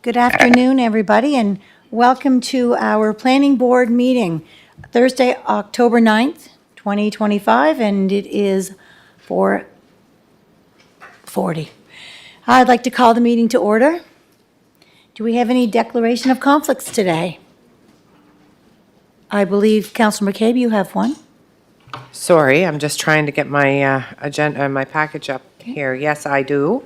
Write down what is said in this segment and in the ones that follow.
Good afternoon, everybody, and welcome to our Planning Board meeting, Thursday, October 9th, 2025, and it is 4:40. I'd like to call the meeting to order. Do we have any declaration of conflicts today? I believe, Councillor McCabe, you have one. Sorry, I'm just trying to get my agenda, my package up here. Yes, I do.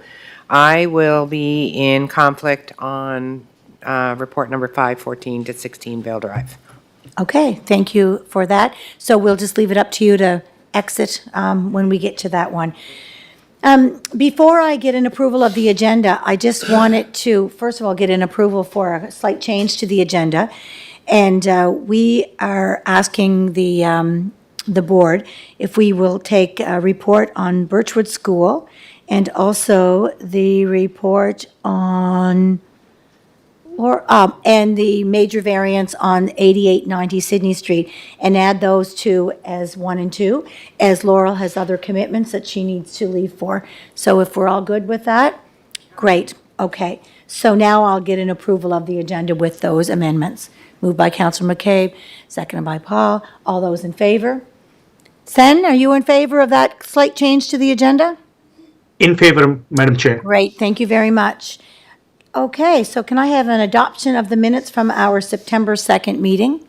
I will be in conflict on report number 514 to 16 Vale Drive. Okay, thank you for that. So we'll just leave it up to you to exit when we get to that one. Before I get an approval of the agenda, I just wanted to, first of all, get an approval for a slight change to the agenda. And we are asking the board if we will take a report on Birchwood School and also the report on, and the major variance on 8890 Sydney Street, and add those two as 1 and 2, as Laurel has other commitments that she needs to leave for. So if we're all good with that, great, okay. So now I'll get an approval of the agenda with those amendments. Moved by Councillor McCabe, seconded by Paul. All those in favor? Sen, are you in favor of that slight change to the agenda? In favor, Madam Chair. Great, thank you very much. Okay, so can I have an adoption of the minutes from our September 2nd meeting?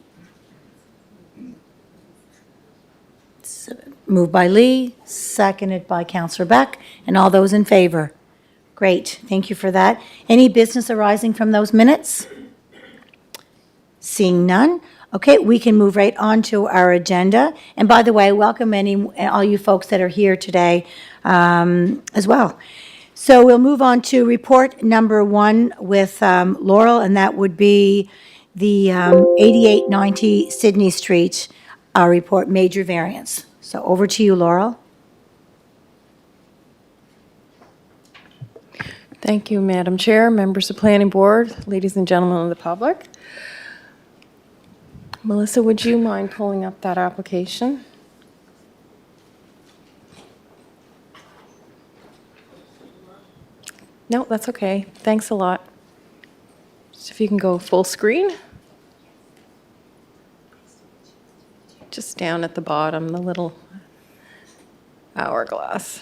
Moved by Lee, seconded by Councillor Beck, and all those in favor? Great, thank you for that. Any business arising from those minutes? Seeing none. Okay, we can move right on to our agenda. And by the way, welcome all you folks that are here today as well. So we'll move on to report number 1 with Laurel, and that would be the 8890 Sydney Street report, major variance. So over to you, Laurel. Thank you, Madam Chair, members of Planning Board, ladies and gentlemen of the public. Melissa, would you mind pulling up that application? No, that's okay. Thanks a lot. So if you can go full screen. Just down at the bottom, the little hourglass.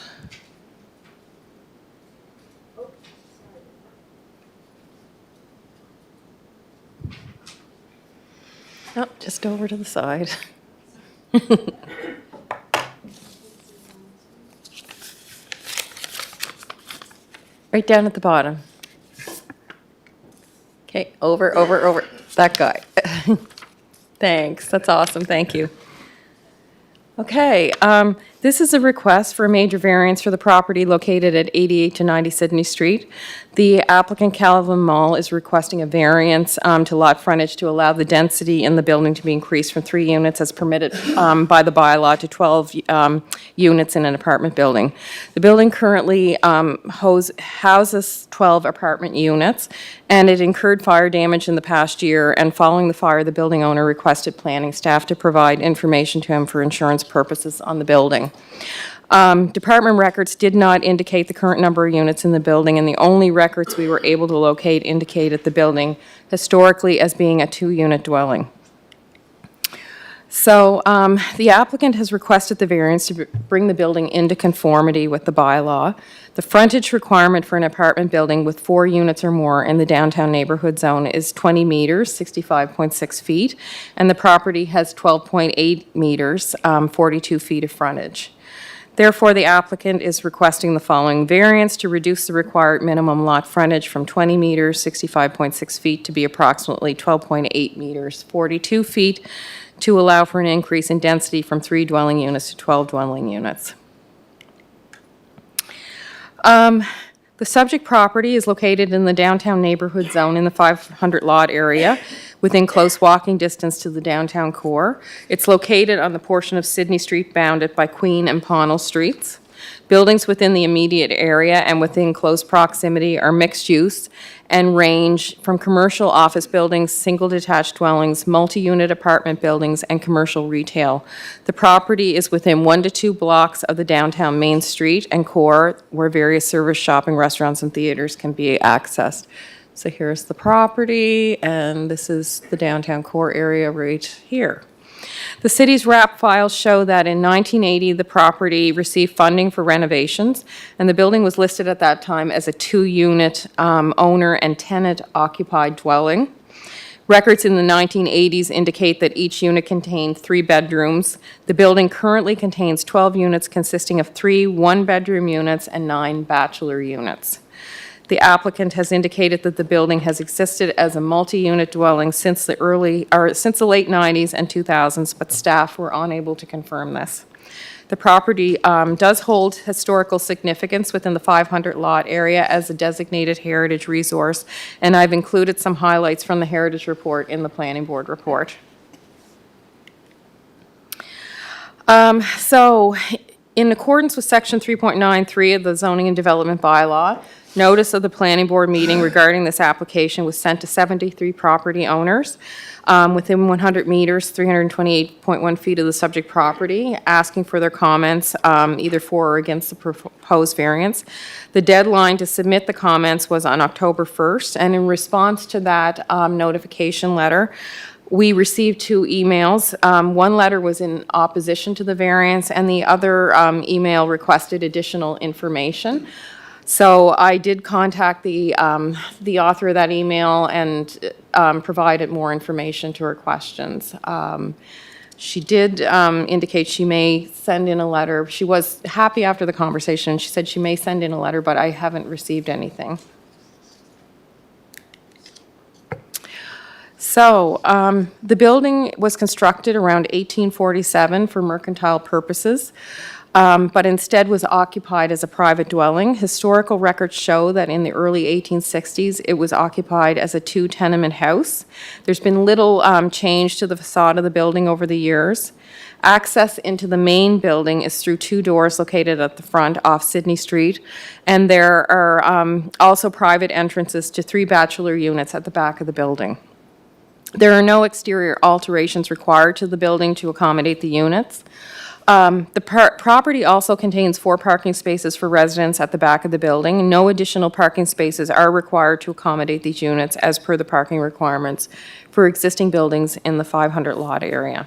Oh, just over to the side. Right down at the bottom. Okay, over. That guy. Thanks, that's awesome, thank you. Okay, this is a request for a major variance for the property located at 88 to 90 Sydney Street. The applicant, Calvin Mall, is requesting a variance to lot frontage to allow the density in the building to be increased from 3 units as permitted by the bylaw to 12 units in an apartment building. The building currently houses 12 apartment units, and it incurred fire damage in the past year, and following the fire, the building owner requested planning staff to provide information to him for insurance purposes on the building. Department records did not indicate the current number of units in the building, and the only records we were able to locate indicated the building historically as being a 2-unit dwelling. So the applicant has requested the variance to bring the building into conformity with the bylaw. The frontage requirement for an apartment building with 4 units or more in the downtown neighborhood zone is 20 meters, 65.6 feet, and the property has 12.8 meters, 42 feet of frontage. Therefore, the applicant is requesting the following variance to reduce the required minimum lot frontage from 20 meters, 65.6 feet, to be approximately 12.8 meters, 42 feet, to allow for an increase in density from 3 dwelling units to 12 dwelling units. The subject property is located in the downtown neighborhood zone in the 500 lot area within close walking distance to the downtown core. It's located on the portion of Sydney Street bounded by Queen and Pownell Streets. Buildings within the immediate area and within close proximity are mixed use and range from commercial office buildings, single detached dwellings, multi-unit apartment buildings, and commercial retail. The property is within 1 to 2 blocks of the downtown Main Street and core, where various service, shopping, restaurants, and theaters can be accessed. So here's the property, and this is the downtown core area right here. The city's RAP files show that in 1980, the property received funding for renovations, and the building was listed at that time as a 2-unit owner and tenant occupied dwelling. Records in the 1980s indicate that each unit contained 3 bedrooms. The building currently contains 12 units consisting of 3 one-bedroom units and 9 bachelor units. The applicant has indicated that the building has existed as a multi-unit dwelling since the late 90s and 2000s, but staff were unable to confirm this. The property does hold historical significance within the 500 lot area as a designated heritage resource, and I've included some highlights from the heritage report in the planning board report. So, in accordance with section 3.93 of the zoning and development bylaw, notice of the planning board meeting regarding this application was sent to 73 property owners within 100 meters, 328.1 feet of the subject property, asking for their comments either for or against the proposed variance. The deadline to submit the comments was on October 1st, and in response to that notification letter, we received 2 emails. One letter was in opposition to the variance, and the other email requested additional information. So I did contact the author of that email and provided more information to her questions. She did indicate she may send in a letter. She was happy after the conversation. She said she may send in a letter, but I haven't received anything. So, the building was constructed around 1847 for mercantile purposes, but instead was occupied as a private dwelling. Historical records show that in the early 1860s, it was occupied as a 2-tenement house. There's been little change to the facade of the building over the years. Access into the main building is through 2 doors located at the front off Sydney Street, and there are also private entrances to 3 bachelor units at the back of the building. There are no exterior alterations required to the building to accommodate the units. The property also contains 4 parking spaces for residents at the back of the building. No additional parking spaces are required to accommodate these units as per the parking requirements for existing buildings in the 500 lot area.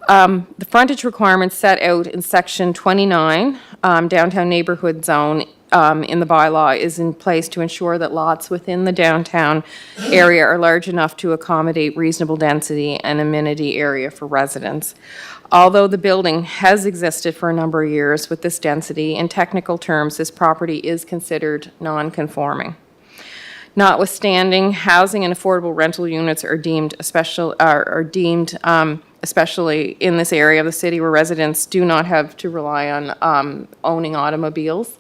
The frontage requirements set out in section 29, downtown neighborhood zone, in the bylaw is in place to ensure that lots within the downtown area are large enough to accommodate reasonable density and amenity area for residents. Although the building has existed for a number of years with this density, in technical terms, this property is considered non-conforming. Notwithstanding, housing and affordable rental units are deemed especially in this area of the city where residents do not have to rely on owning automobiles.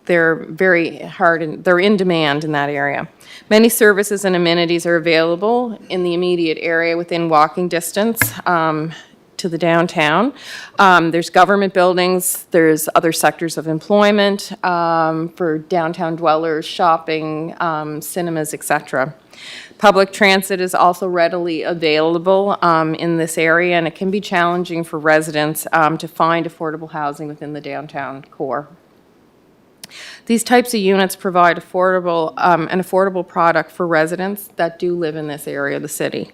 They're very hard and they're in demand in that area. Many services and amenities are available in the immediate area within walking distance to the downtown. There's government buildings, there's other sectors of employment for downtown dwellers, shopping, cinemas, etc. Public transit is also readily available in this area, and it can be challenging for residents to find affordable housing within the downtown core. These types of units provide an affordable product for residents that do live in this area of the city.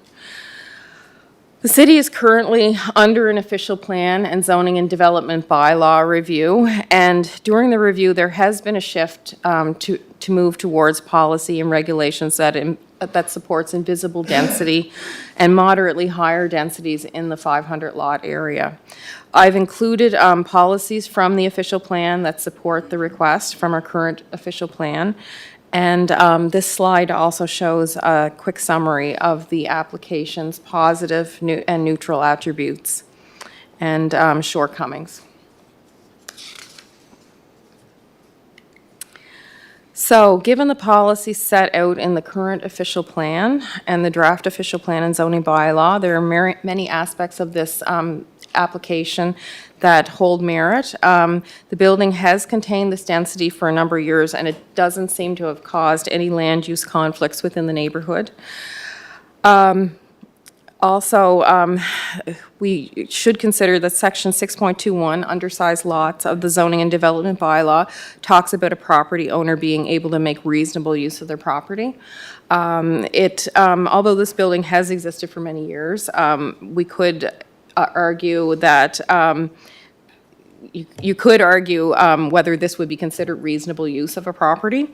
The city is currently under an official plan and zoning and development bylaw review, and during the review, there has been a shift to move towards policy and regulations that supports invisible density and moderately higher densities in the 500 lot area. I've included policies from the official plan that support the request from our current official plan. And this slide also shows a quick summary of the application's positive and neutral attributes and shortcomings. So, given the policy set out in the current official plan and the draft official plan and zoning bylaw, there are many aspects of this application that hold merit. The building has contained this density for a number of years, and it doesn't seem to have caused any land use conflicts within the neighborhood. Also, we should consider that Section 6.21, undersized lots of the zoning and development bylaw, talks about a property owner being able to make reasonable use of their property. Although this building has existed for many years, we could argue that you could argue whether this would be considered reasonable use of a property.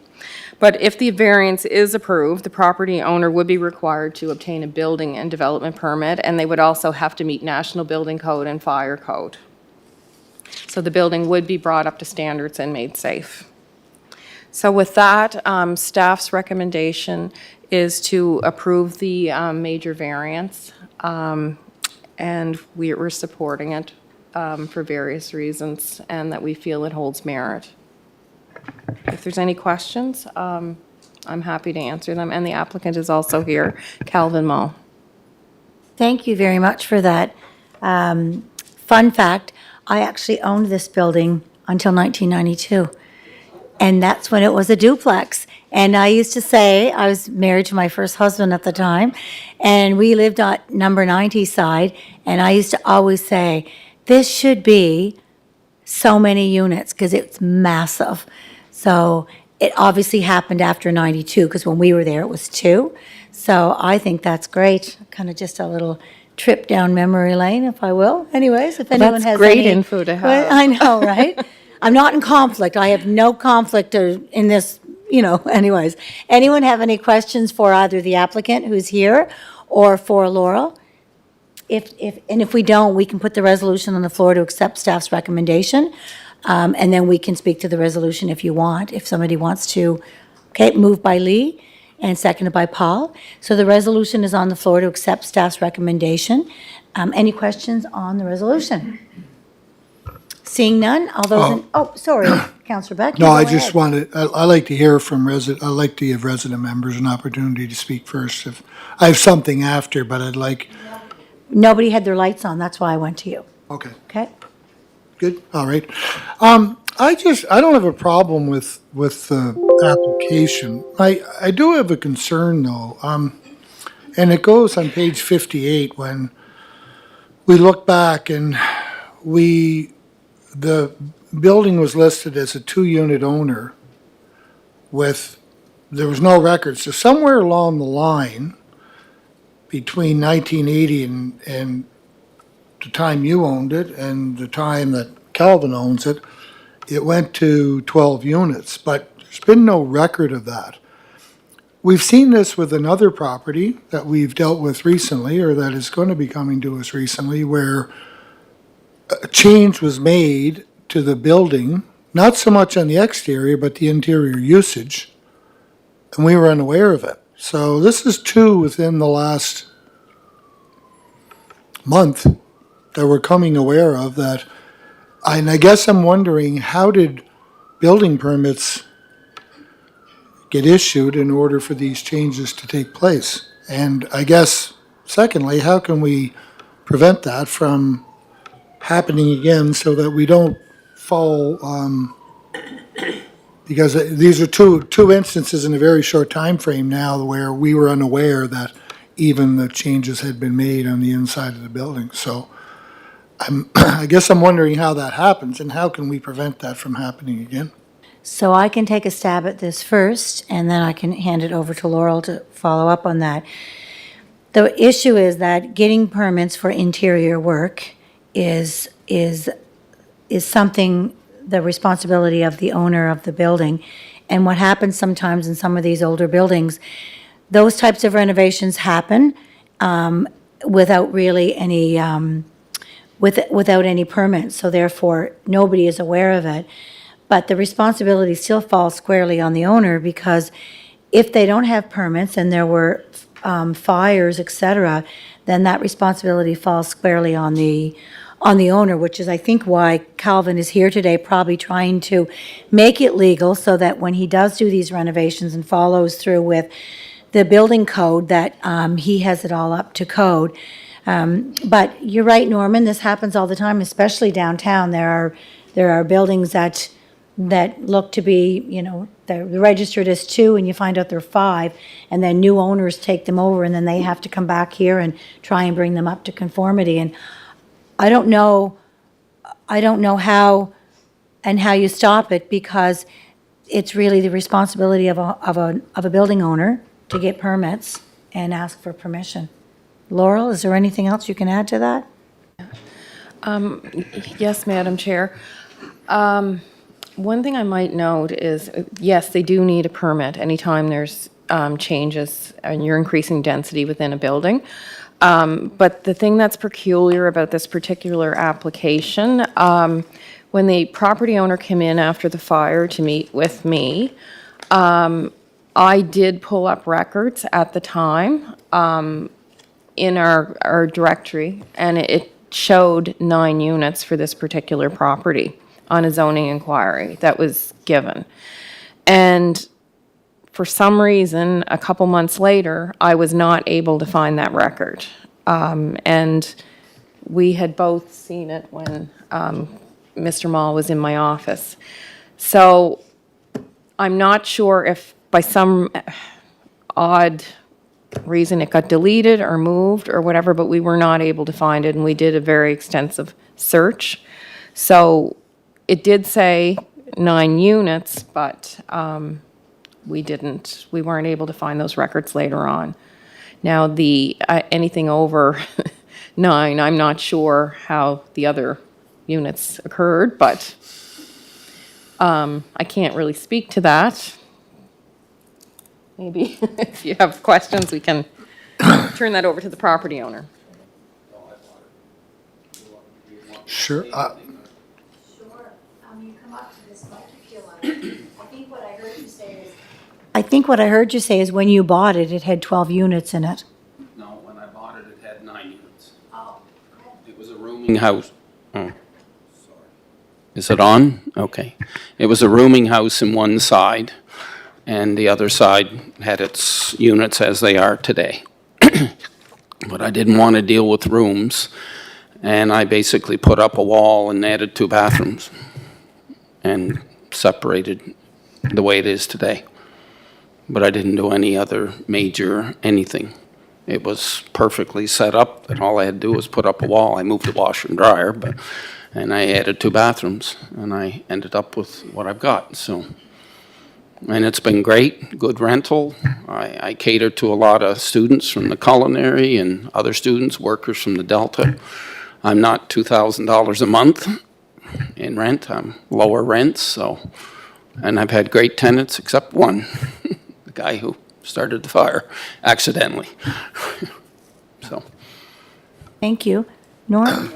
But if the variance is approved, the property owner would be required to obtain a building and development permit, and they would also have to meet National Building Code and Fire Code. So the building would be brought up to standards and made safe. So with that, staff's recommendation is to approve the major variance, and we're supporting it for various reasons, and that we feel it holds merit. If there's any questions, I'm happy to answer them, and the applicant is also here, Calvin Moe. Thank you very much for that. Fun fact, I actually owned this building until 1992, and that's when it was a duplex. And I used to say, I was married to my first husband at the time, and we lived on number 90 side, and I used to always say, this should be so many units, because it's massive. So it obviously happened after 92, because when we were there, it was 2. So I think that's great. Kind of just a little trip down memory lane, if I will. Anyways, if anyone that's has great any- info to have. Well, I know, right? I'm not in conflict. I have no conflict in this, anyways. Anyone have any questions for either the applicant who's here or for Laurel? If we don't, we can put the resolution on the floor to accept staff's recommendation, and then we can speak to the resolution if you want, if somebody wants to. Okay, moved by Lee and seconded by Paul. So the resolution is on the floor to accept staff's recommendation. Any questions on the resolution? Seeing none, all those sorry, Councillor Beck. you No, go I just ahead. wanted, I like to hear from I like to give resident members an opportunity to speak first. If I have something after, but I'd like, Nobody had their lights on, that's why I went to you, okay, okay? good, all right. I don't have a problem with the application. I do have a concern though, and it goes on page 58 when we look back and the building was listed as a 2-unit owner there was no record. So somewhere along the line, between 1980 and the time you owned it and the time that Calvin owns it, it went to 12 units, but there's been no record of that. We've seen this with another property that we've dealt with recently, or that is going to be coming to us recently, where a change was made to the building, not so much on the exterior, but the interior usage, and we were unaware of it. So this is 2 within the last month that we're coming aware of that. And I guess I'm wondering, how did building permits get issued in order for these changes to take place? And I guess, secondly, how can we prevent that from happening again so that we don't fall, because these are two instances in a very short time frame now where we were unaware that even the changes had been made on the inside of the building. So I guess I'm wondering how that happens and how can we prevent that from happening again? So I can take a stab at this first, and then I can hand it over to Laurel to follow up on that. The issue is that getting permits for interior work is something, the responsibility of the owner of the building. And what happens sometimes in some of these older buildings, those types of renovations happen without really any, without any permits. So therefore, nobody is aware of it. But the responsibility still falls squarely on the owner, because if they don't have permits and there were fires, et cetera, then that responsibility falls squarely on the owner, which is, I think, why Calvin is here today, probably trying to make it legal so that when he does do these renovations and follows through with the building code, that he has it all up to code. But you're right, Norman, this happens all the time, especially downtown. There are buildings that look to be, they're registered as 2 and you find out they're 5, and then new owners take them over and then they have to come back here and try and bring them up to conformity. And I don't know how you stop it, because it's really the responsibility of a building owner to get permits and ask for permission. Laurel, is there anything else you can add to that? Yes, Madam Chair. One thing I might note is, yes, they do need a permit anytime there's changes and you're increasing density within a building. But the thing that's peculiar about this particular application, when the property owner came in after the fire to meet with me, I did pull up records at the time in our directory, and it showed 9 units for this particular property on a zoning inquiry that was given. And for some reason, a couple months later, I was not able to find that record. And we had both seen it when Mr. Mall was in my office. So I'm not sure if by some odd reason it got deleted or moved or whatever, but we were not able to find it, and we did a very extensive search. So it did say 9 units, but we weren't able to find those records later on. Now, anything over 9, I'm not sure how the other units occurred, but I can't really speak to that. Maybe if you have questions, we can turn that over to the property owner. Sure. Sure, you come up to this mic if you like. I think what I heard you say is when you bought it, it had 12 units in it. No, when I bought it, it had 9 units. Oh. It was a rooming house. Oh, sorry. Is it on? Okay. It was a rooming house in one side, and the other side had its units as they are today. But I didn't want to deal with rooms, and I basically put up a wall and added 2 bathrooms and separated the way it is today. But I didn't do any other major anything. It was perfectly set up, and all I had to do was put up a wall. I moved the washer and dryer, and I added 2 bathrooms, and I ended up with what I've got. So, and it's been great, good rental. I cater to a lot of students from the culinary and other students, workers from the Delta. I'm not $2,000 a month in rent. I'm lower rent, so, and I've had great tenants except one. Guy who started the fire accidentally. So. Thank you.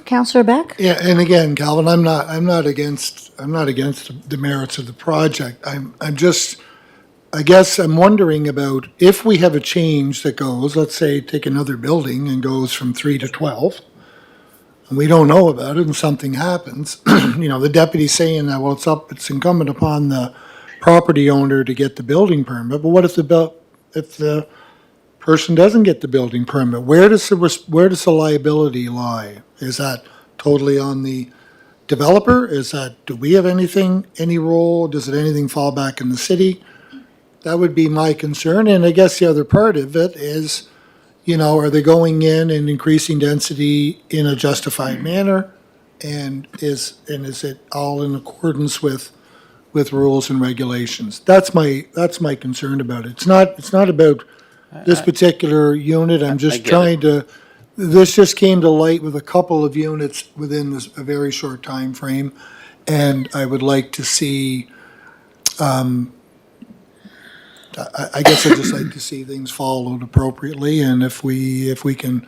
Councillor Beck? Yeah, and again, Calvin, I'm not against the merits of the project. I guess I'm wondering about if we have a change that goes, let's say, take another building and goes from 3 to 12, and we don't know about it and something happens, the deputy's saying that, well, it's incumbent upon the property owner to get the building permit, but what if the person doesn't get the building permit? Where does the liability lie? Is that totally on the developer? Do we have any role? Does anything fall back in the city? That would be my concern, and I guess the other part of it is, are they going in and increasing density in a justified manner? And is it all in accordance with rules and regulations? That's my concern about it. It's not about this particular unit. I'm just trying to, this just came to light with a couple of units within a very short time frame, and I would like to see, I guess I'd just like to see things followed appropriately, and if we can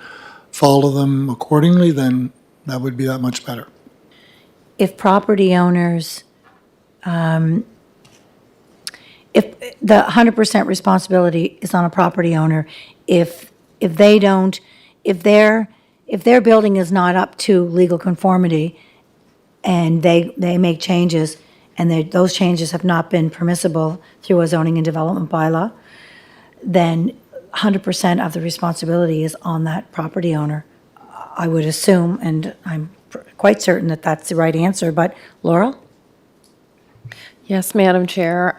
follow them accordingly, then that would be that much better. If property owners, if the 100% responsibility is on a property owner, if their building is not up to legal conformity and they make changes and those changes have not been permissible through a zoning and development bylaw, then 100% of the responsibility is on that property owner. I would assume, and I'm quite certain that that's the right answer, but Laurel? Yes, Madam Chair.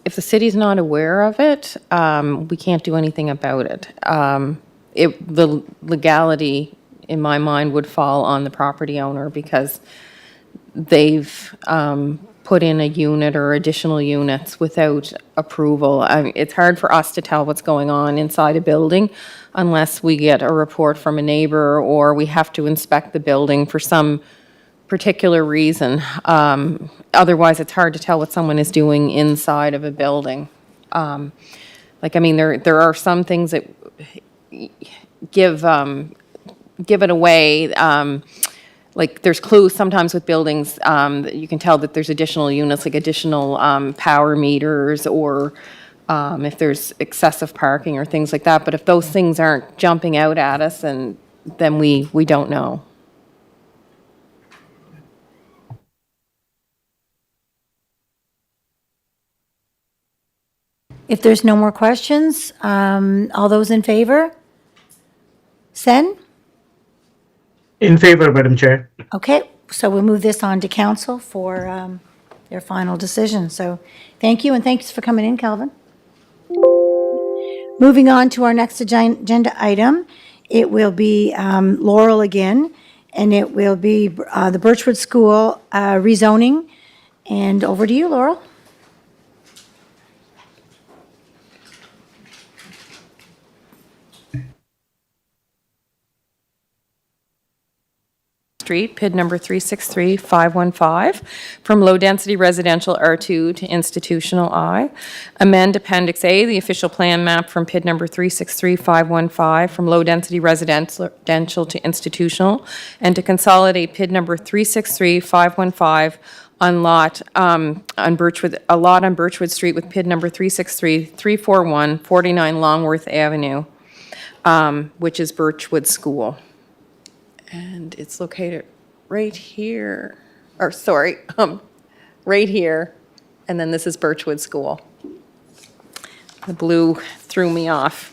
If the city's not aware of it, we can't do anything about it. The legality, in my mind, would fall on the property owner because they've put in a unit or additional units without approval. It's hard for us to tell what's going on inside a building unless we get a report from a neighbor or we have to inspect the building for some particular reason. Otherwise, it's hard to tell what someone is doing inside of a building. There are some things that give it away. Like there's clues sometimes with buildings that you can tell that there's additional units, like additional power meters, or if there's excessive parking or things like that. But if those things aren't jumping out at us, then we don't know. If there's no more questions, all those in favor? Sen? In favor, Madam Chair. Okay, so we'll move this on to council for their final decision. So thank you, and thanks for coming in, Calvin. Moving on to our next agenda item, it will be Laurel again, and it will be the Birchwood School rezoning. And over to you, Laurel. Street, PID number 363515, from low-density residential R2 to institutional I. Amend Appendix A, the official plan map from PID number 363515, from low-density residential to institutional, and to consolidate PID number 363515 on lot on Birchwood Street with PID number 363341, 49 Longworth Avenue, which is Birchwood School. And it's located right here, right here, and then this is Birchwood School. The blue threw me off.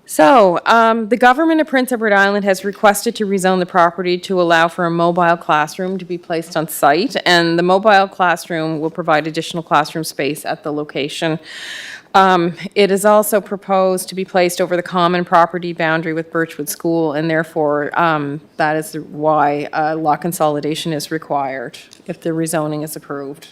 So, the government of Prince Edward Island has requested to rezone the property to allow for a mobile classroom to be placed on site, and the mobile classroom will provide additional classroom space at the location. It is also proposed to be placed over the common property boundary with Birchwood School, and therefore, that is why lot consolidation is required if the rezoning is approved.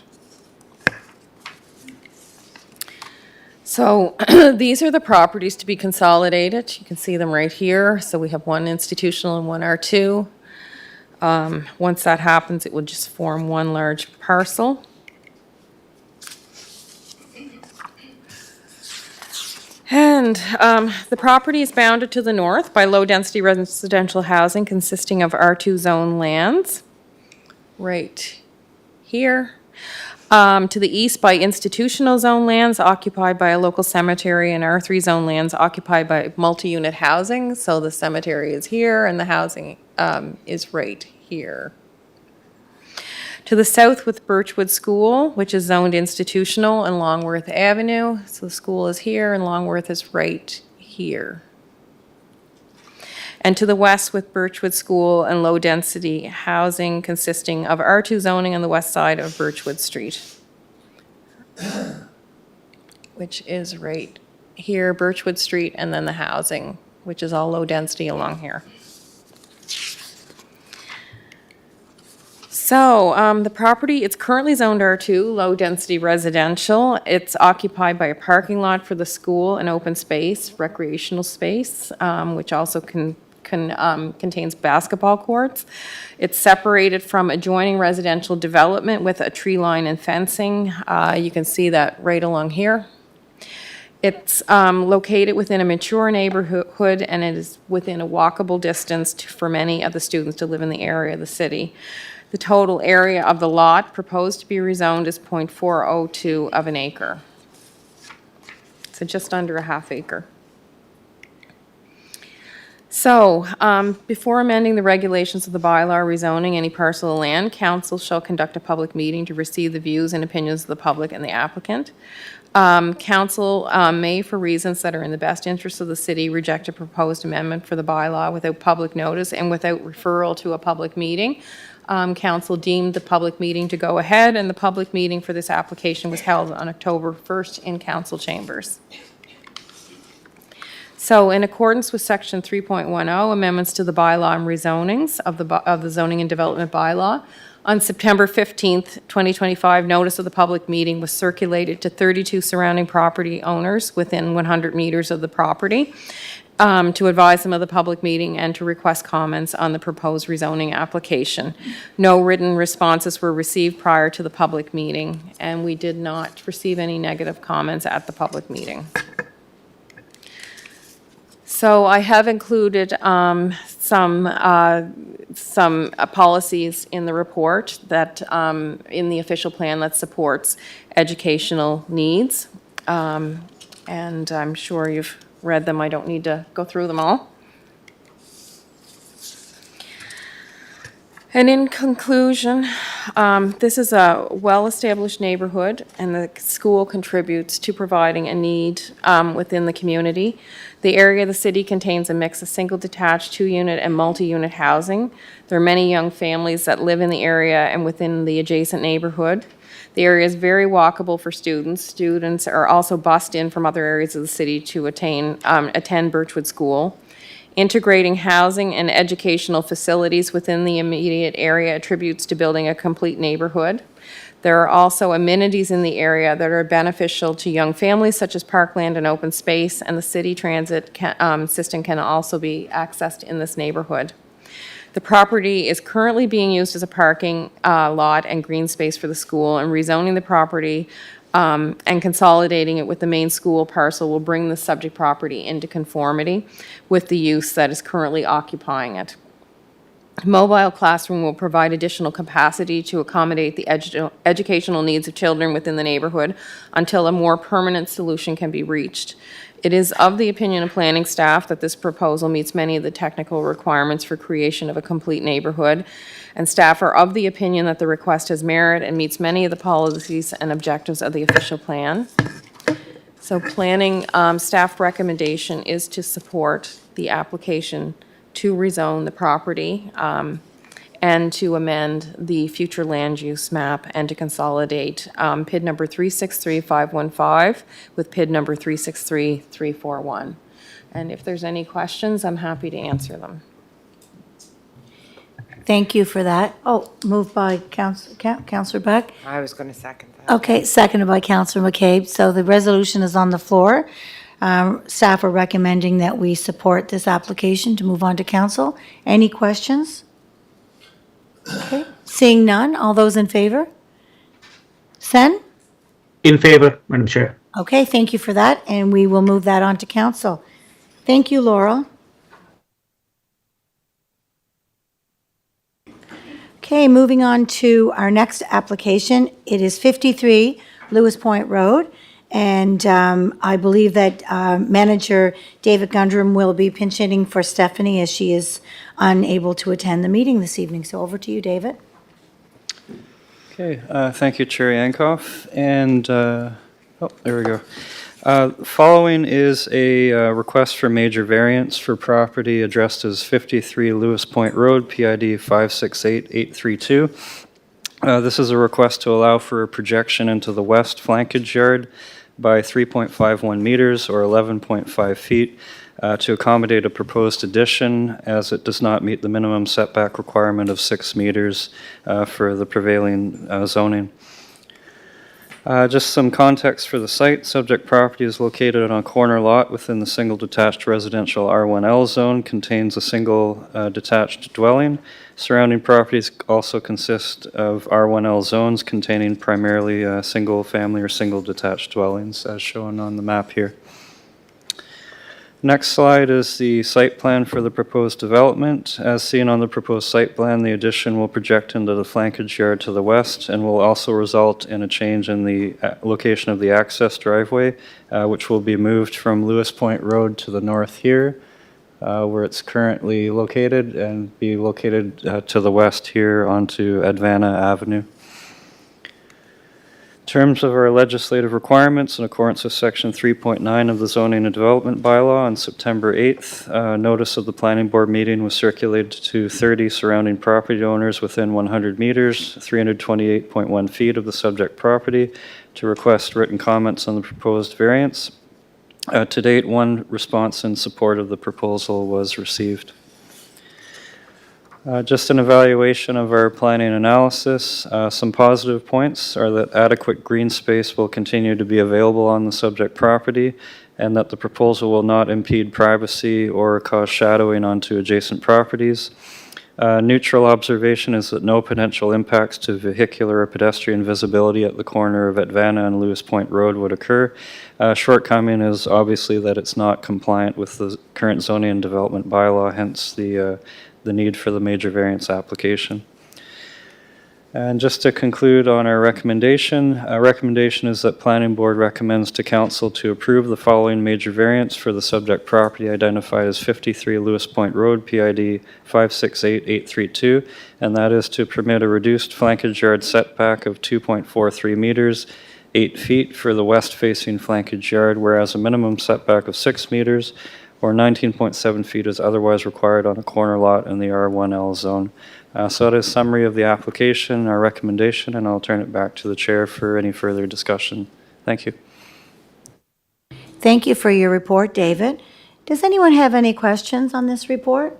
So these are the properties to be consolidated. You can see them right here. So we have one institutional and one R2. Once that happens, it will just form one large parcel. And the property is bounded to the north by low-density residential housing consisting of R2 zone lands, right here. To the east by institutional zone lands occupied by a local cemetery, and R3 zone lands occupied by multi-unit housing. So the cemetery is here and the housing is right here. To the south with Birchwood School, which is zoned institutional, and Longworth Avenue. So the school is here and Longworth is right here. And to the west with Birchwood School and low-density housing consisting of R2 zoning on the west side of Birchwood Street, which is right here, Birchwood Street, and then the housing, which is all low-density along here. So the property, it's currently zoned R2, low-density residential. It's occupied by a parking lot for the school and open space, recreational space, which also contains basketball courts. It's separated from adjoining residential development with a tree line and fencing. You can see that right along here. It's located within a mature neighborhood, and it is within a walkable distance for many of the students to live in the area of the city. The total area of the lot proposed to be rezoned is 0.402 of an acre. So just under a half acre. So, before amending the regulations of the bylaw rezoning any parcel of land, council shall conduct a public meeting to receive the views and opinions of the public and the applicant. Council may, for reasons that are in the best interest of the city, reject a proposed amendment for the bylaw without public notice and without referral to a public meeting. Council deemed the public meeting to go ahead, and the public meeting for this application was held on October 1st in council chambers. So in accordance with Section 3.10, amendments to the bylaw and rezonings of the zoning and development bylaw, on September 15th, 2025, notice of the public meeting was circulated to 32 surrounding property owners within 100 meters of the property to advise them of the public meeting and to request comments on the proposed rezoning application. No written responses were received prior to the public meeting, and we did not receive any negative comments at the public meeting. So I have included some policies in the report that, in the official plan that supports educational needs. And I'm sure you've read them. I don't need to go through them all. And in conclusion, this is a well-established neighborhood, and the school contributes to providing a need within the community. The area of the city contains a mix of single detached, two-unit, and multi-unit housing. There are many young families that live in the area and within the adjacent neighborhood. The area is very walkable for students. Students are also bused in from other areas of the city to attend Birchwood School. Integrating housing and educational facilities within the immediate area attributes to building a complete neighborhood. There are also amenities in the area that are beneficial to young families, such as parkland and open space, and the city transit system can also be accessed in this neighborhood. The property is currently being used as a parking lot and green space for the school, and rezoning the property and consolidating it with the main school parcel will bring the subject property into conformity with the use that is currently occupying it. Mobile classroom will provide additional capacity to accommodate the educational needs of children within the neighborhood until a more permanent solution can be reached. It is of the opinion of planning staff that this proposal meets many of the technical requirements for creation of a complete neighborhood, and staff are of the opinion that the request has merit and meets many of the policies and objectives of the official plan. So planning staff recommendation is to support the application to rezone the property and to amend the future land use map and to consolidate PID number 363515 with PID number 363341. And if there's any questions, I'm happy to answer them. Thank you for that. Oh, moved by Councillor Beck. I was going to second that. Okay, seconded by Councillor McCabe. So the resolution is on the floor. Staff are recommending that we support this application to move on to council. Any questions? Okay, seeing none, all those in favor? Sen? In favor, Madam Chair. Okay, thank you for that, and we will move that on to council. Thank you, Laurel. Okay, moving on to our next application. It is 53 Lewis Point Road, and I believe that Manager David Gundrum will be pinch hitting for Stephanie as she is unable to attend the meeting this evening. So over to you, David. Okay, thank you, Chair Yankoff. And, oh, there we go. Following is a request for major variance for property addressed as 53 Lewis Point Road, PID 568832. This is a request to allow for a projection into the west flankage yard by 3.51 meters or 11.5 feet to accommodate a proposed addition, as it does not meet the minimum setback requirement of 6 meters for the prevailing zoning. Just some context for the site. Subject property is located on a corner lot within the single detached residential R1L zone, contains a single detached dwelling. Surrounding properties also consist of R1L zones containing primarily single family or single detached dwellings, as shown on the map here. Next slide is the site plan for the proposed development. As seen on the proposed site plan, the addition will project into the flankage yard to the west and will also result in a change in the location of the access driveway, which will be moved from Lewis Point Road to the north here, where it's currently located, and be located to the west here onto Advana Avenue. In terms of our legislative requirements, in accordance with Section 3.9 of the Zoning and Development Bylaw, on September 8th, notice of the planning board meeting was circulated to 30 surrounding property owners within 100 meters, 328.1 feet of the subject property, to request written comments on the proposed variance. To date, one response in support of the proposal was received. Just an evaluation of our planning analysis. Some positive points are that adequate green space will continue to be available on the subject property, and that the proposal will not impede privacy or cause shadowing onto adjacent properties. Neutral observation is that no potential impacts to vehicular or pedestrian visibility at the corner of Advana and Lewis Point Road would occur. Shortcoming is obviously that it's not compliant with the current zoning and development bylaw, hence the need for the major variance application. And just to conclude on our recommendation is that Planning Board recommends to Council to approve the following major variance for the subject property identified as 53 Lewis Point Road, PID 568832, and that is to permit a reduced flankage yard setback of 2.43 meters, 8 feet for the west-facing flankage yard, whereas a minimum setback of 6 meters or 19.7 feet is otherwise required on a corner lot in the R1L zone. So that is a summary of the application, our recommendation, and I'll turn it back to the chair for any further discussion. Thank you. Thank you for your report, David. Does anyone have any questions on this report?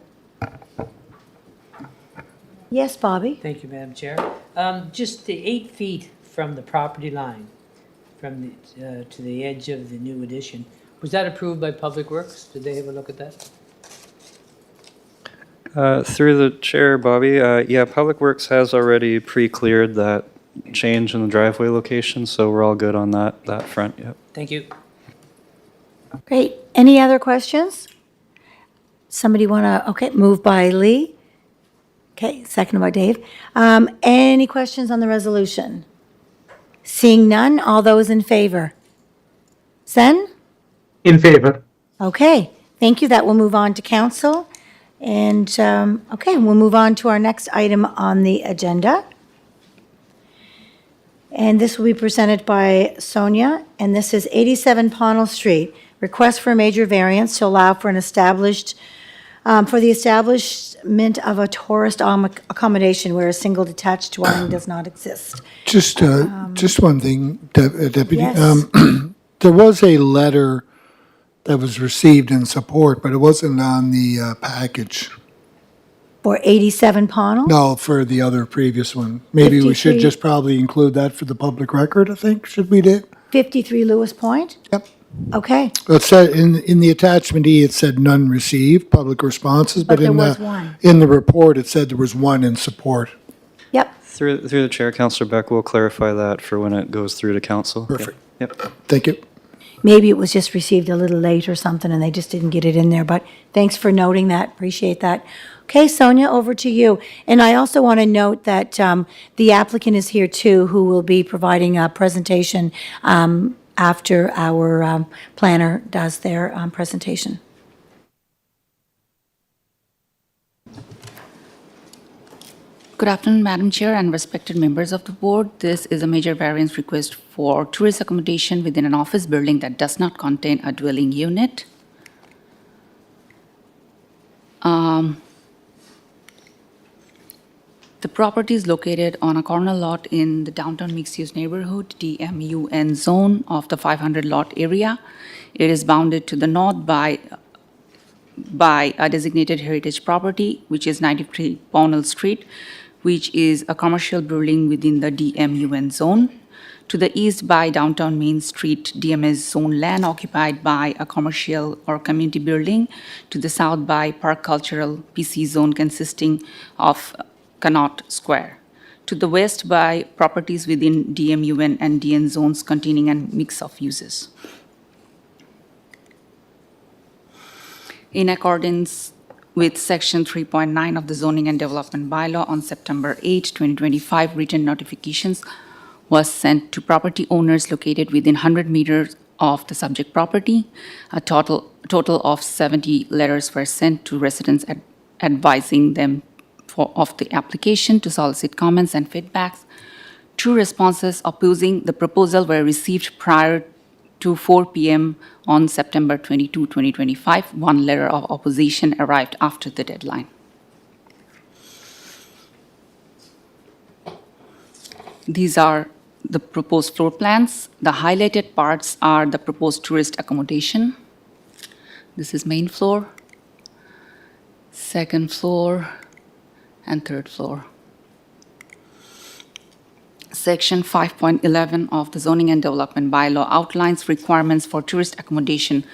Yes, Bobby? Thank you, Madam Chair. Just the 8 feet from the property line, from the, to the edge of the new addition, was that approved by Public Works? Did they have a look at that? Through the chair, Bobby, yeah, Public Works has already pre-cleared that change in the driveway location, so we're all good on that front, yep. Thank you. Great. Any other questions? Somebody want to, okay, moved by Lee. Okay, seconded by Dave. Any questions on the resolution? Seeing none, all those in favor? Sen? In favor. Okay, thank you. That will move on to council. And, okay, we'll move on to our next item on the agenda. And this will be presented by Sonia, and this is 87 Pownell Street. Request for a major variance to allow for an established, for the establishment of a tourist accommodation where a single detached dwelling does not exist. Just one thing, Deputy. Yes. There was a letter that was received in support, but it wasn't on the package. For 87 Pownell? No, for the other previous one. Maybe we should 53. just probably include that for the public record, I think, should we do? 53 Lewis Point? Yep. Okay, It said, in the attachment E, it said none received, public responses, But but there in was the, one. in the report, it said there was one in support. yep. Through the chair, Councillor Beck will clarify that for when it goes through to council. Perfect. Yep. Thank you. Maybe it was just received a little late or something, and they just didn't get it in there, but thanks for noting that, appreciate that. Okay, Sonia, over to you. And I also want to note that the applicant is here too, who will be providing a presentation after our planner does their presentation. Good afternoon, Madam Chair and respected members of the board. This is a major variance request for tourist accommodation within an office building that does not contain a dwelling unit. The property is located on a corner lot in the downtown mixed-use neighborhood, DMUN zone of the 500 lot area. It is bounded to the north by a designated heritage property, which is 93 Pownell Street, which is a commercial building within the DMUN zone. To the east by downtown Main Street, DMS zone land occupied by a commercial or community building. To the south by Park Cultural PC zone consisting of Connaught Square. To the west by properties within DMUN and DN zones containing a mix of uses. In accordance with Section 3.9 of the Zoning and Development Bylaw, on September 8, 2025, written notifications was sent to property owners located within 100 meters of the subject property. A total of 70 letters were sent to residents advising them of the application, to solicit comments and feedbacks, 2 responses opposing the proposal were received prior to 4 p.m. on September 22, 2025. 1 letter of opposition arrived after the deadline. These are the proposed floor plans. The highlighted parts are the proposed tourist accommodation. This is main floor, second floor, and third floor. Section 5.11 of the Zoning and Development Bylaw outlines requirements for tourist accommodation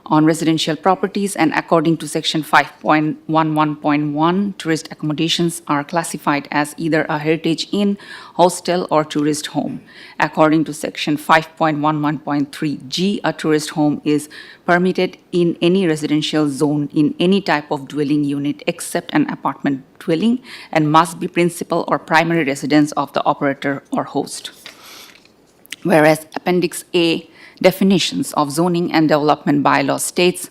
on residential properties, and according to Section 5.11.1, tourist accommodations are classified as either a heritage inn, hostel, or tourist home. According to Section 5.11.3G, a tourist home is permitted in any residential zone in any type of dwelling unit except an apartment dwelling and must be principal or primary residence of the operator or host. Whereas Appendix A definitions of zoning and development bylaw states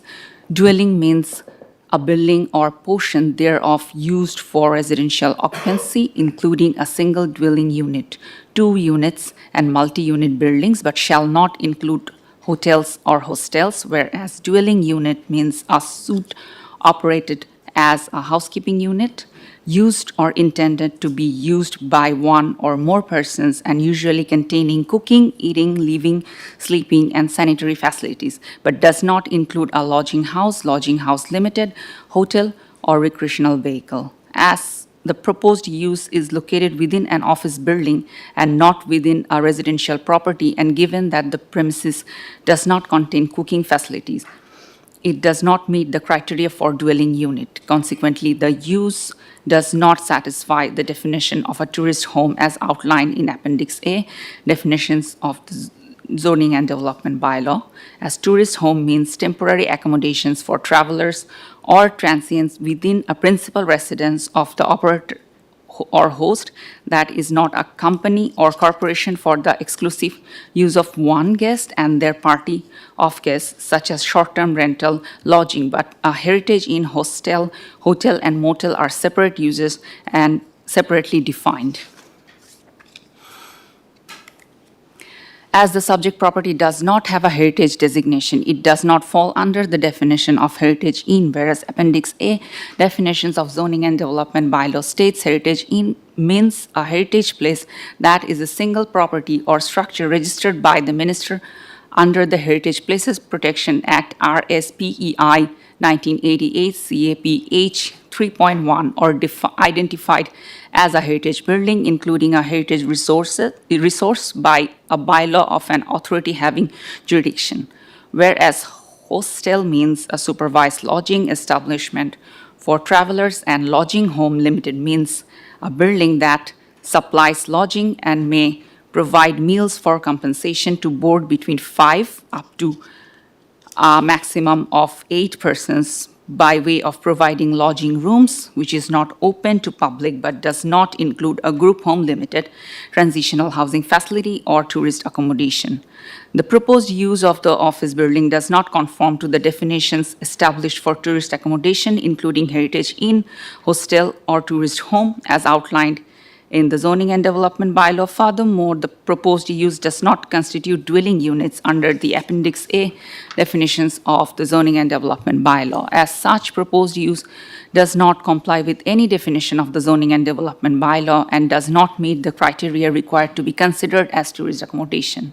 dwelling means a building or portion thereof used for residential occupancy, including a single dwelling unit, 2 units, and multi-unit buildings, but shall not include hotels or hostels, whereas dwelling unit means a suite operated as a housekeeping unit, used or intended to be used by 1 or more persons and usually containing cooking, eating, living, sleeping, and sanitary facilities, but does not include a lodging house limited, hotel, or recreational vehicle. As the proposed use is located within an office building and not within a residential property, and given that the premises does not contain cooking facilities, it does not meet the criteria for dwelling unit. Consequently, the use does not satisfy the definition of a tourist home as outlined in Appendix A, definitions of the Zoning and Development Bylaw, as tourist home means temporary accommodations for travelers or transients within a principal residence of the operator or host that is not a company or corporation for the exclusive use of one guest and their party of guests, such as short-term rental lodging, but a heritage inn, hostel, hotel, and motel are separate uses and separately defined. As the subject property does not have a heritage designation, it does not fall under the definition of heritage inn, whereas Appendix A definitions of Zoning and Development Bylaw states heritage inn means a heritage place that is a single property or structure registered by the minister under the Heritage Places Protection Act, RSPEI 1988 CAPH 3.1, or identified as a heritage building, including a heritage resource by a bylaw of an authority having jurisdiction. Whereas hostel means a supervised lodging establishment for travelers, and lodging home limited means a building that supplies lodging and may provide meals for compensation to board between 5 up to a maximum of 8 persons by way of providing lodging rooms, which is not open to public but does not include a group home limited, transitional housing facility, or tourist accommodation. The proposed use of the office building does not conform to the definitions established for tourist accommodation, including heritage inn, hostel, or tourist home, as outlined in the Zoning and Development Bylaw. Furthermore, the proposed use does not constitute dwelling units under the Appendix A definitions of the Zoning and Development Bylaw. As such, proposed use does not comply with any definition of the Zoning and Development Bylaw and does not meet the criteria required to be considered as tourist accommodation.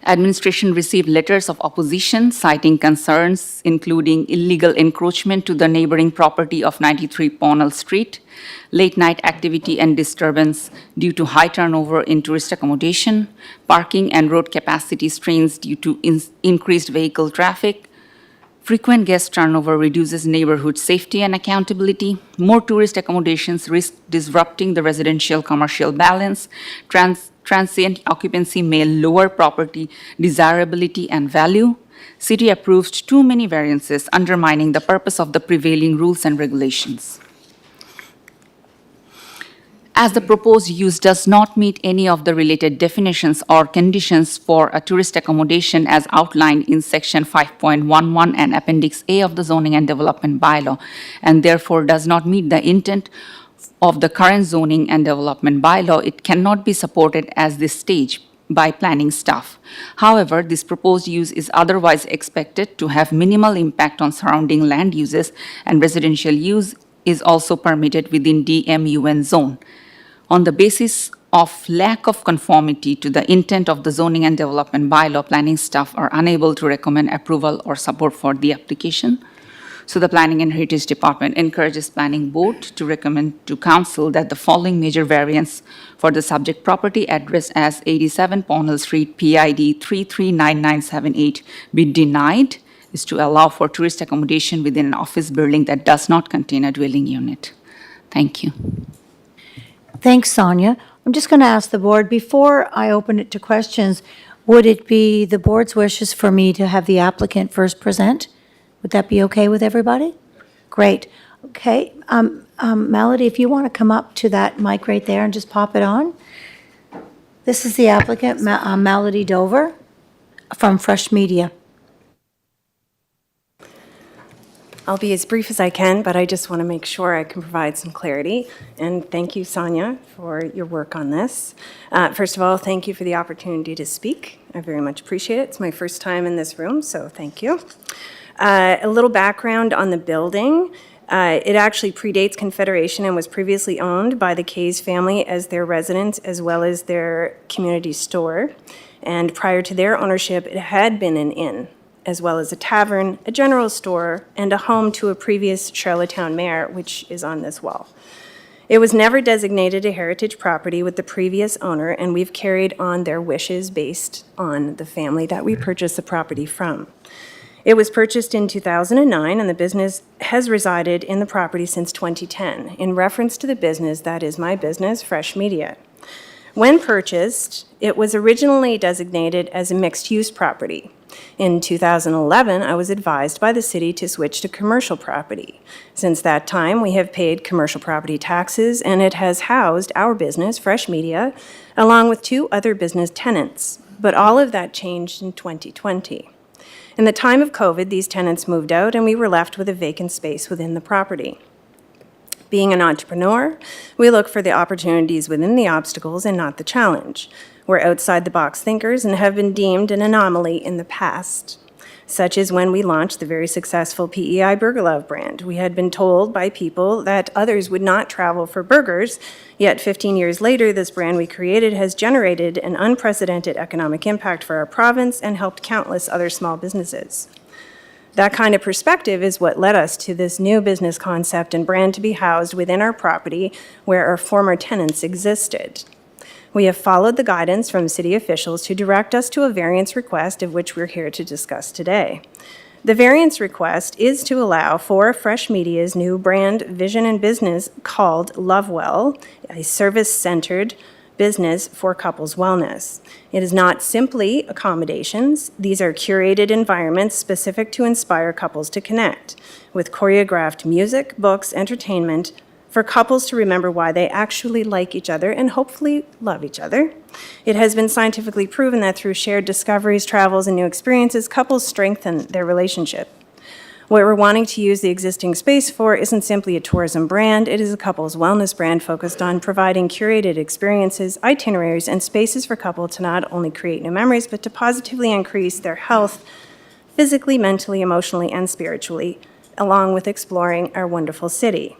Administration received letters of opposition citing concerns including illegal encroachment to the neighboring property of 93 Ponnell Street, late-night activity and disturbance due to high turnover in tourist accommodation, parking and road capacity strains due to increased vehicle traffic. Frequent guest turnover reduces neighborhood safety and accountability. More tourist accommodations risk disrupting the residential-commercial balance. Transient occupancy may lower property desirability and value. City approves too many variances, undermining the purpose of the prevailing rules and regulations. As the proposed use does not meet any of the related definitions or conditions for a tourist accommodation as outlined in Section 5.11 and Appendix A of the Zoning and Development Bylaw, and therefore does not meet the intent of the current zoning and development bylaw, it cannot be supported as this stage by planning staff. However, this proposed use is otherwise expected to have minimal impact on surrounding land uses, and residential use is also permitted within DMUN zone. On the basis of lack of conformity to the intent of the zoning and development bylaw, planning staff are unable to recommend approval or support for the application. So the Planning and Heritage Department encourages Planning Board to recommend to Council that the following major variance for the subject property addressed as 87 Ponnell Street, PID 339978 be denied, is to allow for tourist accommodation within an office building that does not contain a dwelling unit. Thank you. Thanks, Sonia. I'm just going to ask the board, before I open it to questions, would it be the board's wishes for me to have the applicant first present? Would that be okay with everybody? Great. Okay. Melody, if you want to come up to that mic right there and just pop it on. This is the applicant, Melody Dover from Fresh Media. I'll be as brief as I can, but I just want to make sure I can provide some clarity. And thank you, Sonia, for your work on this. First of all, thank you for the opportunity to speak. I very much appreciate it. It's my first time in this room, so thank you. A little background on the building. It actually predates Confederation and was previously owned by the Kays family as their residence as well as their community store. And prior to their ownership, it had been an inn, as well as a tavern, a general store, and a home to a previous Charlottetown mayor, which is on this wall. It was never designated a heritage property with the previous owner, and we've carried on their wishes based on the family that we purchased the property from. It was purchased in 2009, and the business has resided in the property since 2010. In reference to the business, that is my business, Fresh Media. When purchased, it was originally designated as a mixed-use property. In 2011, I was advised by the city to switch to commercial property. Since that time, we have paid commercial property taxes, and it has housed our business, Fresh Media, along with 2 other business tenants. But all of that changed in 2020. In the time of COVID, these tenants moved out, and we were left with a vacant space within the property. Being an entrepreneur, we look for the opportunities within the obstacles and not the challenge. We're outside-the-box thinkers and have been deemed an anomaly in the past, such as when we launched the very successful PEI Burger Love brand. We had been told by people that others would not travel for burgers, yet 15 years later, this brand we created has generated an unprecedented economic impact for our province and helped countless other small businesses. That kind of perspective is what led us to this new business concept and brand to be housed within our property where our former tenants existed. We have followed the guidance from city officials to direct us to a variance request, of which we're here to discuss today. The variance request is to allow for Fresh Media's new brand vision and business called Lovewell, a service-centered business for couples wellness. It is not simply accommodations. These are curated environments specific to inspire couples to connect, with choreographed music, books, entertainment, for couples to remember why they actually like each other and hopefully love each other. It has been scientifically proven that through shared discoveries, travels, and new experiences, couples strengthen their relationship. What we're wanting to use the existing space for isn't simply a tourism brand, it is a couples wellness brand focused on providing curated experiences, itineraries, and spaces for couples to not only create new memories, but to positively increase their health physically, mentally, emotionally, and spiritually, along with exploring our wonderful city.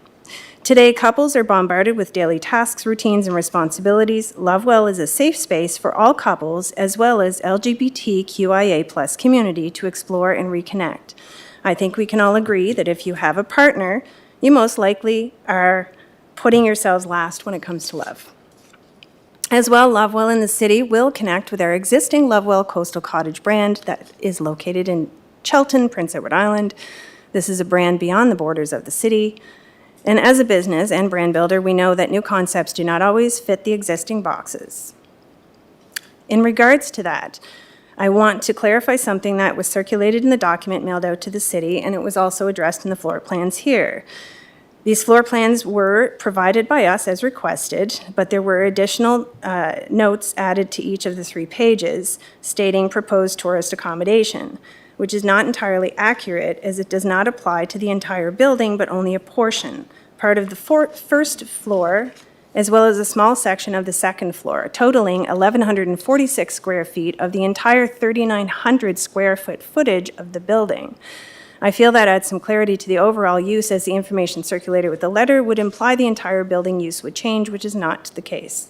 Today, couples are bombarded with daily tasks, routines, and responsibilities. Lovewell is a safe space for all couples, as well as LGBTQIA+ community to explore and reconnect. I think we can all agree that if you have a partner, you most likely are putting yourselves last when it comes to love. As well, Lovewell in the city will connect with our existing Lovewell Coastal Cottage brand that is located in Chelton, Prince Edward Island. This is a brand beyond the borders of the city. And as a business and brand builder, we know that new concepts do not always fit the existing boxes. In regards to that, I want to clarify something that was circulated in the document mailed out to the city, and it was also addressed in the floor plans here. These floor plans were provided by us as requested, but there were additional notes added to each of the 3 pages stating proposed tourist accommodation, which is not entirely accurate as it does not apply to the entire building, but only a portion. part of the first floor, as well as a small section of the second floor, totaling 1,146 square feet of the entire 3,900 square foot footage of the building. I feel that adds some clarity to the overall use, as the information circulated with the letter would imply the entire building use would change, which is not the case.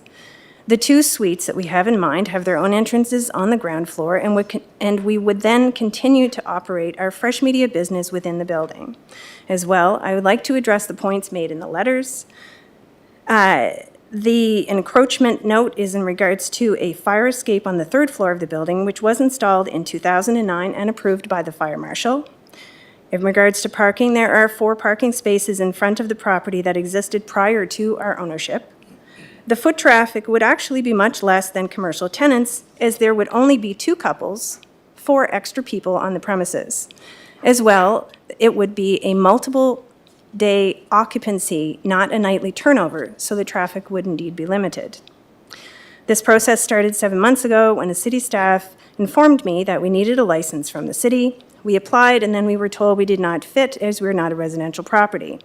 The two suites that we have in mind have their own entrances on the ground floor, and we would then continue to operate our Fresh Media business within the building. As well, I would like to address the points made in the letters. The encroachment note is in regards to a fire escape on the third floor of the building, which was installed in 2009 and approved by the fire marshal. In regards to parking, there are 4 parking spaces in front of the property that existed prior to our ownership. The foot traffic would actually be much less than commercial tenants, as there would only be 2 couples, 4 extra people on the premises. As well, it would be a multiple day occupancy, not a nightly turnover, so the traffic would indeed be limited. This process started 7 months ago when a city staff informed me that we needed a license from the city. We applied, and then we were told we did not fit as we were not a residential property,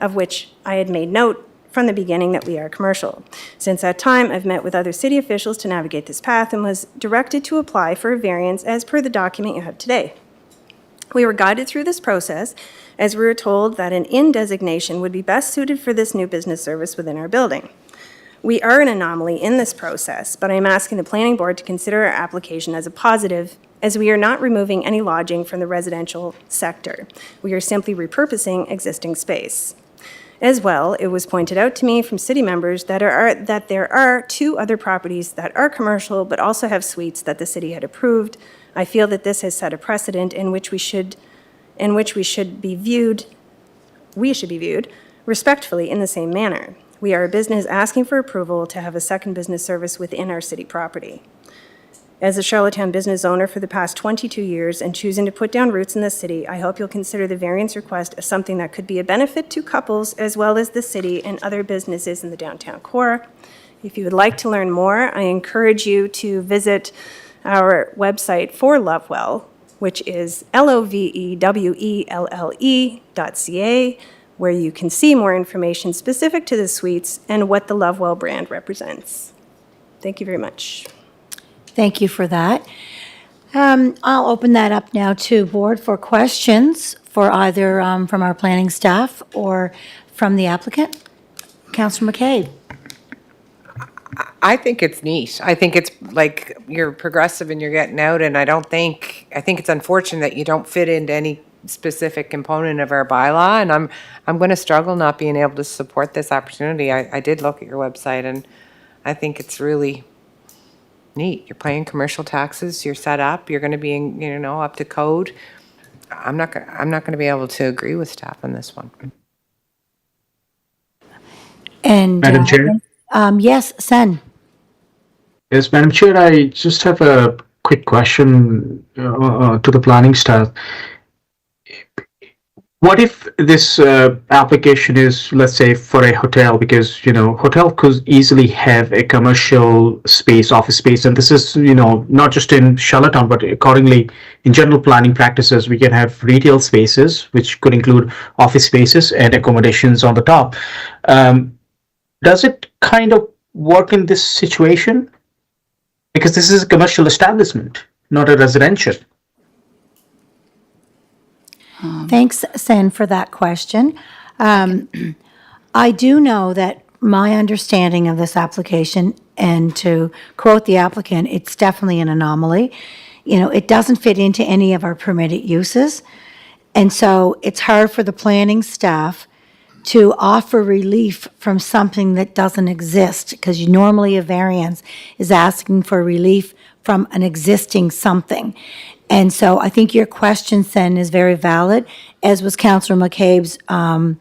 of which I had made note from the beginning that we are commercial. Since that time, I've met with other city officials to navigate this path and was directed to apply for a variance as per the document you have today. We were guided through this process as we were told that an inn designation would be best suited for this new business service within our building. We are an anomaly in this process, but I'm asking the planning board to consider our application as a positive, as we are not removing any lodging from the residential sector. We are simply repurposing existing space. As well, it was pointed out to me from city members that there are 2 other properties that are commercial but also have suites that the city had approved. I feel that this has set a precedent in which we should be viewed respectfully in the same manner. We are a business asking for approval to have a second business service within our city property. As a Charlottetown business owner for the past 22 years and choosing to put down roots in the city, I hope you'll consider the variance request as something that could be a benefit to couples as well as the city and other businesses in the downtown core. If you would like to learn more, I encourage you to visit our website for Lovewell, which is lovewelle.ca, where you can see more information specific to the suites and what the Lovewell brand represents. Thank you very much. Thank you for that. I'll open that up now to board for questions for either from our planning staff or from the applicant. Councillor McCabe. I think it's neat. I think it's like you're progressive and you're getting out, and I think it's unfortunate that you don't fit into any specific component of our bylaw, and I'm going to struggle not being able to support this opportunity. I did look at your website, and I think it's really neat. You're paying commercial taxes, you're set up, you're going to be, up to code. I'm not going to be able to agree with staff on this one. And Madam Chair? Yes, Sen. Yes, Madam Chair, I just have a quick question to the planning staff. What if this application is, let's say, for a hotel? Because, hotel could easily have a commercial space, office space, and this is, not just in Charlottetown, but accordingly, in general planning practices, we can have retail spaces, which could include office spaces and accommodations on the top. Does it kind of work in this situation? Because this is a commercial establishment, not a residential. Thanks, Sen, for that question. I do know that my understanding of this application, and to quote the applicant, it's definitely an anomaly. It doesn't fit into any of our permitted uses. And so it's hard for the planning staff to offer relief from something that doesn't exist, because normally a variance is asking for relief from an existing something. And so I think your question, Sen, is very valid, as was Councillor McCabe's comment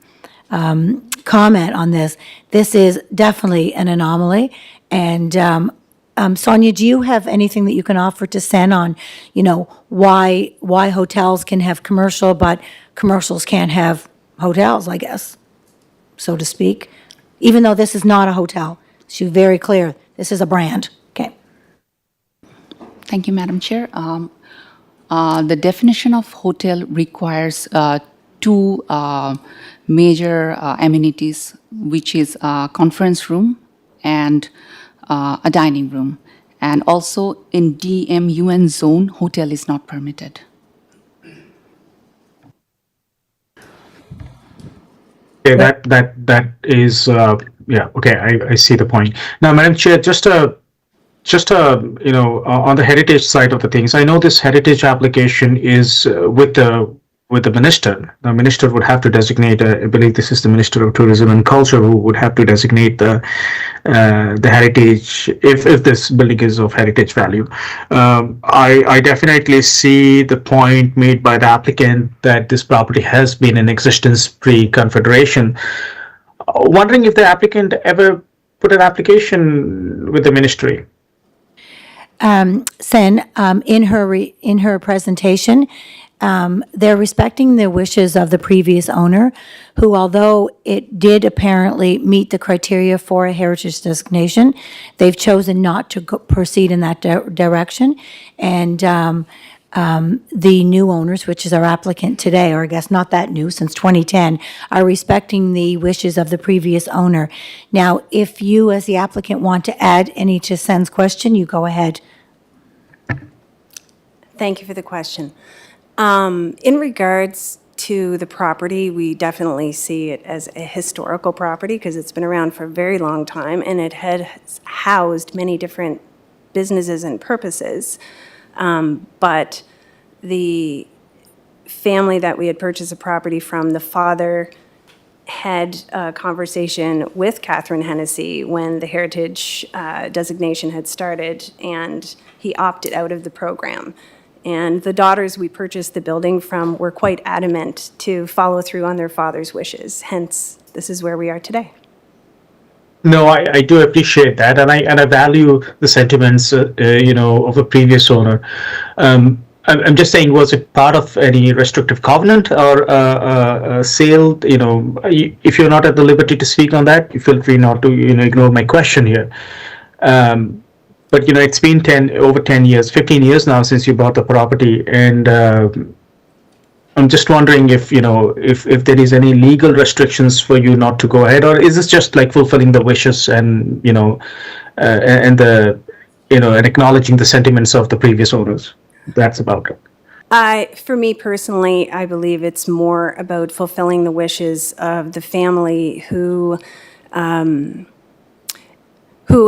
on this. This is definitely an anomaly. And Sonia, do you have anything that you can offer to Sen on, why hotels can have commercial, but commercials can't have hotels, I guess, so to speak? Even though this is not a hotel. She's very clear, this is a brand. Okay. Thank you, Madam Chair. The definition of hotel requires two major amenities, which is a conference room and a dining room. And also in DMUN zone, hotel is not permitted. Okay, that is, yeah, okay, I see the point. Now, Madam Chair, just a, on the heritage side of the things, I know this heritage application is with the minister. The minister would have to designate, I believe this is the Minister of Tourism and Culture who would have to designate the heritage, if this building is of heritage value. I definitely see the point made by the applicant that this property has been in existence pre-Confederation. Wondering if the applicant ever put an application with the ministry? Sen, in her presentation, they're respecting the wishes of the previous owner, who, although it did apparently meet the criteria for a heritage designation, they've chosen not to proceed in that direction. And the new owners, which is our applicant today, or I guess not that new, since 2010, are respecting the wishes of the previous owner. Now, if you, as the applicant, want to add any to Sen's question, you go ahead. Thank you for the question. In regards to the property, we definitely see it as a historical property because it's been around for a very long time and it has housed many different businesses and purposes. But the family that we had purchased the property from, the father had a conversation with Catherine Hennessy when the heritage designation had started, and he opted out of the program. And the daughters we purchased the building from were quite adamant to follow through on their father's wishes. Hence, this is where we are today. No, I do appreciate that, and I value the sentiments, of the previous owner. I'm just saying, was it part of any restrictive covenant or a sale? If you're not at the liberty to speak on that, you feel free not to, ignore my question here. But it's been over 10 years, 15 years now since you bought the property, and I'm just wondering if if there is any legal restrictions for you not to go ahead, or is this just like fulfilling the wishes and and acknowledging the sentiments of the previous owners? That's about it. For me personally, I believe it's more about fulfilling the wishes of the family who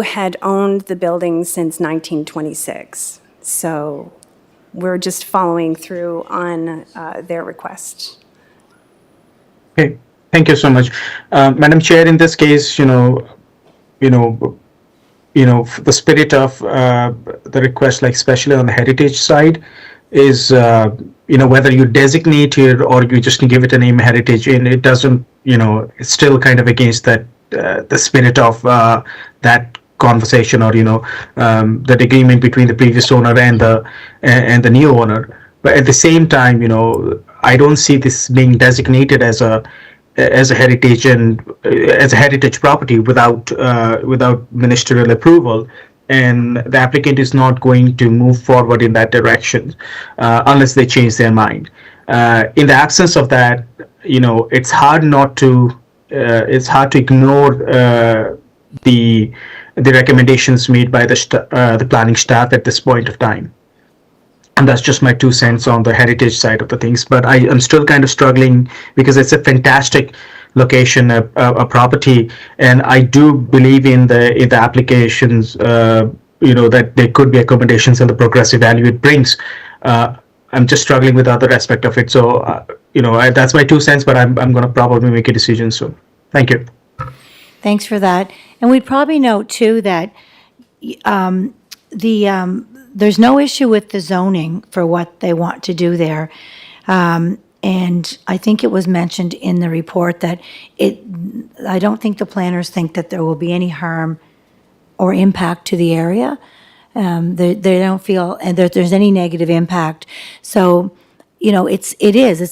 had owned the building since 1926. So we're just following through on their request. Okay, thank you so much, Madam Chair. In this case, the spirit of the request, like especially on the heritage side, is whether you designate it or you just give it a name heritage, and it doesn't, it's still kind of against that the spirit of that conversation, or that agreement between the previous owner and the new owner. But at the same time, I don't see this being designated as a heritage and as a heritage property without ministerial approval, and the applicant is not going to move forward in that direction unless they change their mind. In the absence of that, it's hard to ignore the recommendations made by the planning staff at this point of time. And that's just my 2 cents on the heritage side of the things. But I am still kind of struggling because it's a fantastic location, a property, and I do believe in the applications, that there could be accommodations and the progressive value it brings. I'm just struggling with the other aspect of it. So, that's my 2 cents, but I'm going to probably make a decision soon. Thank you. Thanks for that. And we'd probably note, too, that there's no issue with the zoning for what they want to do there. And I think it was mentioned in the report that I don't think the planners think that there will be any harm or impact to the area. They don't feel that there's any negative impact. So, it's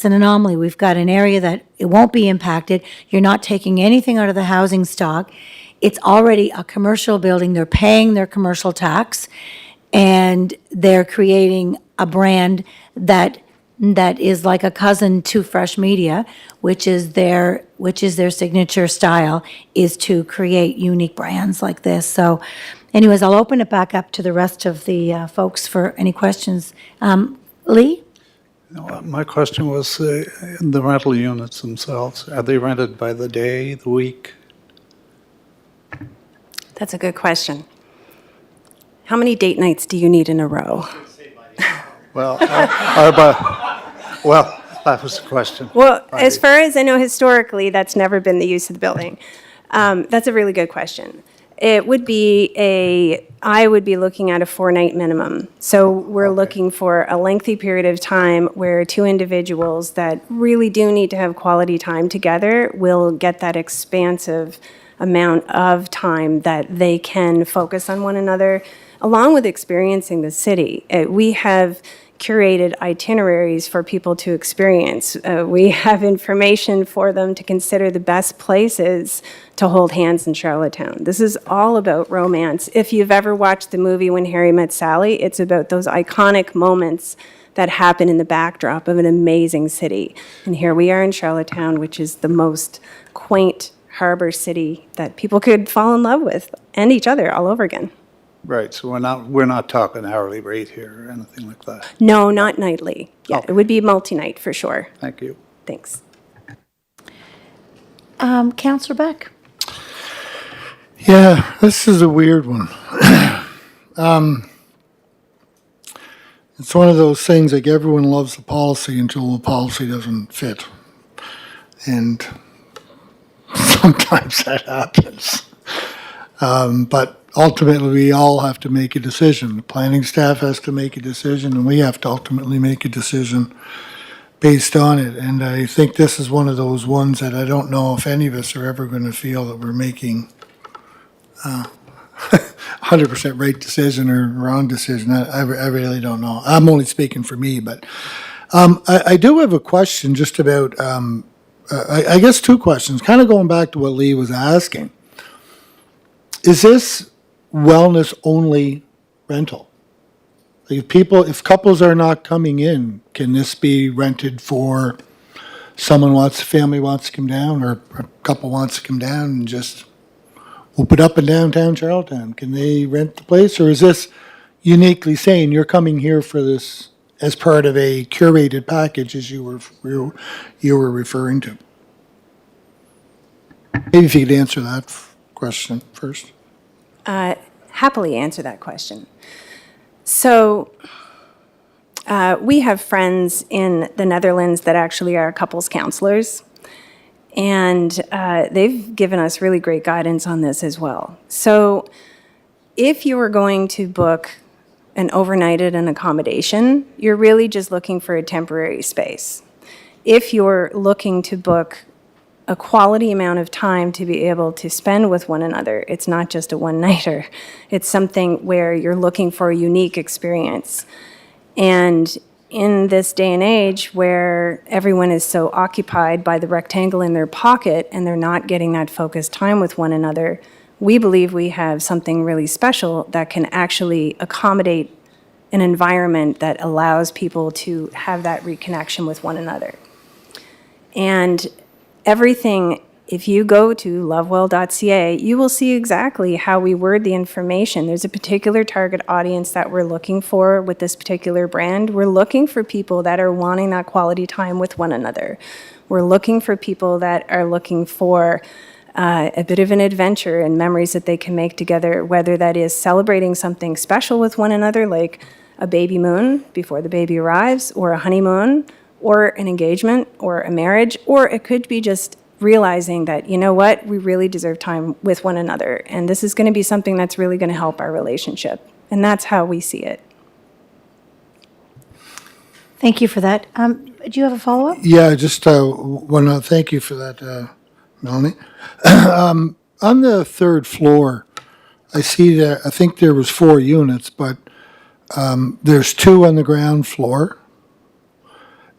an anomaly. We've got an area that it won't be impacted. You're not taking anything out of the housing stock. It's already a commercial building. They're paying their commercial tax, and they're creating a brand that that is like a cousin to Fresh Media, which is their signature style, is to create unique brands like this. So anyways, I'll open it back up to the rest of the folks for any questions. Lee? My question was the rental units themselves. Are they rented by the day, the week? That's a good question. How many date nights do you need in a row? Well, that was the question. Well, as far as I know, historically, that's never been the use of the building. That's a really good question. It would be I would be looking at a 4-night minimum. So we're looking for a lengthy period of time where two individuals that really do need to have quality time together will get that expansive amount of time that they can focus on one another, along with experiencing the city. We have curated itineraries for people to experience. We have information for them to consider the best places to hold hands in Charlottetown. This is all about romance. If you've ever watched the movie When Harry Met Sally, it's about those iconic moments that happen in the backdrop of an amazing city. And here we are in Charlottetown, which is the most quaint harbor city that people could fall in love with and each other all over again. Right, so we're not talking hourly rate here or anything like that. No, not nightly. Yeah, Okay. it would be multi-night for sure. Thank you. Thanks. Councillor Beck? Yeah, this is a weird one. It's one of those things like everyone loves the policy until the policy doesn't fit. And sometimes that happens. But ultimately, we all have to make a decision. The planning staff has to make a decision, and we have to ultimately make a decision based on it. And I think this is one of those ones that I don't know if any of us are ever going to feel that we're making 100% right decision or wrong decision. I really don't know. I'm only speaking for me, but I do have a question just about, I guess two questions, kind of going back to what Lee was asking. Is this wellness-only rental? Like if couples are not coming in, can this be rented for family wants to come down, or a couple wants to come down and just whoop it up in downtown Charlottetown? Can they rent the place, or is this uniquely saying you're coming here for this as part of a curated package, as you were referring to? Maybe if you could answer that question first. Happily answer that question. So we have friends in the Netherlands that actually are couples counselors, and they've given us really great guidance on this as well. So if you were going to book an overnighted an accommodation, you're really just looking for a temporary space. If you're looking to book a quality amount of time to be able to spend with one another, it's not just a one-nighter. It's something where you're looking for a unique experience. And in this day and age where everyone is so occupied by the rectangle in their pocket and they're not getting that focused time with one another, we believe we have something really special that can actually accommodate an environment that allows people to have that reconnection with one another. And everything, if you go to lovewell.ca, you will see exactly how we word the information. There's a particular target audience that we're looking for with this particular brand. We're looking for people that are wanting that quality time with one another. We're looking for people that are looking for a bit of an adventure and memories that they can make together, whether that is celebrating something special with one another, like a baby moon before the baby arrives, or a honeymoon, or an engagement, or a marriage, or it could be just realizing that, you know what, we really deserve time with one another, and this is going to be something that's really going to help our relationship. And that's how we see it. Thank you for that. Do you have a follow-up? Yeah, just want to thank you for that, Melanie. On the third floor, I see that, I think there was 4 units, but there's 2 on the ground floor.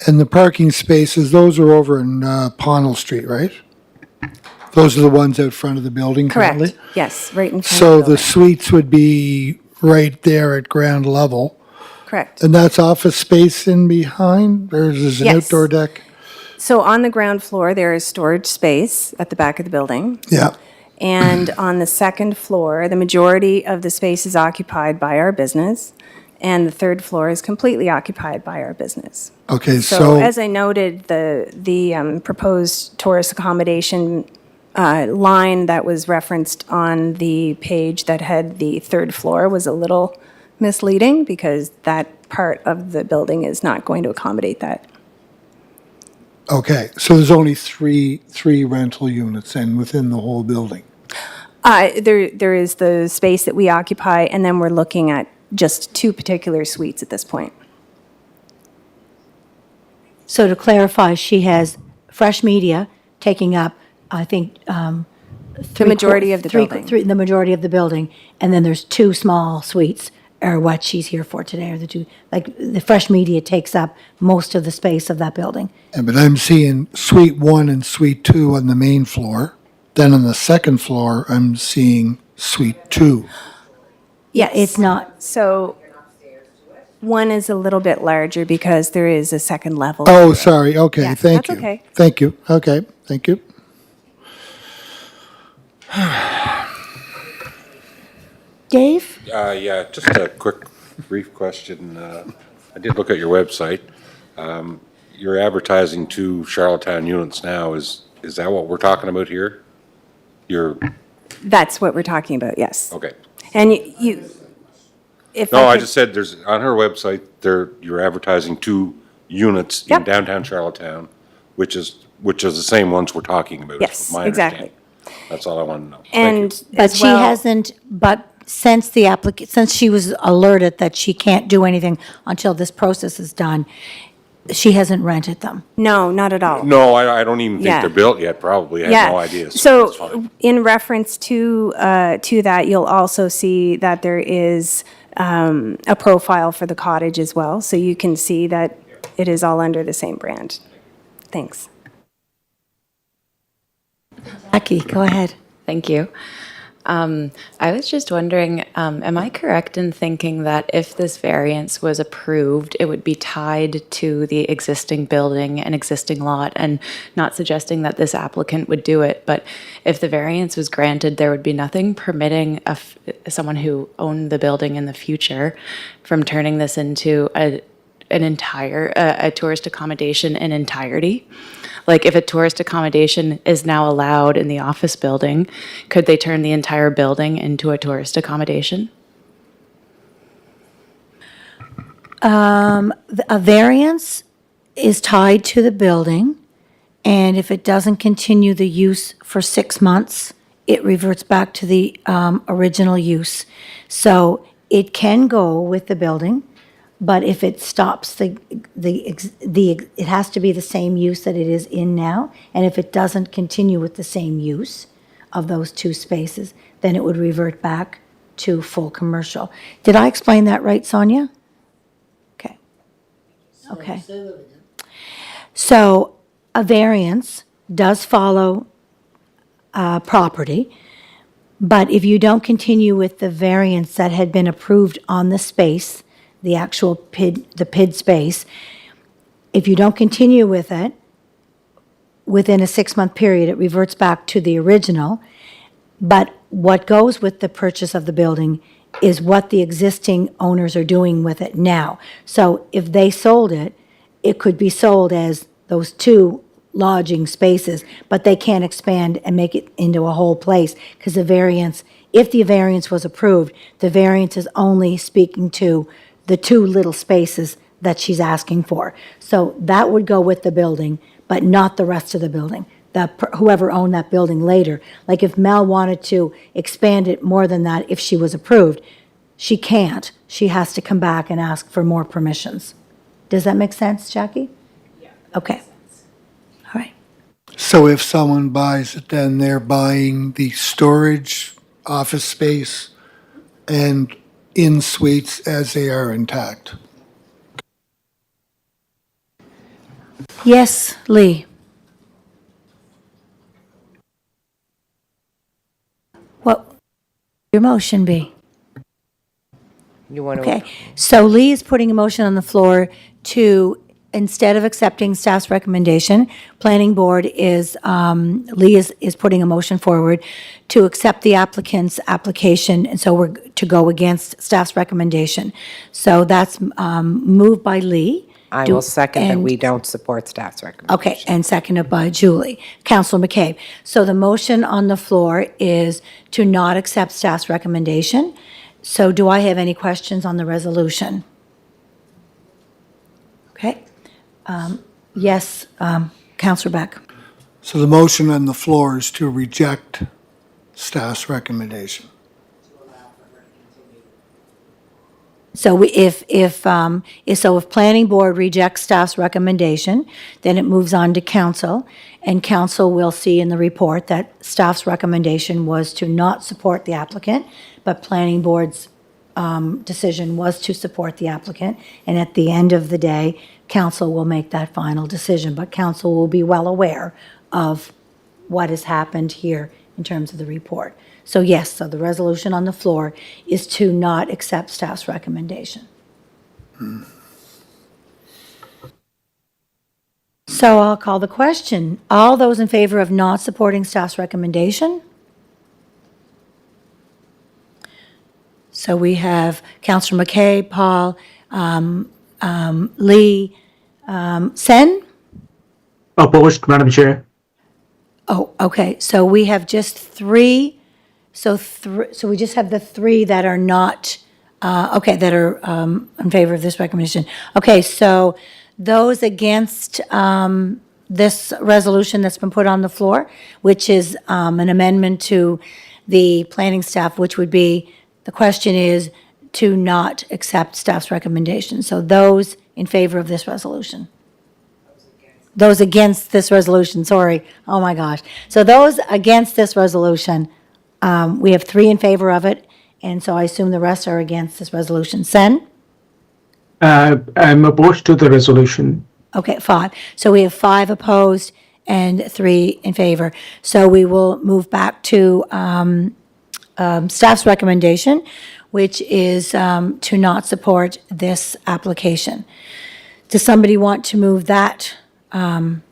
And the parking spaces, those are over in Ponnell Street, right? Those are the ones out front of the building currently? Correct. Yes, right in front So of the the building. suites would be right there at ground level. correct. And that's office space in behind, or is it an Yes. outdoor deck? So on the ground floor, there is storage space at the back of the building. Yeah, And on the second floor, the majority of the space is occupied by our business, and the third floor is completely occupied by our business. okay, So so, as I noted, the proposed tourist accommodation line that was referenced on the page that had the third floor was a little misleading because that part of the building is not going to accommodate that. okay, so there's only three rental units and within the whole building? There is the space that we occupy, and then we're looking at just two particular suites at this point. So to clarify, she has Fresh Media taking up, I think, The majority of the building. The majority of the building, and then there's two small suites, are what she's here for today, or the two, like, the Fresh Media takes up most of the space of that building. But I'm seeing Suite 1 and Suite 2 on the main floor. Then on the second floor, I'm seeing Suite 2. Yeah, it's not, So one is a little bit larger because there is a second level. Oh, sorry, okay, Yeah, thank that's you. okay. Thank you, okay, thank you. Dave? Yeah, just a quick, brief question. I did look at your website. You're advertising 2 Charlottetown units now. Is that what we're talking about here? You're, That's what we're talking about, yes. okay. And if No, I could- just said there's, on her website, you're advertising 2 units in Yep. downtown Charlottetown, which is the same ones we're talking about. Yes, my exactly. understanding. That's all I wanted to know. Thank you. And But as she well- hasn't, but since since she was alerted that she can't do anything until this process is done, she hasn't rented them. No, not at all. No, I don't even think Yeah. they're built yet, probably. I Yeah. have no idea. That's So fine. in reference to that, you'll also see that there is a profile for the cottage as well. So you can see that it is all under the same brand. Thanks. Jackie, go ahead. Thank you. I was just wondering, am I correct in thinking that if this variance was approved, it would be tied to the existing building and existing lot? And not suggesting that this applicant would do it, but if the variance was granted, there would be nothing permitting someone who owned the building in the future from turning this into a tourist accommodation in entirety. Like, if a tourist accommodation is now allowed in the office building, could they turn the entire building into a tourist accommodation? A variance is tied to the building, and if it doesn't continue the use for 6 months, it reverts back to the original use. So it can go with the building, but if it stops it has to be the same use that it is in now, and if it doesn't continue with the same use of those 2 spaces, then it would revert back to full commercial. Did I explain that right, Sonia? Okay. Okay. So a variance does follow property, but if you don't continue with the variance that had been approved on the space, the actual the PID space, if you don't continue with it, within a 6-month period, it reverts back to the original. But what goes with the purchase of the building is what the existing owners are doing with it now. So if they sold it, it could be sold as those 2 lodging spaces, but they can't expand and make it into a whole place, because if the variance was approved, the variance is only speaking to the 2 little spaces that she's asking for. So that would go with the building, but not the rest of the building. Whoever owned that building later, like if Mel wanted to expand it more than that, if she was approved, she can't. She has to come back and ask for more permissions. Does that make sense, Jackie? Yeah. Okay. All right. So if someone buys it, then they're buying the storage office space and in suites as they are intact. Yes, Lee. What would your motion be? You want to? Okay, so Lee is putting a motion on the floor to, instead of accepting staff's recommendation, planning board is, Lee is putting a motion forward to accept the applicant's application, and so we're to go against staff's recommendation. So that's moved by Lee. I Do- will second that and- we don't support staff's recommendation. Okay, and seconded by Julie. Counselor McCabe. So the motion on the floor is to not accept staff's recommendation. So do I have any questions on the resolution? Okay. Yes, Counselor Beck. So the motion on the floor is to reject staff's recommendation. So if planning board rejects staff's recommendation, then it moves on to council, and council will see in the report that staff's recommendation was to not support the applicant, but planning board's decision was to support the applicant, and at the end of the day, council will make that final decision, but council will be well aware of what has happened here in terms of the report. So yes, so the resolution on the floor is to not accept staff's recommendation. So I'll call the question. All those in favor of not supporting staff's recommendation? So we have Councillor McKay, Paul, Lee, Sen? Opposed, Madam Chair. Oh, okay, so we have just three, so we just have the three that are not, that are in favor of this recommendation. Okay, so those against this resolution that's been put on the floor, which is an amendment to the planning staff, which would be, the question is to not accept staff's recommendation. So those in favor of this resolution. Those against this resolution, sorry. Oh, my gosh. So those against this resolution, we have three in favor of it, and so I assume the rest are against this resolution. Sen? I'm opposed to the resolution. Okay, 5. So we have 5 opposed and 3 in favor. So we will move back to staff's recommendation, which is to not support this application. Does somebody want to move that onto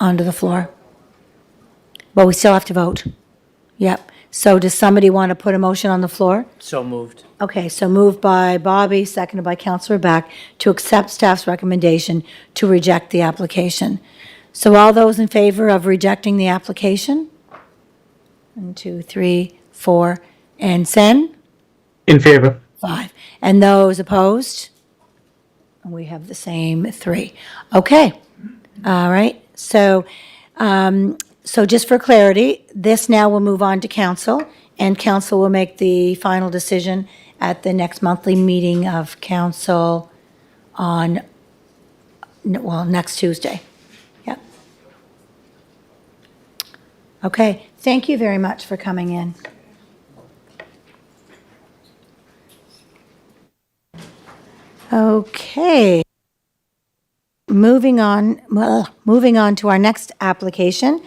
the floor? Well, we still have to vote. Yep. So does somebody want to put a motion on the floor? So moved. Okay, so moved by Bobby, seconded by Councillor Beck, to accept staff's recommendation to reject the application. So all those in favor of rejecting the application? 1, 2, 3, 4, and Sen? In favor. 5. And those opposed? And we have the same 3. Okay, all right. So, so just for clarity, this now will move on to council, and council will make the final decision at the next monthly meeting of council on, well, next Tuesday. Yep. Okay, thank you very much for coming in. Okay. Moving on to our next application.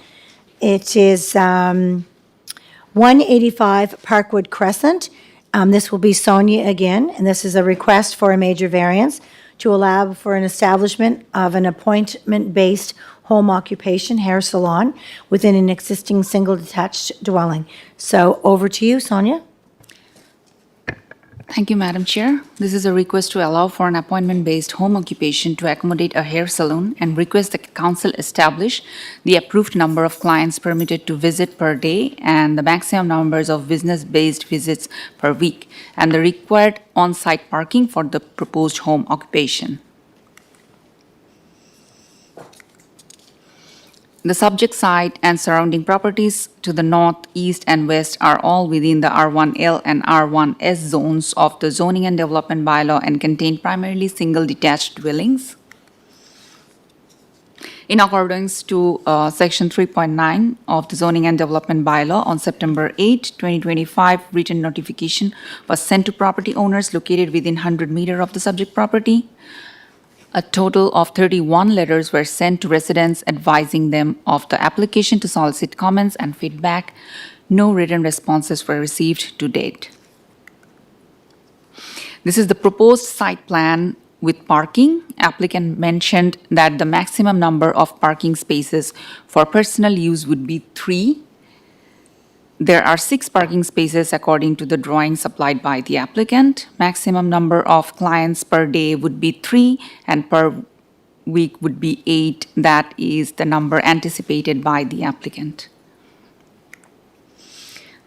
It is 185 Parkwood Crescent. This will be Sonia again, and this is a request for a major variance to allow for an establishment of an appointment-based home occupation hair salon within an existing single detached dwelling. So over to you, Sonia. Thank you, Madam Chair. This is a request to allow for an appointment-based home occupation to accommodate a hair salon and request the council establish the approved number of clients permitted to visit per day and the maximum numbers of business-based visits per week and the required on-site parking for the proposed home occupation. The subject site and surrounding properties to the north, east, and west are all within the R1L and R1S zones of the Zoning and Development Bylaw and contain primarily single detached dwellings. In accordance to Section 3.9 of the Zoning and Development Bylaw, on September 8, 2025, written notification was sent to property owners located within 100 meters of the subject property. A total of 31 letters were sent to residents advising them of the application to solicit comments and feedback. No written responses were received to date. This is the proposed site plan with parking. Applicant mentioned that the maximum number of parking spaces for personal use would be 3. There are 6 parking spaces according to the drawing supplied by the applicant. Maximum number of clients per day would be 3, and per week would be 8. That is the number anticipated by the applicant.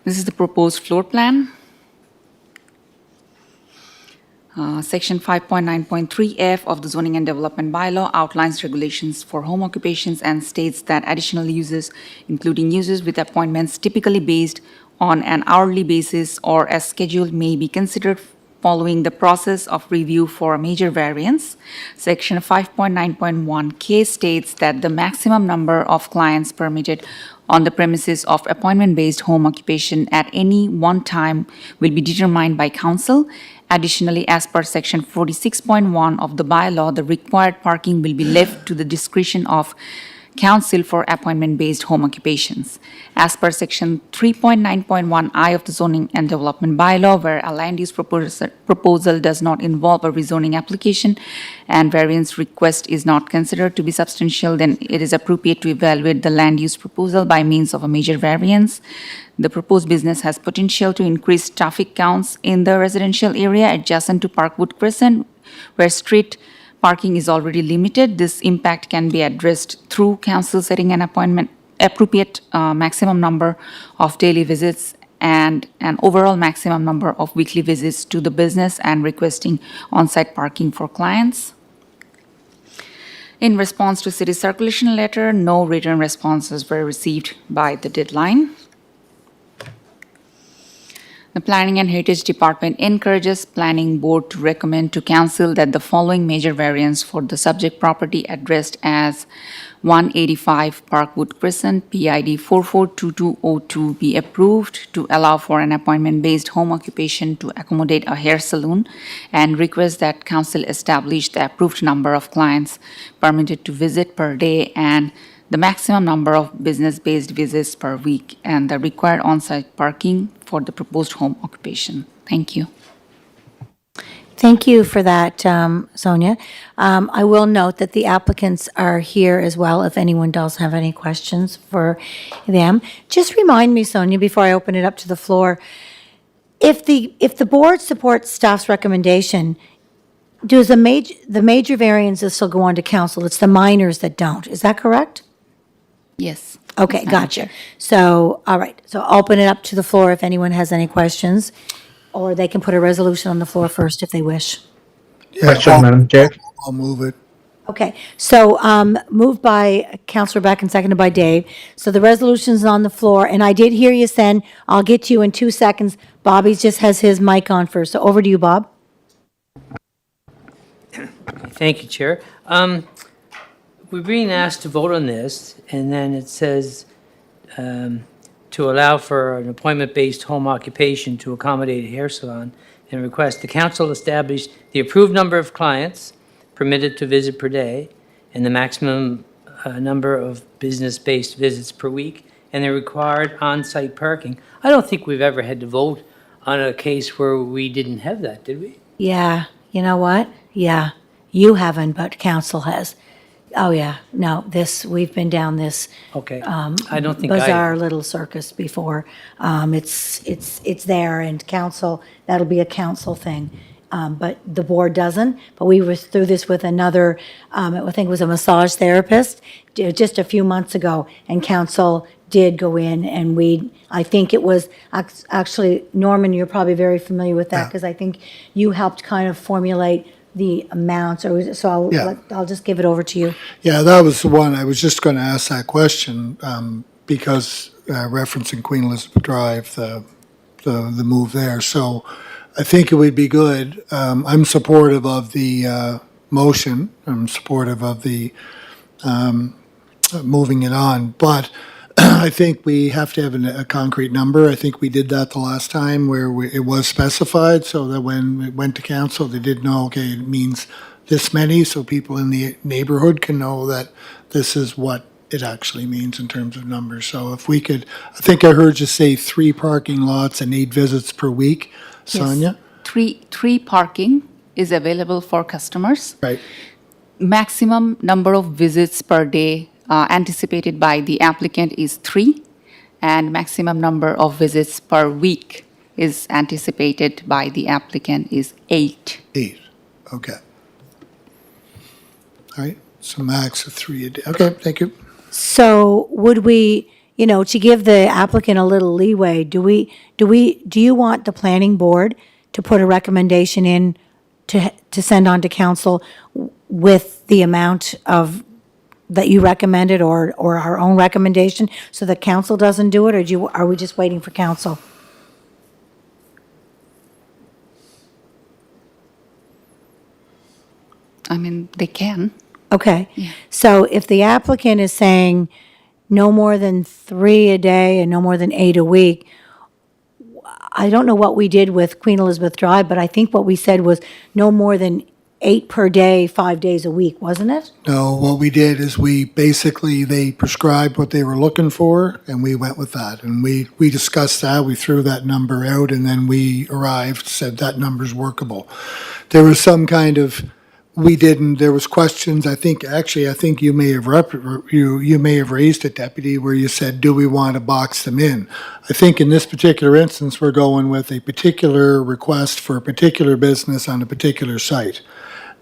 This is the proposed floor plan. Section 5.9.3F of the Zoning and Development Bylaw outlines regulations for home occupations and states that additional uses, including uses with appointments typically based on an hourly basis or as scheduled, may be considered following the process of review for a major variance. Section 5.9.1K states that the maximum number of clients permitted on the premises of appointment-based home occupation at any one time will be determined by council. Additionally, as per Section 46.1 of the bylaw, the required parking will be left to the discretion of council for appointment-based home occupations. As per Section 3.9.1I of the Zoning and Development Bylaw, where a land use proposal does not involve a rezoning application and variance request is not considered to be substantial, then it is appropriate to evaluate the land use proposal by means of a major variance. The proposed business has potential to increase traffic counts in the residential area adjacent to Parkwood Crescent, where street parking is already limited. This impact can be addressed through council setting an appropriate maximum number of daily visits and an overall maximum number of weekly visits to the business and requesting on-site parking for clients. In response to city circulation letter, no written responses were received by the deadline. The Planning and Heritage Department encourages Planning Board to recommend to Council that the following major variance for the subject property addressed as 185 Parkwood Crescent, PID 442202 be approved to allow for an appointment-based home occupation to accommodate a hair salon, and request that Council establish the approved number of clients permitted to visit per day and the maximum number of business-based visits per week, and the required on-site parking for the proposed home occupation. Thank you. Thank you for that, Sonia. I will note that the applicants are here as well, if anyone does have any questions for them. Just remind me, Sonia, before I open it up to the floor, if the board supports staff's recommendation, does the major variances still go on to council? It's the minors that don't. Is that correct? Yes. Okay, gotcha. So, all right, so I'll open it up to the floor if anyone has any questions, or they can put a resolution on the floor first if they wish. Yeah, Question, Madam Chair. I'll move it. Okay, so moved by Councillor Beck and seconded by Dave. So the resolution's on the floor, and I did hear you, Sen. I'll get to you in 2 seconds. Bobby just has his mic on first, so over to you, Bob. Thank you, Chair. We're being asked to vote on this, and then it says to allow for an appointment-based home occupation to accommodate a hair salon, and request the council establish the approved number of clients permitted to visit per day and the maximum number of business-based visits per week and the required on-site parking. I don't think we've ever had to vote on a case where we didn't have that, did we? Yeah, you know what? Yeah, you haven't, but council has. Oh, yeah, no, we've been down this Okay. I don't think I... bizarre little circus before. It's there, and council, that'll be a council thing. But the board doesn't. But we were through this with another, I think it was a massage therapist, just a few months ago, and council did go in, and I think it was, actually, Norman, you're probably very familiar with that, because I think you helped kind of formulate the amounts, so I'll just give it over to you. Yeah, that was the one. I was just going to ask that question because referencing Queen Elizabeth Drive, the move there. So I think it would be good. I'm supportive of the motion. I'm supportive of the moving it on. But I think we have to have a concrete number. I think we did that the last time where it was specified so that when it went to council, they did know, okay, it means this many, so people in the neighborhood can know that this is what it actually means in terms of numbers. So if we could, I think I heard you say 3 parking lots and 8 visits per week, Sonia? three parking is available for customers. Right. Maximum number of visits per day anticipated by the applicant is 3, and maximum number of visits per week is anticipated by the applicant is 8. 8, okay. All right, so max of 3 a day. Okay, thank you. So would we, to give the applicant a little leeway, do you want the planning board to put a recommendation in to send on to council with the amount of, that you recommended or our own recommendation so that council doesn't do it, or are we just waiting for council? I mean, they can. Okay. So if the applicant is saying no more than 3 a day and no more than 8 a week, I don't know what we did with Queen Elizabeth Drive, but I think what we said was no more than 8 per day, 5 days a week, wasn't it? No, what we did is they prescribed what they were looking for, and we went with that. And we discussed that, we threw that number out, and then we arrived, said that number's workable. There was some kind of, there was questions, I think you may have you may have raised it, Deputy, where you said, do we want to box them in? I think in this particular instance, we're going with a particular request for a particular business on a particular site.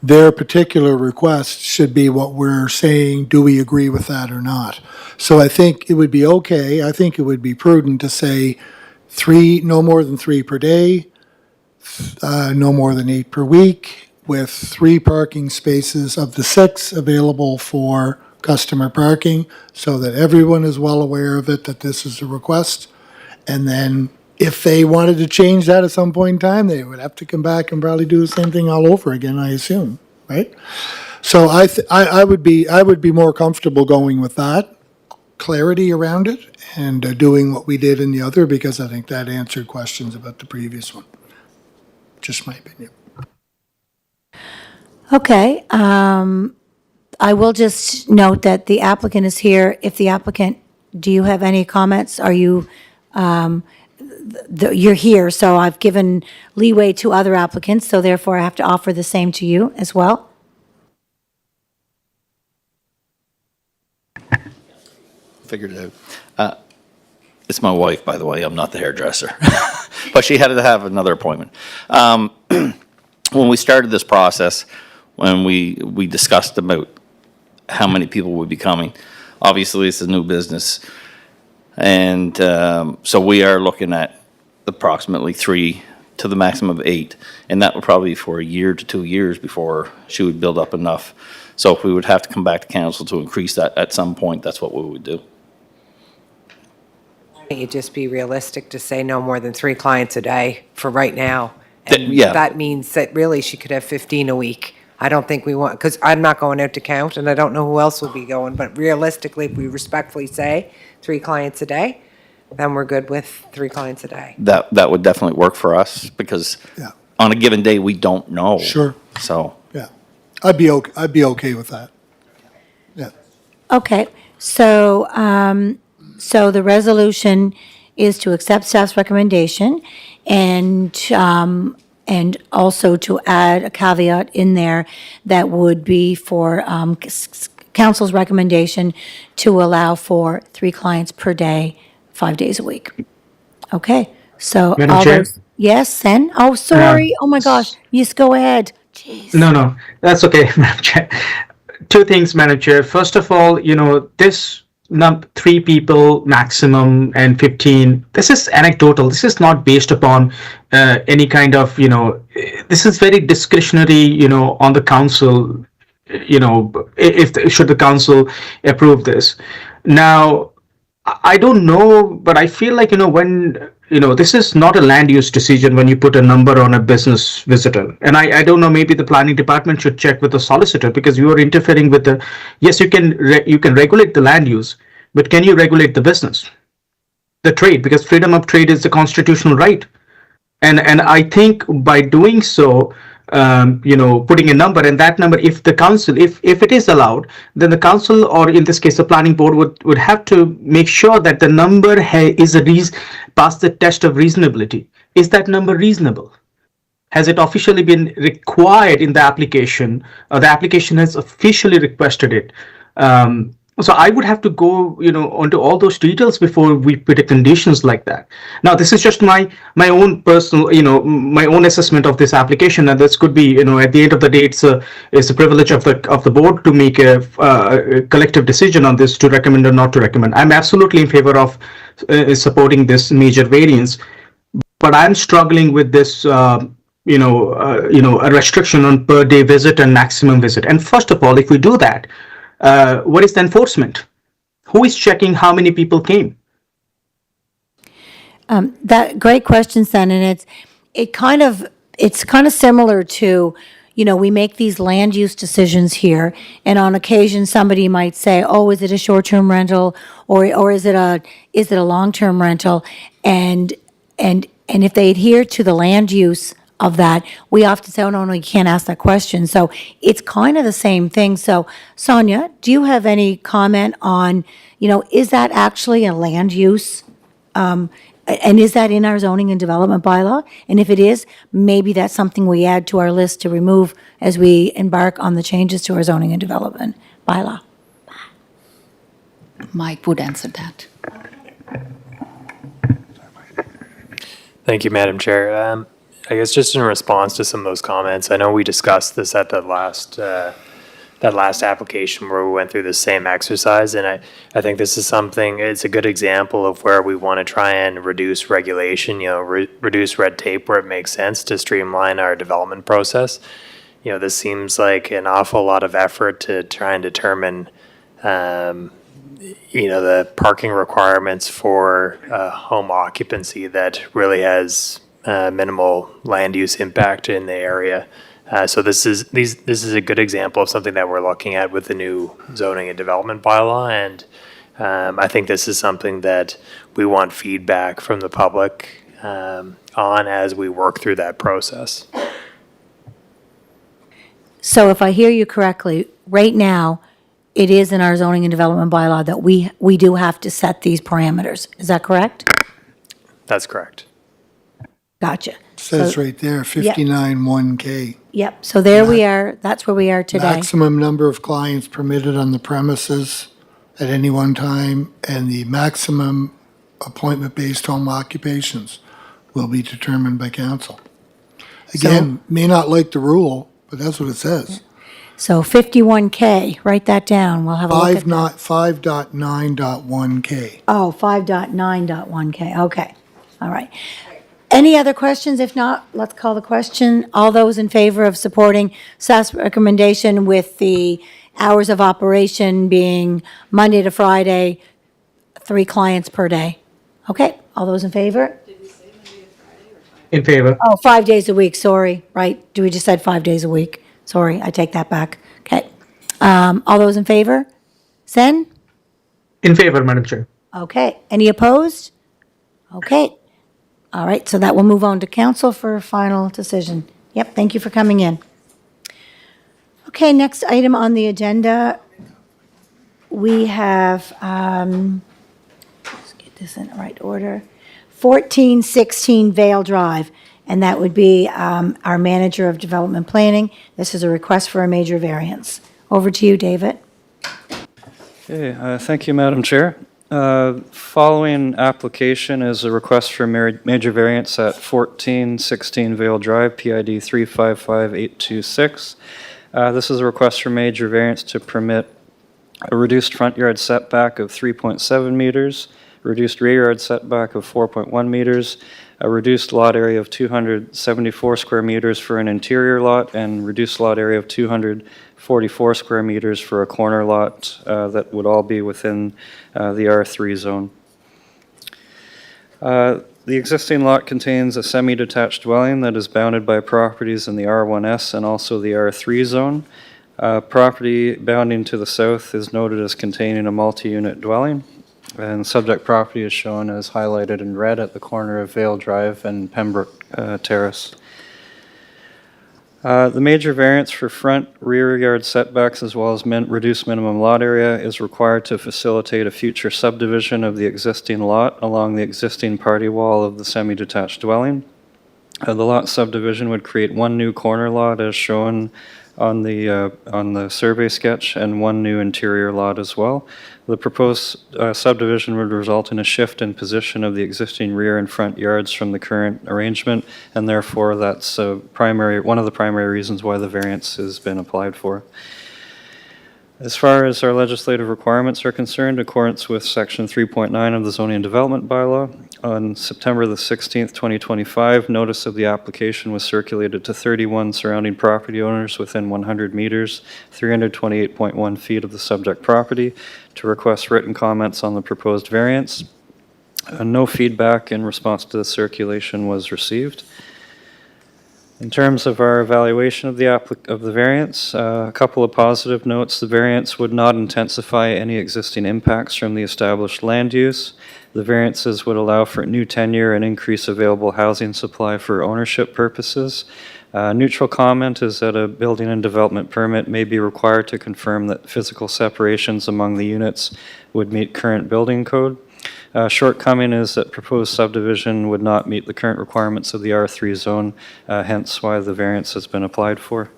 Their particular request should be what we're saying, do we agree with that or not? So I think it would be okay, I think it would be prudent to say 3, no more than 3 per day, no more than 8 per week, with 3 parking spaces of the 6 available for customer parking, so that everyone is well aware of it, that this is a request. And then if they wanted to change that at some point in time, they would have to come back and probably do the same thing all over again, I assume, right? So I would be more comfortable going with that, clarity around it, and doing what we did in the other, because I think that answered questions about the previous one. Just my opinion. Okay. I will just note that the applicant is here. If the applicant, do you have any comments? Are you, you're here, so I've given leeway to other applicants, so therefore I have to offer the same to you as well. Figured it out. It's my wife, by the way. I'm not the hairdresser. But she had to have another appointment. When we started this process, when we discussed about how many people would be coming, obviously it's a new business. And so we are looking at approximately 3 to the maximum of 8. And that would probably be for a year to 2 years before she would build up enough. So if we would have to come back to council to increase that at some point, that's what we would do. It'd just be realistic to say no more than 3 clients a day for right now. And yeah. that means that really she could have 15 a week. I don't think we want, because I'm not going out to count, and I don't know who else will be going, but realistically, if we respectfully say 3 clients a day, then we're good with 3 clients a day. That would definitely work for us, because Yeah. on a given day, we don't know. Sure. So, Yeah, I'd be okay with that. Yeah. Okay, so, so the resolution is to accept staff's recommendation and also to add a caveat in there that would be for council's recommendation to allow for 3 clients per day, 5 days a week. Okay, so. Madam all Chair? those- Yes, then? Oh, sorry. Oh, my gosh. Yes, go ahead. Jeez. No, that's okay, Madam Chair. 2 things, Madam Chair. First of all, this 3 people maximum and 15, this is anecdotal. This is not based upon any kind of, this is very discretionary, on the council, should the council approve this. Now, I don't know, but I feel like, when, this is not a land use decision when you put a number on a business visitor. And I don't know, maybe the planning department should check with the solicitor, because you are interfering with the, yes, you can regulate the land use, but can you regulate the business, the trade? Because freedom of trade is the constitutional right. And I think by doing so, putting a number, and that number, if the council, if it is allowed, then the council, or in this case the planning board, would have to make sure that the number is past the test of reasonability. Is that number reasonable? has it officially been required in the application? The application has officially requested it. So I would have to go, onto all those details before we put a conditions like that. Now, this is just my own personal, my own assessment of this application, and this could be, at the end of the day, it's a privilege of the board to make a collective decision on this, to recommend or not to recommend. I'm absolutely in favor of supporting this major variance, but I'm struggling with this. A restriction on per day visit and maximum visit. And first of all, if we do that, what is the enforcement? Who is checking how many people came? That great question, Sen, and it's kind of similar to, we make these land use decisions here, and on occasion somebody might say, "Oh, is it a short-term rental or is it a long-term rental?" And if they adhere to the land use of that, we often say, "Oh, no, you can't ask that question." So it's kind of the same thing. So Sonia, do you have any comment on, is that actually a land use? And is that in our zoning and development bylaw? And if it is, maybe that's something we add to our list to remove as we embark on the changes to our zoning and development bylaw. Mike would answer that. Thank you, Madam Chair. I guess just in response to some of those comments, I know we discussed this at the that last application where we went through the same exercise, and I think this is something, it's a good example of where we want to try and reduce regulation, reduce red tape where it makes sense to streamline our development process. This seems like an awful lot of effort to try and determine the parking requirements for home occupancy that really has minimal land use impact in the area. So this is a good example of something that we're looking at with the new zoning and development bylaw, and I think this is something that we want feedback from the public on as we work through that process. So if I hear you correctly, right now, it is in our zoning and development bylaw that we do have to set these parameters. Is that correct? That's correct. Gotcha. Says So- right there, 59.1K. Yep, so there we are, that's where we are today. Maximum number of clients permitted on the premises at any one time, and the maximum appointment-based home occupations will be determined by council. Again, may not like the rule, but that's what it says. So 51K, write that down, we'll have a look at that. 5.9.1K. Oh, 5.9.1K, okay, all right. Any other questions? If not, let's call the question. All those in favor of supporting staff's recommendation with the hours of operation being Monday to Friday, 3 clients per day? Okay, all those in favor? In favor. Oh, 5 days a week, sorry, right? We just said 5 days a week. Sorry, I take that back. Okay. All those in favor? Sen? In favor, Madam Chair. Okay. Any opposed? Okay. All right, so that will move on to council for a final decision. Yep, thank you for coming in. Okay, next item on the agenda, we have, let's get this in the right order, 1416 Vale Drive, and that would be our manager of development planning. This is a request for a major variance. Over to you, David. Okay, thank you, Madam Chair. Following application is a request for major variance at 1416 Vale Drive, PID 355826. This is a request for major variance to permit a reduced front yard setback of 3.7 meters, reduced rear yard setback of 4.1 meters, a reduced lot area of 274 square meters for an interior lot, and reduced lot area of 244 square meters for a corner lot that would all be within the R3 zone. The existing lot contains a semi-detached dwelling that is bounded by properties in the R1S and also the R3 zone. Property bounding to the south is noted as containing a multi-unit dwelling, and subject property is shown as highlighted in red at the corner of Vale Drive and Pembroke Terrace. The major variance for front, rear yard setbacks as well as reduced minimum lot area is required to facilitate a future subdivision of the existing lot along the existing party wall of the semi-detached dwelling. The lot subdivision would create one new corner lot as shown on the survey sketch and one new interior lot as well. The proposed subdivision would result in a shift in position of the existing rear and front yards from the current arrangement, and therefore that's one of the primary reasons why the variance has been applied for. As far as our legislative requirements are concerned, in accordance with Section 3.9 of the Zoning and Development Bylaw, on September the 16th, 2025, notice of the application was circulated to 31 surrounding property owners within 100 meters, 328.1 feet of the subject property, to request written comments on the proposed variance. No feedback in response to the circulation was received. In terms of our evaluation of the variance, a couple of positive notes. The variance would not intensify any existing impacts from the established land use. The variances would allow for new tenure and increase available housing supply for ownership purposes. Neutral comment is that a building and development permit may be required to confirm that physical separations among the units would meet current building code. Shortcoming is that proposed subdivision would not meet the current requirements of the R3 zone, hence why the variance has been applied for.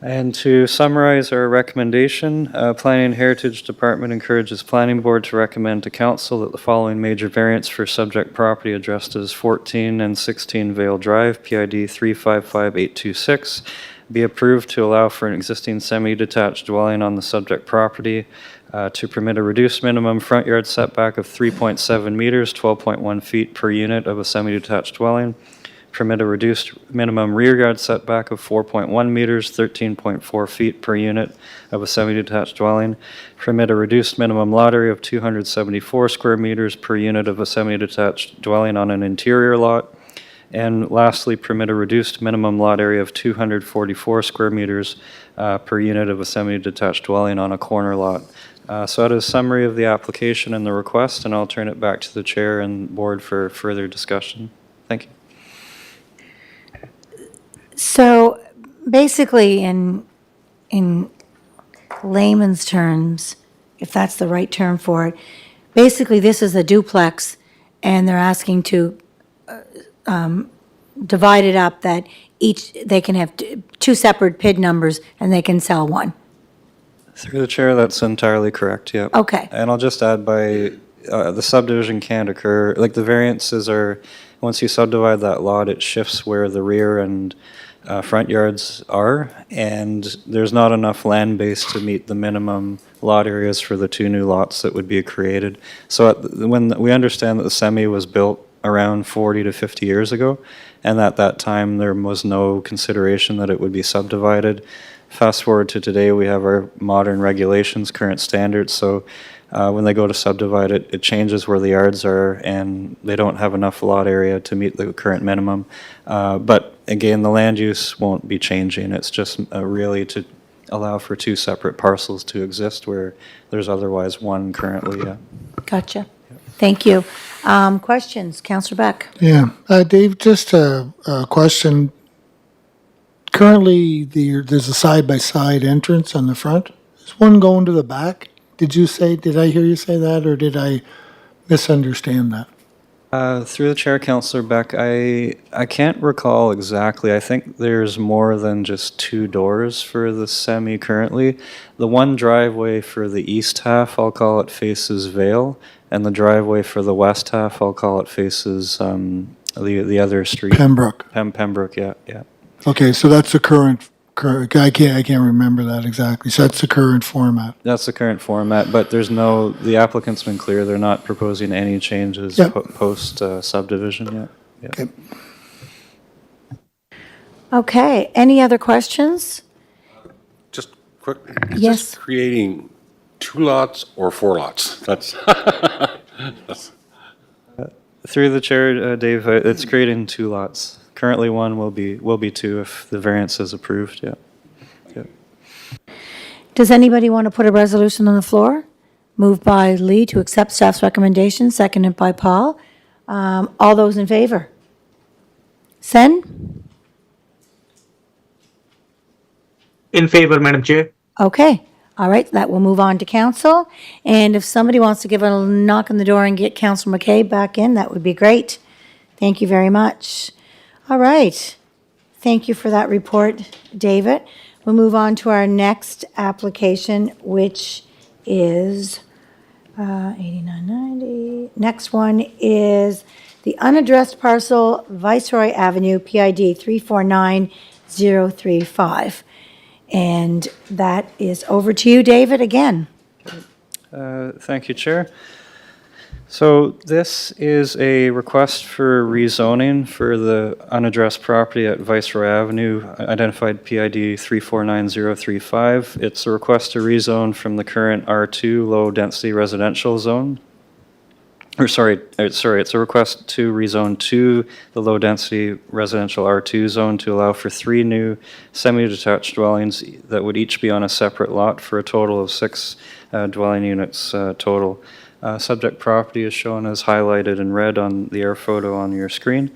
And to summarize our recommendation, Planning and Heritage Department encourages Planning Board to recommend to Council that the following major variance for subject property addressed as 14 and 16 Vale Drive, PID 355826, be approved to allow for an existing semi-detached dwelling on the subject property, to permit a reduced minimum front yard setback of 3.7 meters, 12.1 feet per unit of a semi-detached dwelling, permit a reduced minimum rear yard setback of 4.1 meters, 13.4 feet per unit of a semi-detached dwelling, permit a reduced minimum lot area of 274 square meters per unit of a semi-detached dwelling on an interior lot, and lastly, permit a reduced minimum lot area of 244 square meters per unit of a semi-detached dwelling on a corner lot. So that is a summary of the application and the request, and I'll turn it back to the chair and board for further discussion. Thank you. So basically, in layman's terms, if that's the right term for it, basically this is a duplex, and they're asking to divide it up that they can have two separate PID numbers and they can sell one. Through the chair, that's entirely correct, yeah. Okay. And I'll just add the subdivision can't occur, like the variances are, once you subdivide that lot, it shifts where the rear and front yards are, and there's not enough land base to meet the minimum lot areas for the two new lots that would be created. So when we understand that the semi was built around 40 to 50 years ago, and at that time there was no consideration that it would be subdivided. Fast forward to today, we have our modern regulations, current standards, so when they go to subdivide it, it changes where the yards are, and they don't have enough lot area to meet the current minimum. But again, the land use won't be changing. It's just really to allow for two separate parcels to exist where there's otherwise one currently. Yeah. Gotcha. Thank you. Questions? Councillor Beck? Yeah, Dave, just a question. Currently, there's a side-by-side entrance on the front. Is one going to the back? Did I hear you say that, or did I misunderstand that? Through the chair, Councillor Beck, I can't recall exactly. I think there's more than just two doors for the semi currently. The one driveway for the east half, I'll call it, faces Vale, and the driveway for the west half, I'll call it, faces the other street. Pembroke. Pembroke, yeah. Okay, so that's the current. I can't remember that exactly. So that's the current format. That's the current format, but the applicant's been clear, they're not proposing any changes Yep. post subdivision yet. Yeah. Okay. Okay, any other questions? Just quick. Is Yes. this creating 2 lots or 4 lots? That's Through the chair, Dave, it's creating 2 lots. Currently, one will be 2 if the variance is approved. Yeah. Does anybody want to put a resolution on the floor? Moved by Lee to accept staff's recommendation, seconded by Paul. All those in favor? Sen? In favor, Madam Chair. Okay, all right, that will move on to council. And if somebody wants to give a knock on the door and get Councillor McKay back in, that would be great. Thank you very much. All right. Thank you for that report, David. We'll move on to our next application, which is 8990. Next one is the unaddressed parcel, Viceroy Avenue, PID 349035. And that is over to you, David, again. Thank you, Chair. So this is a request for rezoning for the unaddressed property at Viceroy Avenue, identified PID 349035. It's a request to rezone from the current R2 low-density residential zone. It's a request to rezone to the low-density residential R2 zone to allow for 3 new semi-detached dwellings that would each be on a separate lot for a total of 6 dwelling units total. Subject property is shown as highlighted in red on the air photo on your screen.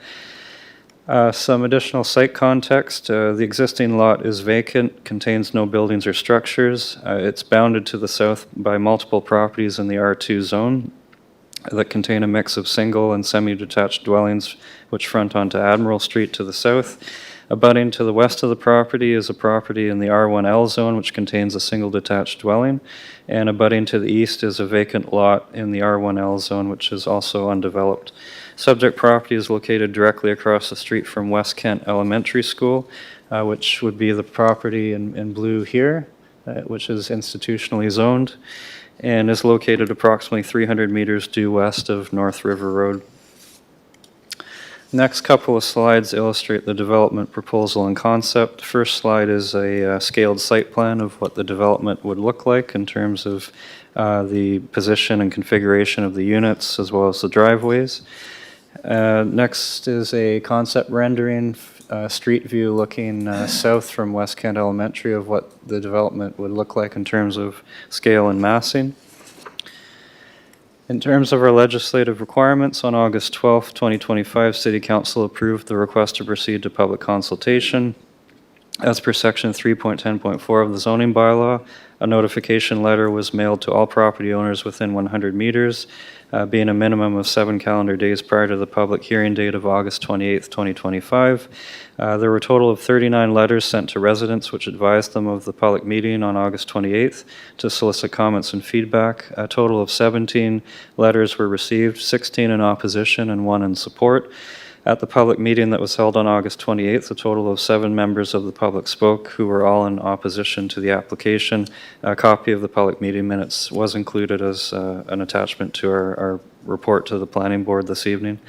Some additional site context. The existing lot is vacant, contains no buildings or structures. It's bounded to the south by multiple properties in the R2 zone that contain a mix of single and semi-detached dwellings which front onto Admiral Street to the south. Abutting to the west of the property is a property in the R1L zone which contains a single detached dwelling, and abutting to the east is a vacant lot in the R1L zone which is also undeveloped. Subject property is located directly across the street from West Kent Elementary School, which would be the property in blue here, which is institutionally zoned, and is located approximately 300 meters due west of North River Road. Next couple of slides illustrate the development proposal and concept. First slide is a scaled site plan of what the development would look like in terms of the position and configuration of the units as well as the driveways. Next is a concept rendering, street view looking south from West Kent Elementary of what the development would look like in terms of scale and massing. In terms of our legislative requirements, on August 12, 2025, City Council approved the request to proceed to public consultation. As per Section 3.10.4 of the zoning bylaw, a notification letter was mailed to all property owners within 100 meters, being a minimum of 7 calendar days prior to the public hearing date of August 28, 2025. There were a total of 39 letters sent to residents which advised them of the public meeting on August 28th to solicit comments and feedback. A total of 17 letters were received, 16 in opposition and 1 in support. At the public meeting that was held on August 28th, a total of 7 members of the public spoke who were all in opposition to the application. A copy of the public meeting minutes was included as an attachment to our report to the planning board this evening.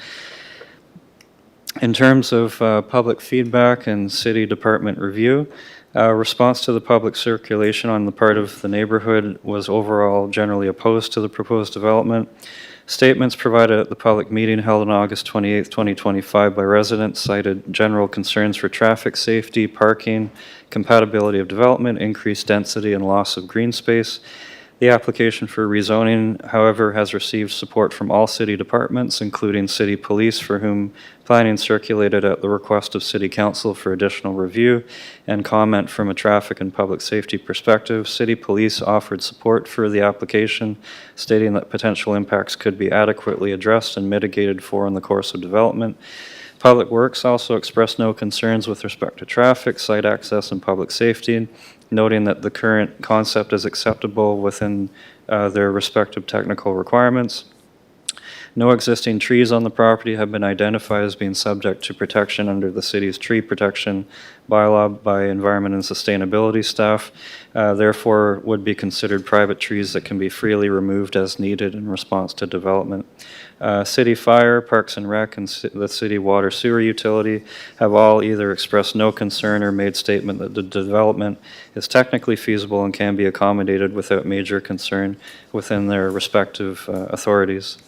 In terms of public feedback and city department review, response to the public circulation on the part of the neighborhood was overall generally opposed to the proposed development. Statements provided at the public meeting held on August 28, 2025 by residents cited general concerns for traffic safety, parking, compatibility of development, increased density, and loss of green space. The application for rezoning, however, has received support from all city departments, including city police, for whom planning circulated at the request of city council for additional review and comment from a traffic and public safety perspective. City police offered support for the application, stating that potential impacts could be adequately addressed and mitigated for in the course of development. Public Works also expressed no concerns with respect to traffic, site access, and public safety, noting that the current concept is acceptable within their respective technical requirements. No existing trees on the property have been identified as being subject to protection under the city's tree protection bylaw by Environment and Sustainability staff, therefore would be considered private trees that can be freely removed as needed in response to development. City Fire, Parks and Rec, and the City Water Sewer Utility have all either expressed no concern or made statement that the development is technically feasible and can be accommodated without major concern within their respective authorities.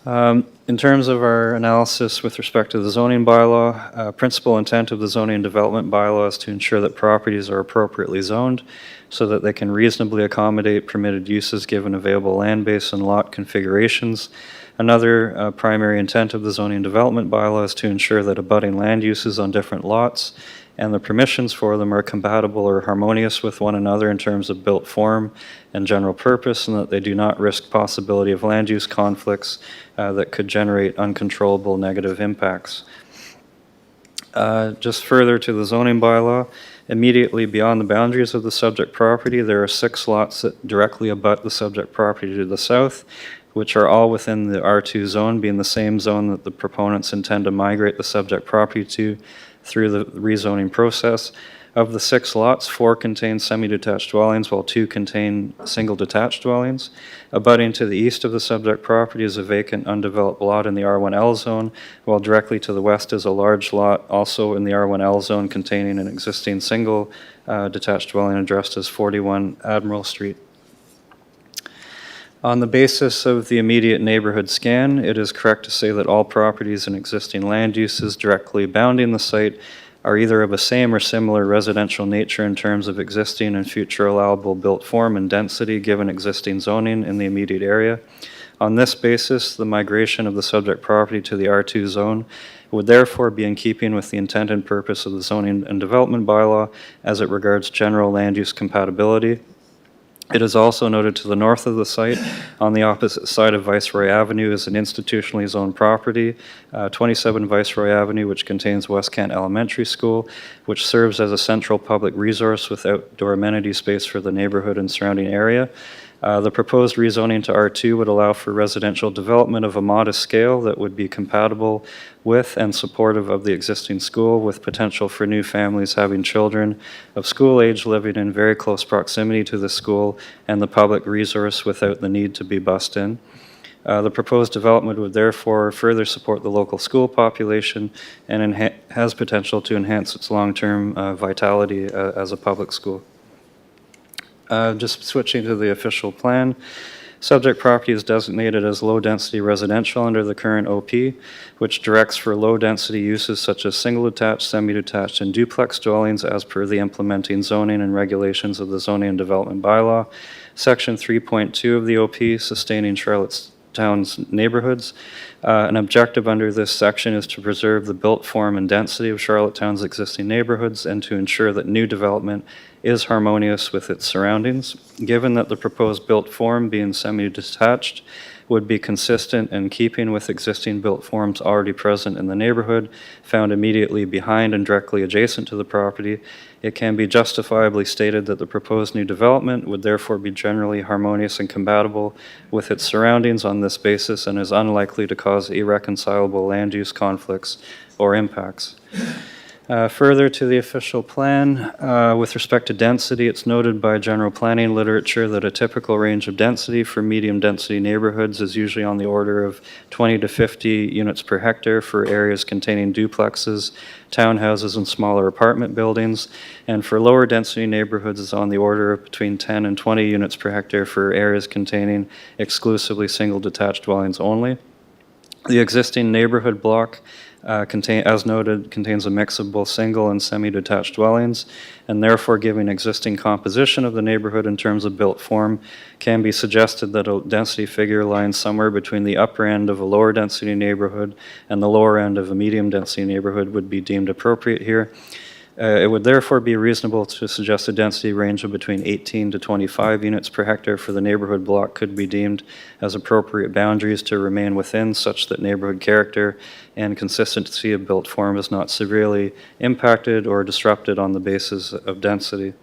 In terms of our analysis with respect to the zoning bylaw, principal intent of the zoning and development bylaw is to ensure that properties are appropriately zoned so that they can reasonably accommodate permitted uses given available land base and lot configurations. Another primary intent of the zoning and development bylaw is to ensure that abutting land uses on different lots and the permissions for them are compatible or harmonious with one another in terms of built form and general purpose, and that they do not risk possibility of land use conflicts that could generate uncontrollable negative impacts. Just further to the zoning bylaw, immediately beyond the boundaries of the subject property, there are 6 lots that directly abut the subject property to the south, which are all within the R2 zone, being the same zone that the proponents intend to migrate the subject property to through the rezoning process. Of the 6 lots, 4 contain semi-detached dwellings, while 2 contain single detached dwellings. Abutting to the east of the subject property is a vacant undeveloped lot in the R1L zone, while directly to the west is a large lot also in the R1L zone containing an existing single detached dwelling addressed as 41 Admiral Street. On the basis of the immediate neighborhood scan, it is correct to say that all properties and existing land uses directly bounding the site are either of a same or similar residential nature in terms of existing and future allowable built form and density given existing zoning in the immediate area. On this basis, the migration of the subject property to the R2 zone would therefore be in keeping with the intent and purpose of the zoning and development bylaw as it regards general land use compatibility. It is also noted to the north of the site, on the opposite side of Viceroy Avenue, is an institutionally zoned property, 27 Viceroy Avenue, which contains West Kent Elementary School, which serves as a central public resource with outdoor amenity space for the neighborhood and surrounding area. The proposed rezoning to R2 would allow for residential development of a modest scale that would be compatible with and supportive of the existing school, with potential for new families having children of school age living in very close proximity to the school and the public resource without the need to be bussed in. The proposed development would therefore further support the local school population and has potential to enhance its long-term vitality as a public school. Just switching to the official plan, subject property is designated as low-density residential under the current OP, which directs for low-density uses such as single-detached, semi-detached, and duplex dwellings as per the implementing zoning and regulations of the zoning and development bylaw. Section 3.2 of the OP, sustaining Charlottetown's neighborhoods. An objective under this section is to preserve the built form and density of Charlottetown's existing neighborhoods and to ensure that new development is harmonious with its surroundings. Given that the proposed built form, being semi-detached, would be consistent in keeping with existing built forms already present in the neighborhood, found immediately behind and directly adjacent to the property, it can be justifiably stated that the proposed new development would therefore be generally harmonious and compatible with its surroundings on this basis and is unlikely to cause irreconcilable land use conflicts or impacts. Further to the official plan, with respect to density, it's noted by general planning literature that a typical range of density for medium density neighborhoods is usually on the order of 20 to 50 units per hectare for areas containing duplexes, townhouses, and smaller apartment buildings, and for lower density neighborhoods is on the order of between 10 and 20 units per hectare for areas containing exclusively single detached dwellings only. The existing neighborhood block as noted, contains a mix of both single and semi-detached dwellings, and therefore giving existing composition of the neighborhood in terms of built form, can be suggested that a density figure lying somewhere between the upper end of a lower density neighborhood and the lower end of a medium density neighborhood would be deemed appropriate here. It would therefore be reasonable to suggest a density range of between 18 to 25 units per hectare for the neighborhood block could be deemed as appropriate boundaries to remain within, such that neighborhood character and consistency of built form is not severely impacted or disrupted on the basis of density.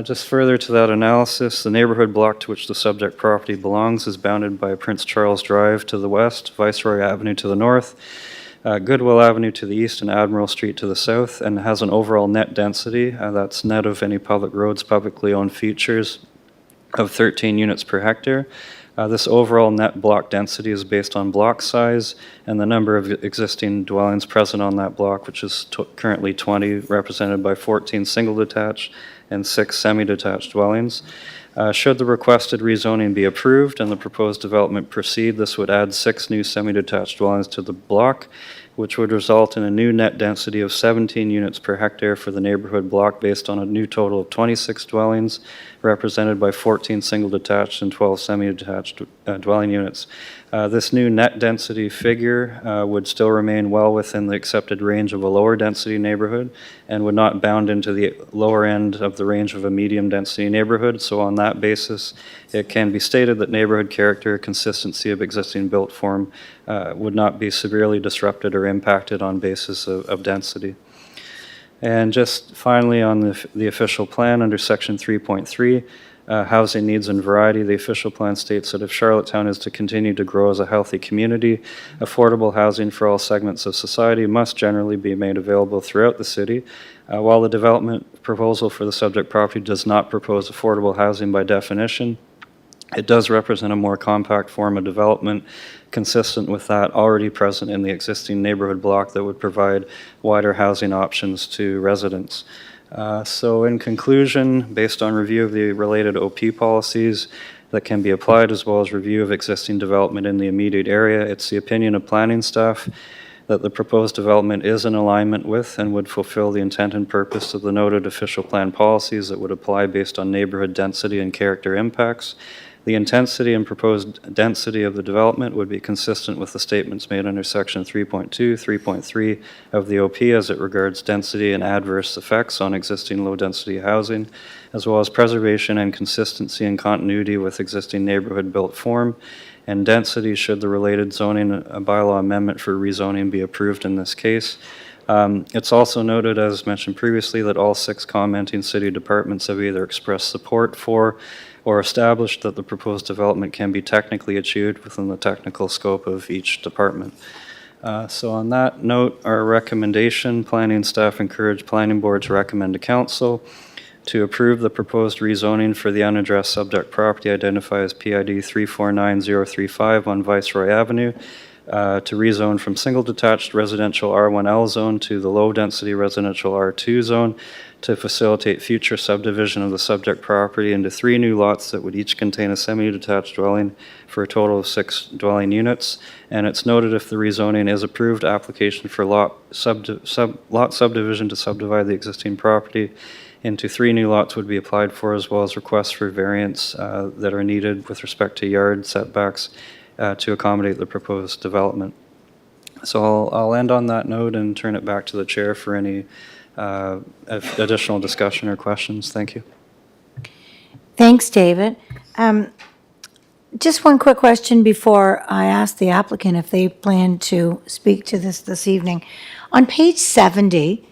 Just further to that analysis, the neighborhood block to which the subject property belongs is bounded by Prince Charles Drive to the west, Viceroy Avenue to the north, Goodwill Avenue to the east, and Admiral Street to the south, and has an overall net density, that's net of any public roads, publicly owned features, of 13 units per hectare. This overall net block density is based on block size and the number of existing dwellings present on that block, which is currently 20, represented by 14 single-detached and 6 semi-detached dwellings. Should the requested rezoning be approved and the proposed development proceed, this would add 6 new semi-detached dwellings to the block, which would result in a new net density of 17 units per hectare for the neighborhood block based on a new total of 26 dwellings, represented by 14 single-detached and 12 semi-detached dwelling units. This new net density figure would still remain well within the accepted range of a lower density neighborhood and would not bound into the lower end of the range of a medium density neighborhood. So on that basis, it can be stated that neighborhood character, consistency of existing built form would not be severely disrupted or impacted on basis of density. And just finally, on the official plan under section 3.3, housing needs and variety, the official plan states that if Charlottetown is to continue to grow as a healthy community, affordable housing for all segments of society must generally be made available throughout the city. While the development proposal for the subject property does not propose affordable housing by definition, it does represent a more compact form of development consistent with that already present in the existing neighborhood block that would provide wider housing options to residents. So in conclusion, based on review of the related OP policies that can be applied as well as review of existing development in the immediate area, it's the opinion of planning staff that the proposed development is in alignment with and would fulfill the intent and purpose of the noted official plan policies that would apply based on neighborhood density and character impacts. The intensity and proposed density of the development would be consistent with the statements made under section 3.2, 3.3 of the OP as it regards density and adverse effects on existing low-density housing, as well as preservation and consistency and continuity with existing neighborhood built form, and density should the related zoning bylaw amendment for rezoning be approved in this case. It's also noted, as mentioned previously, that all 6 commenting city departments have either expressed support for or established that the proposed development can be technically achieved within the technical scope of each department. So on that note, our recommendation, planning staff encourage planning board to recommend to council to approve the proposed rezoning for the unaddressed subject property identified as PID 349035 on Viceroy Avenue to rezone from single detached residential R1L zone to the low density residential R2 zone to facilitate future subdivision of the subject property into 3 new lots that would each contain a semi-detached dwelling for a total of 6 dwelling units. And it's noted if the rezoning is approved, application for lot subdivision to subdivide the existing property into 3 new lots would be applied for, as well as requests for variance that are needed with respect to yard setbacks to accommodate the proposed development. So I'll end on that note and turn it back to the chair for any additional discussion or questions. Thank you. Thanks, David. Just one quick question before I ask the applicant if they plan to speak to this evening. On page 70,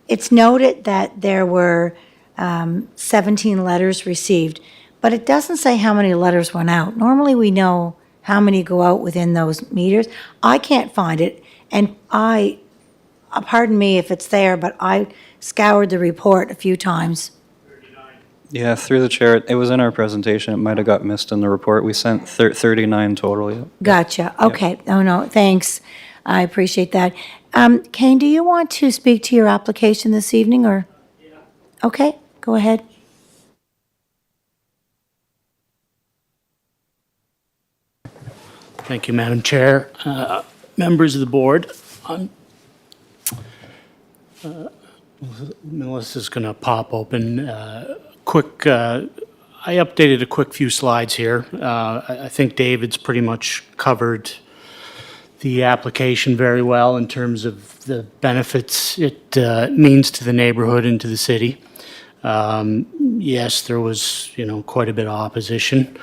it's noted that there were 17 letters received, but it doesn't say how many letters went out. Normally, we know how many go out within those meters. I can't find it, and pardon me if it's there, but I scoured the report a few times. Yeah, through the chair, it was in our presentation. It might have got missed in the report. We sent 39 total. Yeah. Gotcha. Okay. Oh, no, thanks. I appreciate that. Kane, do you want to speak to your application this evening, or? Yeah. Okay, go ahead. Thank you, Madam Chair. Members of the board, Melissa's going to pop open. I updated a quick few slides here. I think David's pretty much covered the application very well in terms of the benefits it means to the neighborhood and to the city. Yes, there was, quite a bit of opposition.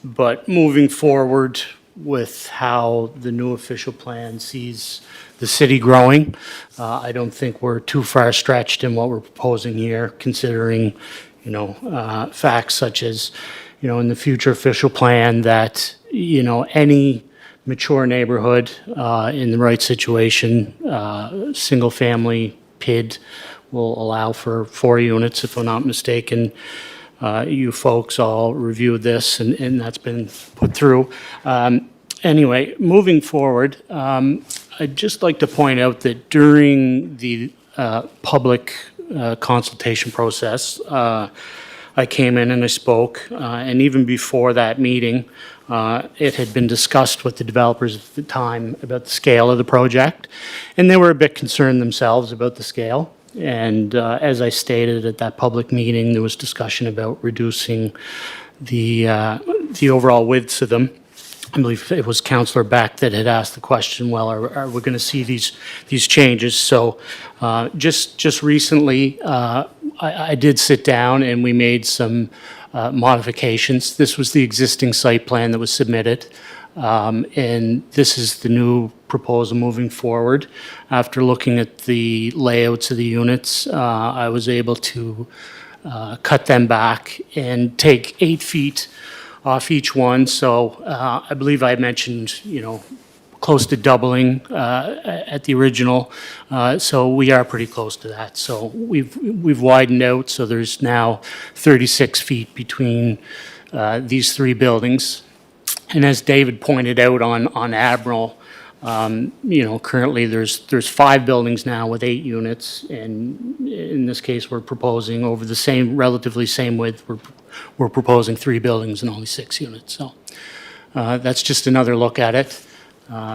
But moving forward with how the new official plan sees the city growing, I don't think we're too far stretched in what we're proposing here, considering, facts such as, in the future official plan that, any mature neighborhood in the right situation, single-family PID will allow for 4 units, if I'm not mistaken. You folks all reviewed this, and that's been put through. Anyway, moving forward, I'd just like to point out that during the public consultation process, I came in and I spoke, and even before that meeting, it had been discussed with the developers at the time about the scale of the project, and they were a bit concerned themselves about the scale. And as I stated at that public meeting, there was discussion about reducing the overall widths of them. I believe it was Councillor Beck that had asked the question, well, are we going to see these changes? So just recently, I did sit down and we made some modifications. This was the existing site plan that was submitted. And this is the new proposal moving forward. After looking at the layouts of the units, I was able to cut them back and take 8 feet off each one. So I believe I mentioned, close to doubling at the original. So we are pretty close to that. So we've widened out, so there's now 36 feet between these 3 buildings. And as David pointed out on Admiral, currently there's 5 buildings now with 8 units, and in this case, we're proposing over the relatively same width, we're proposing 3 buildings and only 6 units. So that's just another look at it.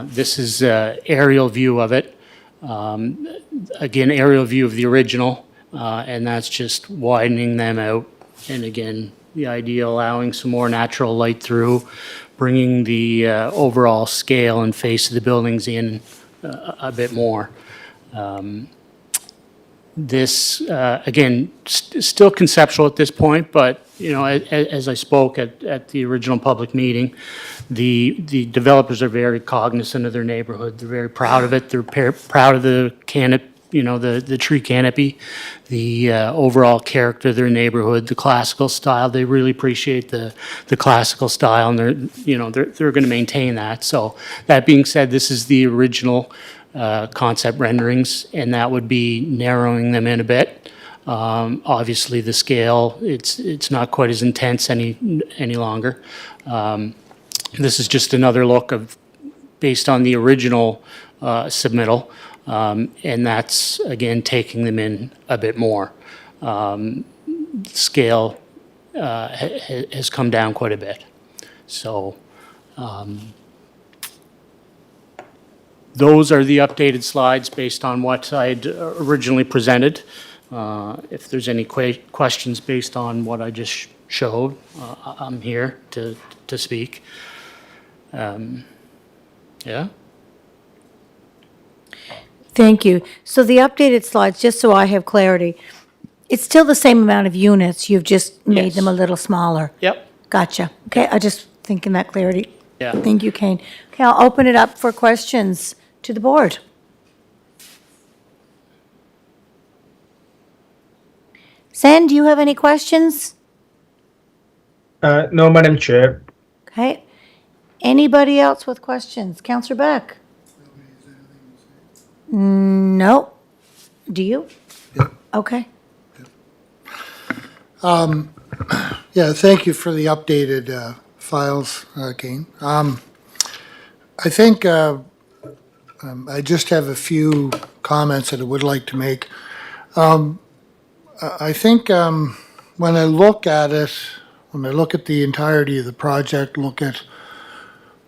This is an aerial view of it. Again, aerial view of the original, and that's just widening them out. And again, the idea allowing some more natural light through, bringing the overall scale and face of the buildings in a bit more. This, again, still conceptual at this point, but, as I spoke at the original public meeting, the developers are very cognizant of their neighborhood. They're very proud of it. They're proud of the canopy, the tree canopy, the overall character of their neighborhood, the classical style. They really appreciate the classical style, and they're going to maintain that. So that being said, this is the original concept renderings, and that would be narrowing them in a bit. Obviously, the scale, it's not quite as intense any longer. This is just another look based on the original submittal. And that's, again, taking them in a bit more. Scale has come down quite a bit. So those are the updated slides based on what I'd originally presented. If there's any questions based on what I just showed, I'm here to speak. Yeah? Thank you. So the updated slides, just so I have clarity, it's still the same amount of units, you've just made Yes. them a little smaller? Yep. Gotcha. Okay, I just thinking that clarity. Yeah. Thank you, Kane. Okay, I'll open it up for questions to the board. Sen, do you have any questions? No, Madam Chair. Okay. Anybody else with questions? Counselor Beck? No. Do you? Okay. Yeah, thank you for the updated files, Kane. I think I just have a few comments that I would like to make. I think when I look at it, when I look at the entirety of the project, look at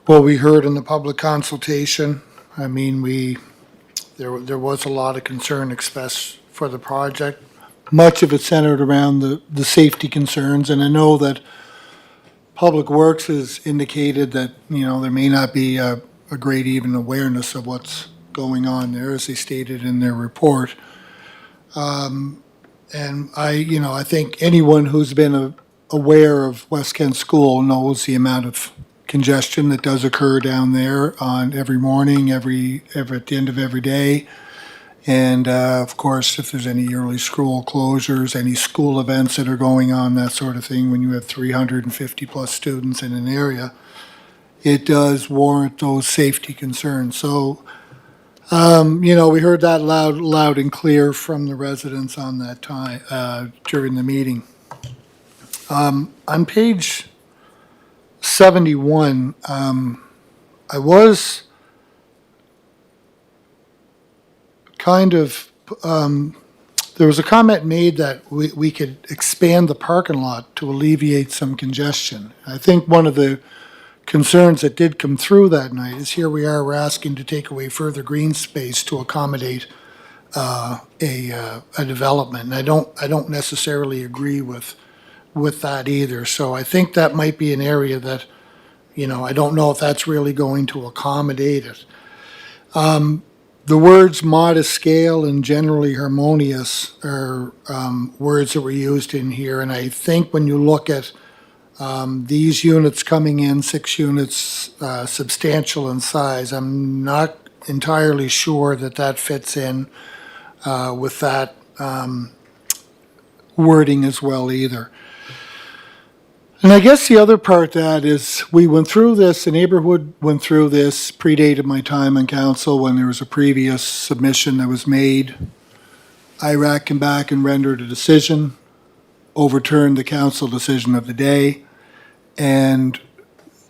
what we heard in the public consultation, I mean, there was a lot of concern expressed for the project. Much of it centered around the safety concerns, and I know that Public Works has indicated that, there may not be a great even awareness of what's going on there, as they stated in their report. And I think anyone who's been aware of West Kent School knows the amount of congestion that does occur down there on every morning, at the end of every day. And of course, if there's any early school closures, any school events that are going on, that sort of thing, when you have 350 plus students in an area, it does warrant those safety concerns. So, we heard that loud and clear from the residents on that time during the meeting. On page 71, I was kind of, there was a comment made that we could expand the parking lot to alleviate some congestion. I think one of the concerns that did come through that night is here we're asking to take away further green space to accommodate a development. And I don't necessarily agree with that either. So I think that might be an area that, I don't know if that's really going to accommodate it. The words modest scale and generally harmonious are words that were used in here, and I think when you look at These units coming in, 6 units, substantial in size, I'm not entirely sure that that fits in with that wording as well either. And I guess the other part that is, we went through this, the neighborhood went through this, predated my time on council when there was a previous submission that was made. IRAC came back and rendered a decision, overturned the council decision of the day, and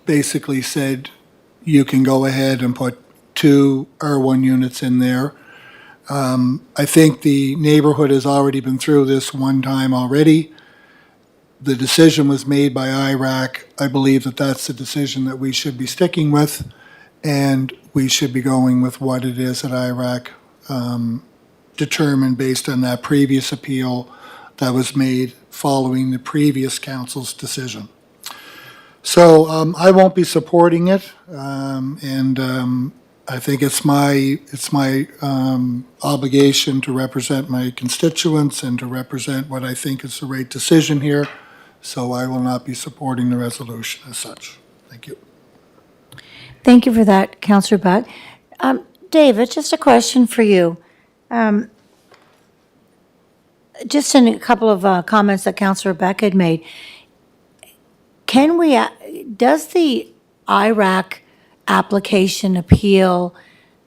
basically said you can go ahead and put 2 R1 units in there. I think the neighborhood has already been through this one time already. The decision was made by IRAC. I believe that that's the decision that we should be sticking with, and we should be going with what it is that IRAC determined based on that previous appeal that was made following the previous council's decision. So I won't be supporting it, and I think it's my obligation to represent my constituents and to represent what I think is the right decision here. So I will not be supporting the resolution as such. Thank you. Thank you for that, Councillor Butt. David, just a question for you. Just in a couple of comments that Councillor Beck had made, can we, does the IRAC application appeal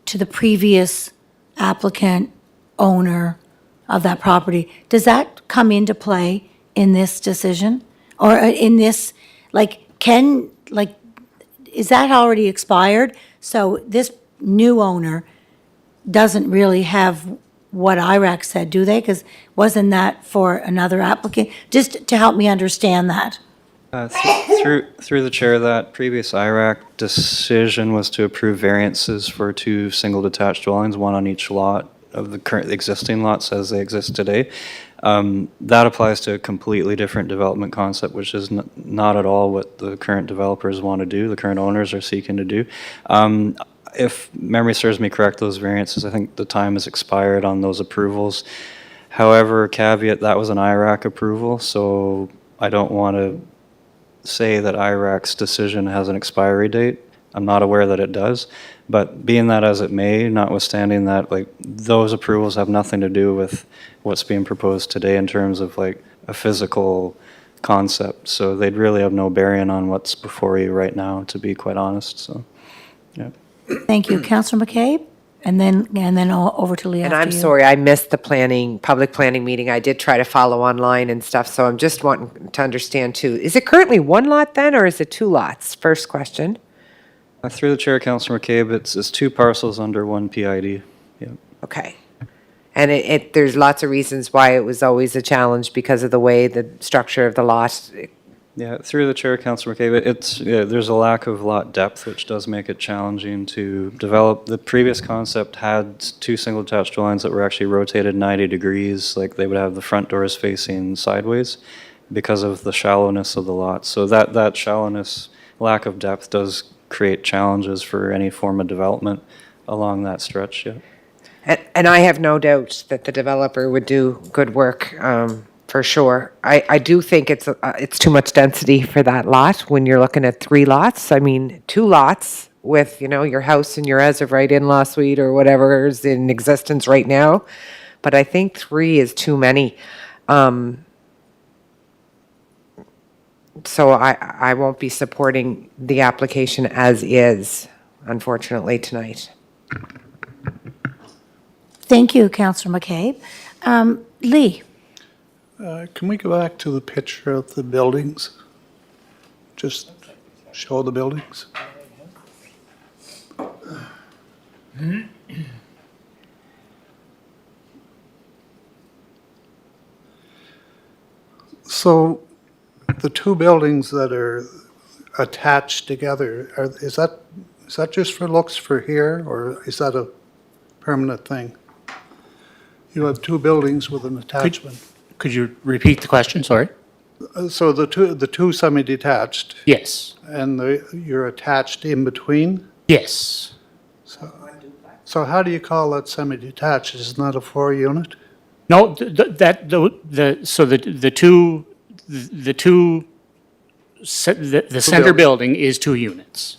to the previous applicant owner of that property? Does that come into play in this decision? Or in this, is that already expired? So this new owner doesn't really have what IRAC said, do they? Because wasn't that for another applicant? Just to help me understand that. Through the chair, that previous IRAC decision was to approve variances for 2 single detached dwellings, one on each lot of the current existing lots as they exist today. That applies to a completely different development concept, which is not at all what the current developers want to do, the current owners are seeking to do. If memory serves me correct, those variances, I think the time has expired on those approvals. However, caveat, that was an IRAC approval, so I don't want to say that IRAC's decision has an expiry date. I'm not aware that it does, but being that as it may, notwithstanding that, those approvals have nothing to do with what's being proposed today in terms of a physical concept. So they'd really have no bearing on what's before you right now, to be quite honest. So, yeah. Thank you. Councillor McCabe? And then over to Lee And after I'm you. sorry, I missed the public planning meeting. I did try to follow online and stuff, so I'm just wanting to understand too. Is it currently 1 lot then, or is it 2 lots? First question. Through the chair, Councillor McCabe, it's 2 parcels under 1 PID. Yeah. Okay. And there's lots of reasons why it was always a challenge because of the way the structure of the lot. Yeah, through the chair, Councillor McCabe, there's a lack of lot depth, which does make it challenging to develop. The previous concept had 2 single detached dwellings that were actually rotated 90 degrees, they would have the front doors facing sideways because of the shallowness of the lot. So that shallowness, lack of depth does create challenges for any form of development along that stretch, yeah. And I have no doubt that the developer would do good work, for sure. I do think it's too much density for that lot when you're looking at 3 lots. I mean, 2 lots with, your house and your as-of-right in-law suite or whatever is in existence right now. But I think 3 is too many. So I won't be supporting the application as is, unfortunately, tonight. Thank you, Councillor McCabe. Lee? Can we go back to the picture of the buildings? Just show the buildings. So the 2 buildings that are attached together, is that just for looks for here, or is that a permanent thing? You have 2 buildings with an attachment. Could you repeat the question? Sorry. So the two semi-detached, Yes. and you're attached in between? Yes. So how do you call that semi-detached? Is it not a 4-unit? No, the two the center building is 2 units.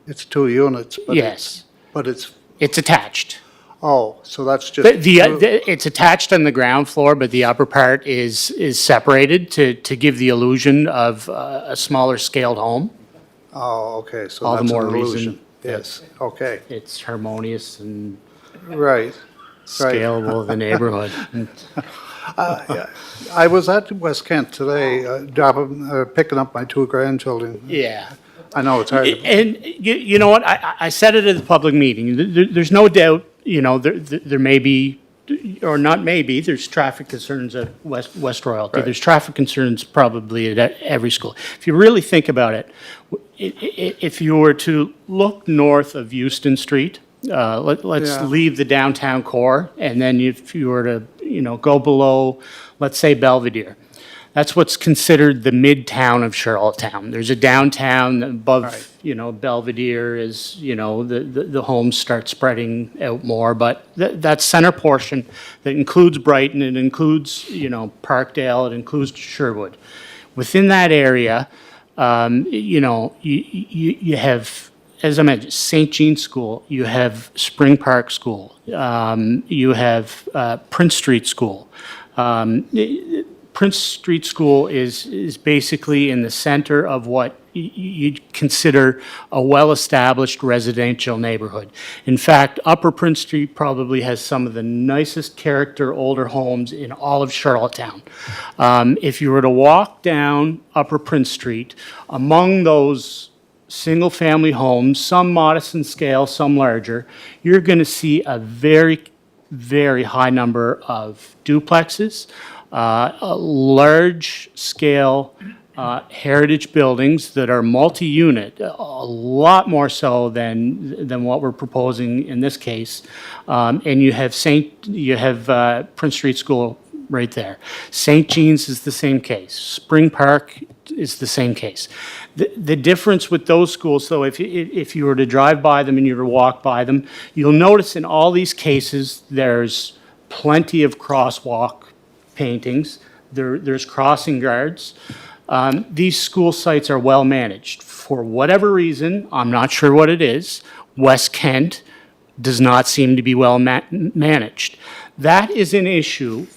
It's 2 units, but Yes. but it's, It's attached. oh, so that's just. It's attached on the ground floor, but the upper part is separated to give the illusion of a smaller scaled home. Oh, okay, so All the that's an more reason illusion. Yes, okay, It's harmonious and right. scalable of the neighborhood. I was at West Kent today, picking up my 2 grandchildren. Yeah. I know it's hard. And you know what, I said it at the public meeting, there's no doubt, there may be, or not maybe, there's traffic concerns at West Royalty. Right. There's traffic concerns probably at every school. If you really think about it, if you were to look north of Euston Street, let's Yeah. leave the downtown core, and then if you were to, go below, let's say Belvedere. That's what's considered the midtown of Charlottetown. There's a downtown above, Belvedere is, the homes start spreading out more. But that center portion that includes Brighton, it includes, Parkdale, it includes Sherwood. Within that area, you have, as I mentioned, St. Jean's School, you have Spring Park School, you have Prince Street School. Prince Street School is basically in the center of what you'd consider a well-established residential neighborhood. In fact, Upper Prince Street probably has some of the nicest character older homes in all of Charlottetown. If you were to walk down Upper Prince Street, among those single-family homes, some modest in scale, some larger, you're going to see a very, very high number of duplexes, large-scale heritage buildings that are multi-unit, a lot more so than what we're proposing in this case. And you have Prince Street School right there. St. Jean's is the same case. Spring Park is the same case. The difference with those schools, though, if you were to drive by them and you were to walk by them, you'll notice in all these cases, there's plenty of crosswalk paintings. There's crossing guards. These school sites are well managed. For whatever reason, I'm not sure what it is, West Kent does not seem to be well managed. That is an issue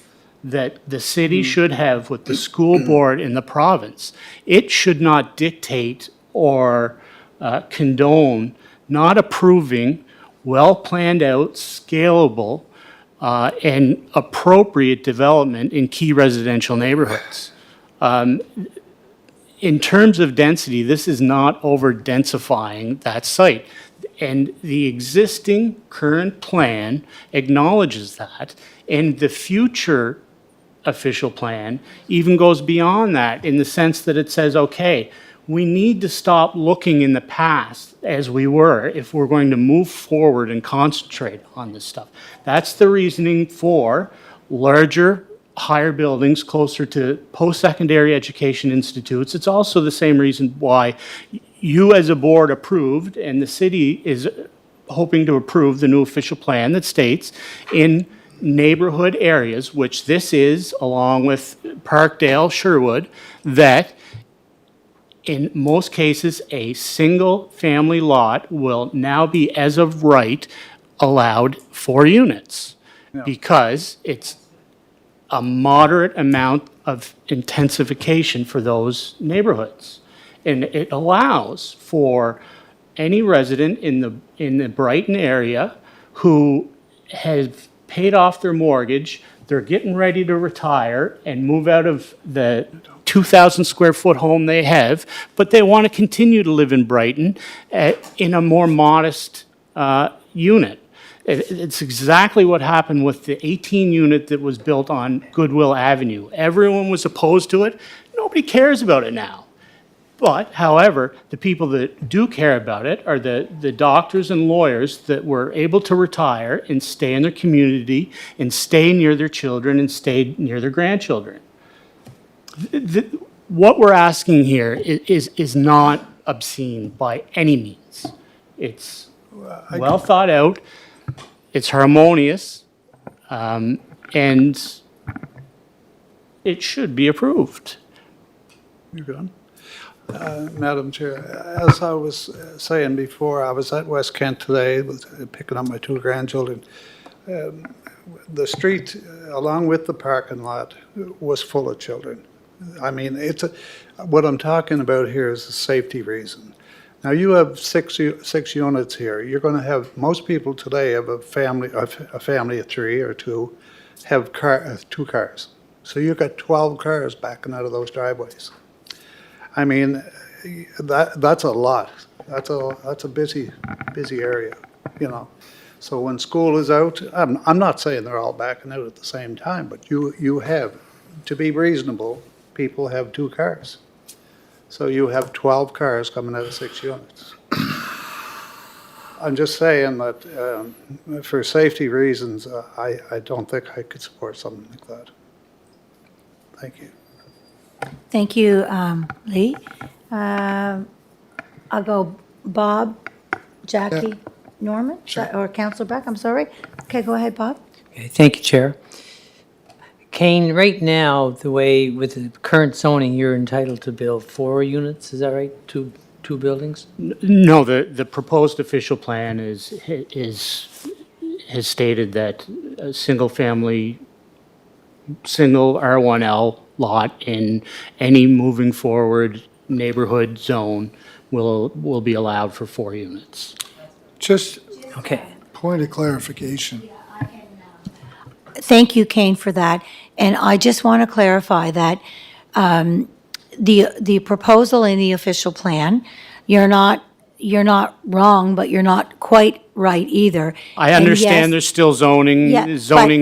that the city should have with the school board in the province. It should not dictate or condone not approving well-planned out, scalable, and appropriate development in key residential neighborhoods. In terms of density, this is not over-densifying that site. And the existing current plan acknowledges that, and the future official plan even goes beyond that in the sense that it says, okay, we need to stop looking in the past as we were if we're going to move forward and concentrate on this stuff. That's the reasoning for larger, higher buildings closer to post-secondary education institutes. It's also the same reason why you as a board approved, and the city is hoping to approve the new official plan that states in neighborhood areas, which this is, along with Parkdale, Sherwood, that in most cases, a single-family lot will now be, as of right, allowed 4 units because it's a moderate amount of intensification for those neighborhoods. And it allows for any resident in the Brighton area who has paid off their mortgage, they're getting ready to retire and move out of the 2,000 square foot home they have, but they want to continue to live in Brighton in a more modest unit. It's exactly what happened with the 18 unit that was built on Goodwill Avenue. Everyone was opposed to it. Nobody cares about it now. But, however, the people that do care about it are the doctors and lawyers that were able to retire and stay in their community and stay near their children and stay near their grandchildren. What we're asking here is not obscene by any means. It's well thought out, it's harmonious, and it should be approved. You're good. Madam Chair, as I was saying before, I was at West Kent today, picking up my two grandchildren. The street, along with the parking lot, was full of children. I mean, what I'm talking about here is a safety reason. Now, you have six units here. You're going to have, most people today have a family of three or two, have two cars. So you've got 12 cars backing out of those driveways. I mean, that's a lot. That's a busy area, you know. So when school is out, I'm not saying they're all backing out at the same time, but you have, to be reasonable, people have two cars. So you have 12 cars coming out of 6 units. I'm just saying that for safety reasons, I don't think I could support something like that. Thank you. Thank you, Lee. I'll go Bob, Jackie, Norman, or Councillor Beck, I'm sorry. Okay, go ahead, Bob. Okay, thank you, Chair. Kane, right now, the way with the current zoning, you're entitled to build 4 units, is that right? Two buildings? No, the proposed official plan has stated that a single R1L lot in any moving forward neighborhood zone will be allowed for 4 units. Just Okay. point of clarification. Thank you, Kane, for that. And I just want to clarify that the proposal in the official plan, you're not wrong, but you're not quite right either. I And understand yes- there's still zoning but-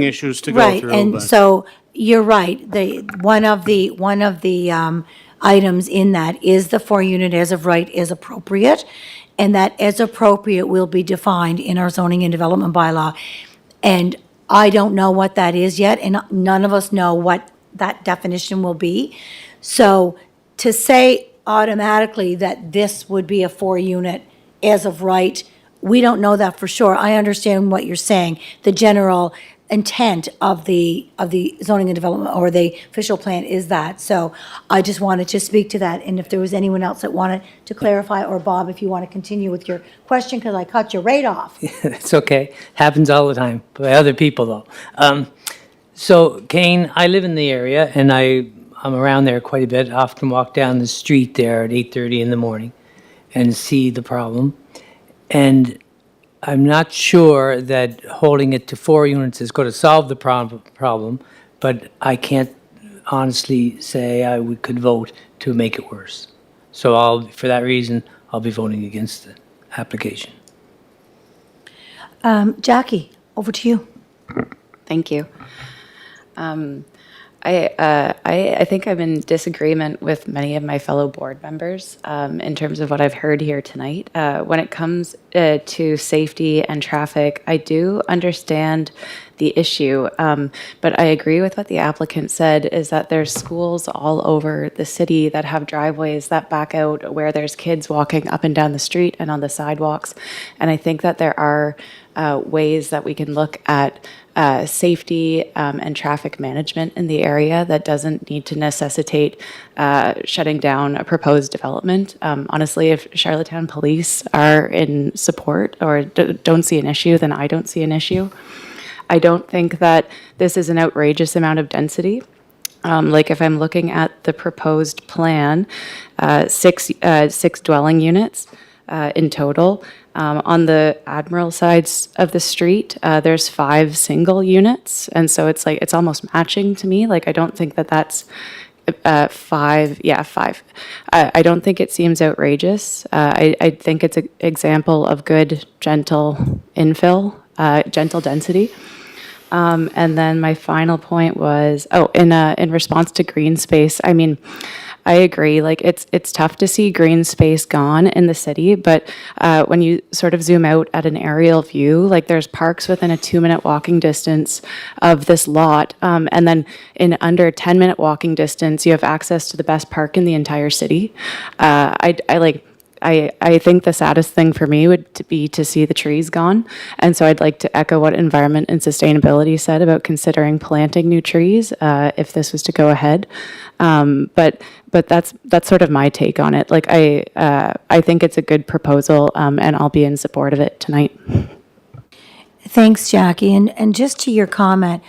issues to go Right, through, and but so you're right. One of the items in that is the 4-unit as of right is appropriate, and that as appropriate will be defined in our zoning and development bylaw. And I don't know what that is yet, and none of us know what that definition will be. So to say automatically that this would be a 4-unit as of right, we don't know that for sure. I understand what you're saying, the general intent of the zoning and development or the official plan is that. So I just wanted to speak to that, and if there was anyone else that wanted to clarify, or Bob, if you want to continue with your question, because I cut you right off. It's okay. Happens all the time by other people, though. So, Kane, I live in the area, and I'm around there quite a bit. I often walk down the street there at 8:30 in the morning and see the problem. And I'm not sure that holding it to 4 units is going to solve the problem, but I can't honestly say we could vote to make it worse. So for that reason, I'll be voting against the application. Jackie, over to you. Thank you. I think I'm in disagreement with many of my fellow board members in terms of what I've heard here tonight. When it comes to safety and traffic, I do understand the issue, but I agree with what the applicant said, is that there's schools all over the city that have driveways that back out where there's kids walking up and down the street and on the sidewalks. And I think that there are ways that we can look at safety and traffic management in the area that doesn't need to necessitate shutting down a proposed development. Honestly, if Charlottetown Police are in support or don't see an issue, then I don't see an issue. I don't think that this is an outrageous amount of density. Like if I'm looking at the proposed plan, six dwelling units in total. On the Admiral sides of the street, there's 5 single units, and so it's almost matching to me. Like I don't think that that's 5. Yeah, 5. I don't think it seems outrageous. I think it's an example of good, gentle infill, gentle density. And then my final point was, in response to green space, I mean, I agree, like it's tough to see green space gone in the city, but when you sort of zoom out at an aerial view, like there's parks within a 2-minute walking distance of this lot, and then in under a 10-minute walking distance, you have access to the best park in the entire city. I think the saddest thing for me would be to see the trees gone. And so I'd like to echo what Environment and Sustainability said about considering planting new trees if this was to go ahead. But that's sort of my take on it. Like I think it's a good proposal, and I'll be in support of it tonight. Thanks, Jackie. And just to your comment,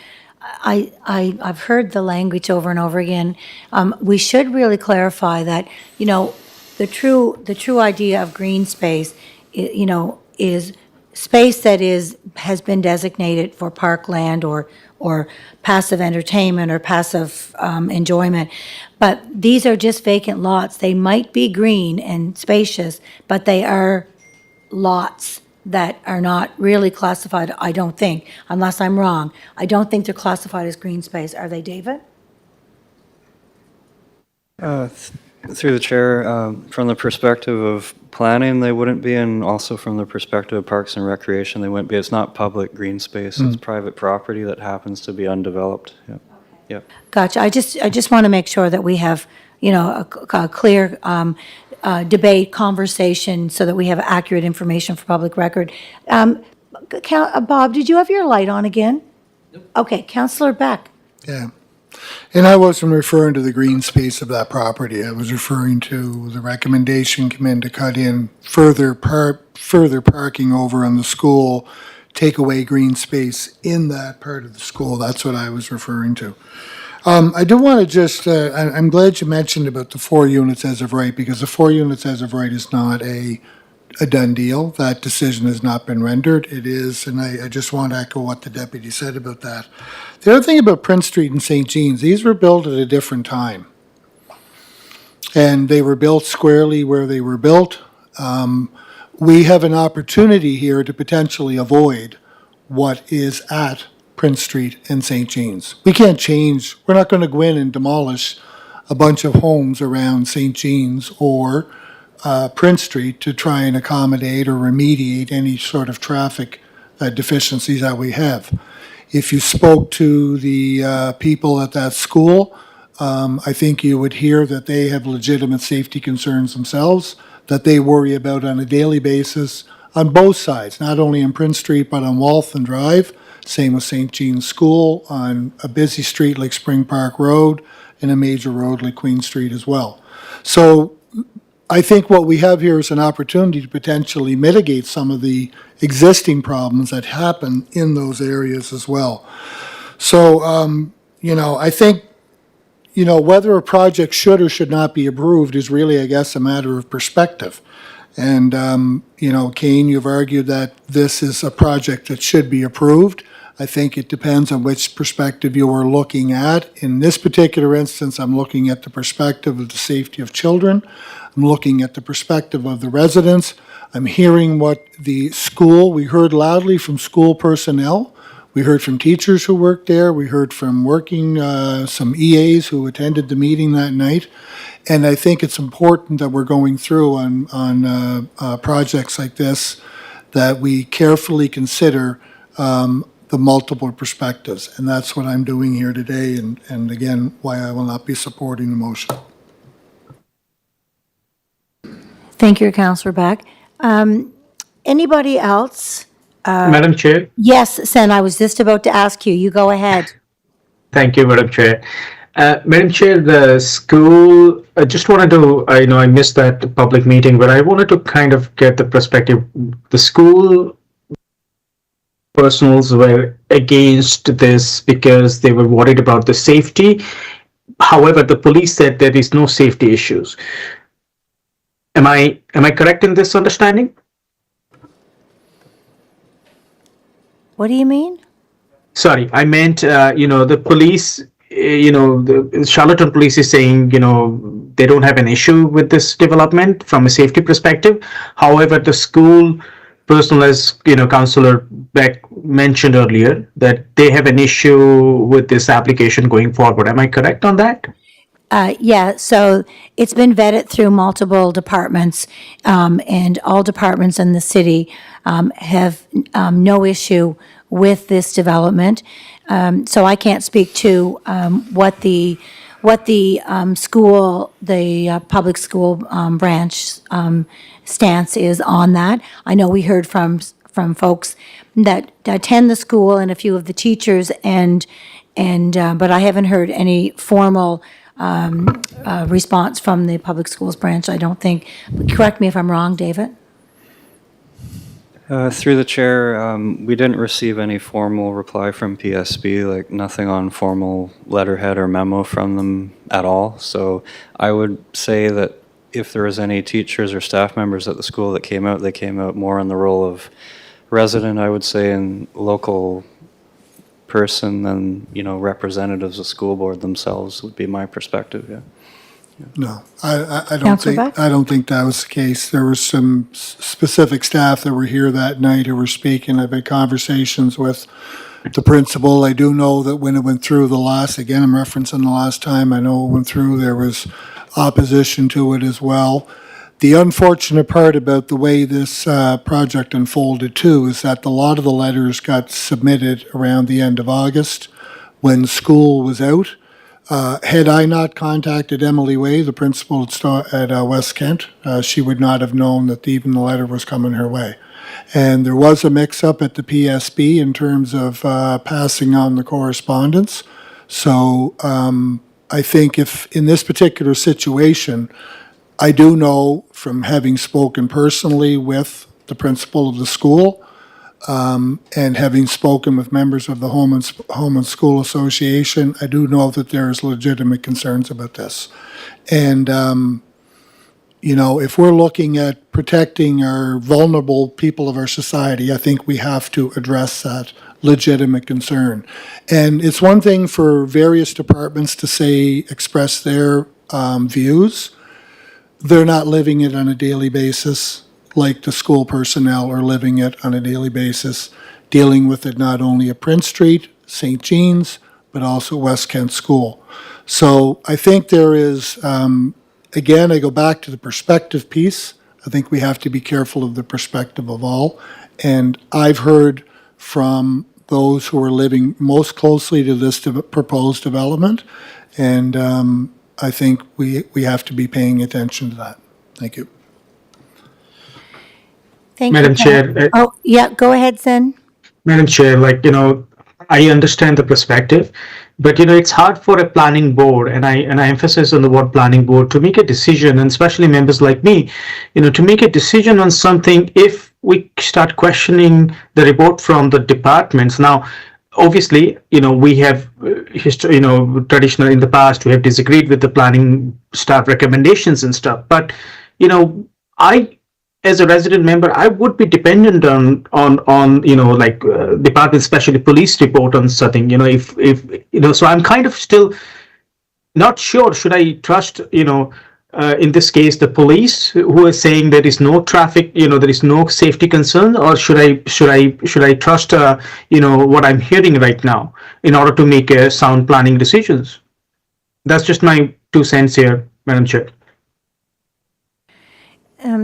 I've heard the language over and over again. We should really clarify that, you know, the true idea of green space, you know, is space that has been designated for parkland or passive entertainment or passive enjoyment. But these are just vacant lots. They might be green and spacious, but they are lots that are not really classified, I don't think, unless I'm wrong. I don't think they're classified as green space. Are they, David? Through the chair, from the perspective of planning, they wouldn't be, and also from the perspective of Parks and Recreation, they wouldn't be. It's not public green space, it's private property that happens to be undeveloped. Yep. Yep. Gotcha. I just want to make sure that we have, you know, a clear debate, conversation, so that we have accurate information for public record. Bob, did you have your light on again? Nope. Okay, Councillor Beck. Yeah. And I wasn't referring to the green space of that property. I was referring to the recommendation come in to cut in further parking over on the school, take away green space in that part of the school. That's what I was referring to. I do want to just, I'm glad you mentioned about the 4 units as of right, because the 4 units as of right is not a done deal. That decision has not been rendered. It is, and I just want to echo what the deputy said about that. The other thing about Prince Street and St. Jean's, these were built at a different time. And they were built squarely where they were built. We have an opportunity here to potentially avoid what is at Prince Street and St. Jean's. We can't change, we're not going to go in and demolish a bunch of homes around St. Jean's or Prince Street to try and accommodate or remediate any sort of traffic deficiencies that we have. If you spoke to the people at that school, I think you would hear that they have legitimate safety concerns themselves that they worry about on a daily basis on both sides, not only on Prince Street, but on Waltham Drive. Same with St. Jean's School, on a busy street like Spring Park Road, and a major road like Queen Street as well. So I think what we have here is an opportunity to potentially mitigate some of the existing problems that happen in those areas as well. So, you know, I think, you know, whether a project should or should not be approved is really, I guess, a matter of perspective. And, you know, Kane, you've argued that this is a project that should be approved. I think it depends on which perspective you are looking at. In this particular instance, I'm looking at the perspective of the safety of children. I'm looking at the perspective of the residents. I'm hearing what the school, we heard loudly from school personnel. We heard from teachers who worked there. We heard from some EAs who attended the meeting that night. And I think it's important that we're going through on projects like this, that we carefully consider the multiple perspectives. And that's what I'm doing here today, and again, why I will not be supporting the motion. Thank you, Councillor Beck. Anybody else? Madam Chair. Yes, Sen, I was just about to ask you. You go ahead. Thank you, Madam Chair. Madam Chair, the school, I just wanted to, I know I missed that public meeting, but I wanted to kind of get the perspective. The school personals were against this because they were worried about the safety. However, the police said there is no safety issues. Am I correct in this understanding? What do you mean? Sorry, I meant, the police, the Charlottetown police is saying, they don't have an issue with this development from a safety perspective. However, the school personnel, as, Councillor Beck mentioned earlier, that they have an issue with this application going forward. Am I correct on that? Yeah, so it's been vetted through multiple departments, and all departments in the city have no issue with this development. So I can't speak to what the what the school, the public school branch stance is on that. I know we heard from folks that attend the school and a few of the teachers, but I haven't heard any formal response from the public schools branch, I don't think. Correct me if I'm wrong, David? Through the chair, we didn't receive any formal reply from PSB, like nothing on formal letterhead or memo from them at all. So I would say that if there was any teachers or staff members at the school that came out, they came out more in the role of resident, I would say, and local person than, representatives of school board themselves would be my perspective, yeah. No, I don't Councillor think, Beck? I don't think that was the case. There was some specific staff that were here that night who were speaking. I've had conversations with the principal. I do know that when it went through again, I'm referencing the last time, I know it went through, there was opposition to it as well. The unfortunate part about the way this project unfolded too is that a lot of the letters got submitted around the end of August when school was out. Had I not contacted Emily Way, the principal at West Kent, she would not have known that even the letter was coming her way. And there was a mix-up at the PSB in terms of passing on the correspondence. So I think if in this particular situation, I do know from having spoken personally with the principal of the school and having spoken with members of the Home and School Association, I do know that there is legitimate concerns about this. And, if we're looking at protecting our vulnerable people of our society, I think we have to address that legitimate concern. And it's one thing for various departments to express their views. They're not living it on a daily basis like the school personnel are living it on a daily basis, dealing with it not only at Prince Street, St. Jean's, but also West Kent School. So I think there is, again, I go back to the perspective piece. I think we have to be careful of the perspective of all. And I've heard from those who are living most closely to this proposed development, and I think we have to be paying attention to that. Thank you. Thank Madam you, Chair, Pat. Oh, yeah, go ahead, Zen. Madam Chair, I understand the perspective, but it's hard for a planning board, and I emphasize on the word planning board, to make a decision, and especially members like me, to make a decision on something if we start questioning the report from the departments. Now, obviously, we have history, traditional in the past, we have disagreed with the planning staff recommendations and stuff, but as a resident member, I would be dependent on department, especially police report on something, so I'm kind of still not sure, should I trust, in this case, the police who are saying there is no traffic, there is no safety concern, or should I trust, what I'm hearing right now in order to make sound planning decisions? That's just my 2 cents here, Madam Chair.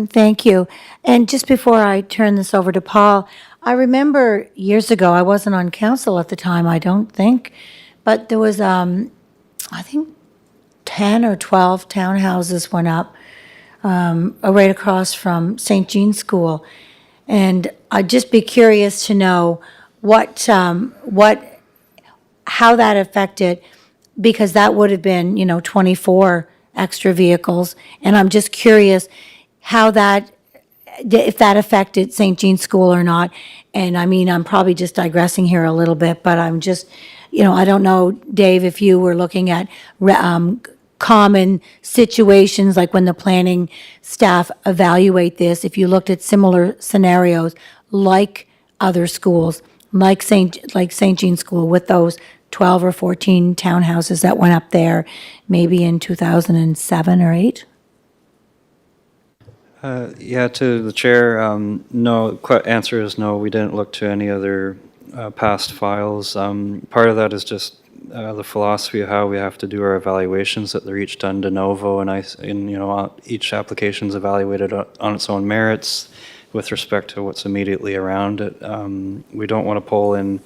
Thank you. And just before I turn this over to Paul, I remember years ago, I wasn't on council at the time, I don't think, but there was, I think, 10 or 12 townhouses went up right across from St. Jean's School. And I'd just be curious to know how that affected, because that would have been, 24 extra vehicles. And I'm just curious how if that affected St. Jean's School or not. And I mean, I'm probably just digressing here a little bit, but I'm just, I don't know, Dave, if you were looking at common situations, like when the planning staff evaluate this, if you looked at similar scenarios like other schools, like St. Jean's School, with those 12 or 14 townhouses that went up there, maybe in 2007 or 8? Yeah, to the chair, no, answer is no, we didn't look to any other past files. Part of that is just the philosophy of how we have to do our evaluations, that they're each done de novo, and each application's evaluated on its own merits with respect to what's immediately around it. We don't want to pull in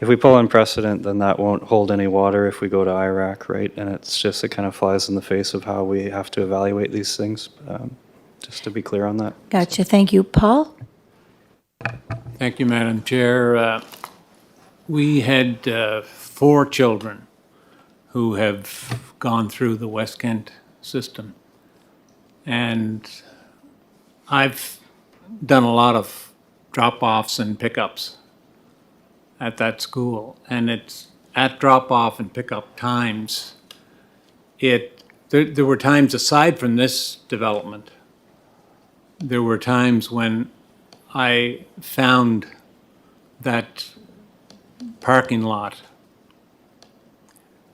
if we pull in precedent, then that won't hold any water if we go to IRAC, right? And it's just, it kind of flies in the face of how we have to evaluate these things, just to be clear on that. Gotcha, thank you. Paul? Thank you, Madam Chair. We had 4 children who have gone through the West Kent system. And I've done a lot of drop-offs and pickups at that school. And it's at drop-off and pickup times, there were times aside from this development, there were times when I found that parking lot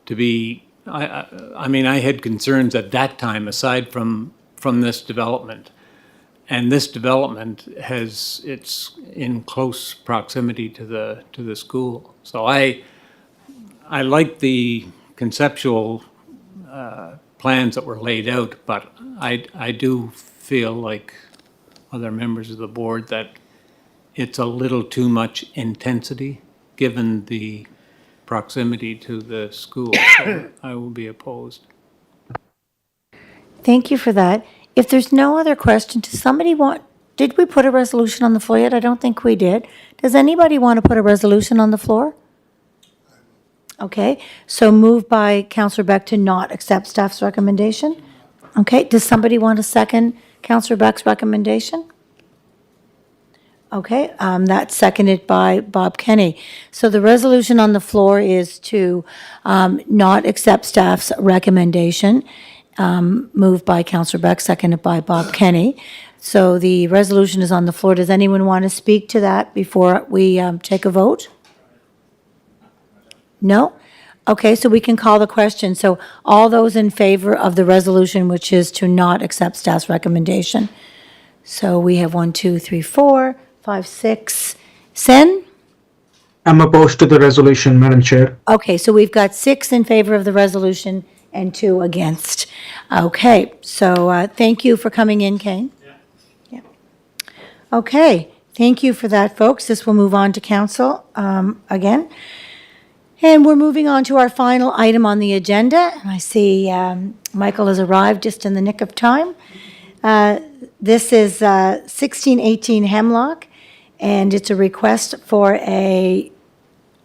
to be, I mean, I had concerns at that time aside from this development. And this development it's in close proximity to the school. So I like the conceptual plans that were laid out, but I do feel like other members of the board that it's a little too much intensity given the proximity to the school. So I will be opposed. Thank you for that. If there's no other question, does somebody want, did we put a resolution on the floor yet? I don't think we did. Does anybody want to put a resolution on the floor? Okay, so moved by Councillor Beck to not accept staff's recommendation. Okay, does somebody want to second Councillor Beck's recommendation? Okay, that's seconded by Bob Kenny. So the resolution on the floor is to not accept staff's recommendation, moved by Councillor Beck, seconded by Bob Kenny. So the resolution is on the floor. Does anyone want to speak to that before we take a vote? No? Okay, so we can call the question. So all those in favor of the resolution, which is to not accept staff's recommendation. So we have 1, 2, 3, 4, 5, 6. Sen? I'm opposed to the resolution, Madam Chair. Okay, so we've got 6 in favor of the resolution and 2 against. Okay, so thank you for coming in, Kane. Yeah. Okay, thank you for that, folks. This will move on to council again. And we're moving on to our final item on the agenda. And I see Michael has arrived just in the nick of time. This is 1618 Hemlock, and it's a request for a,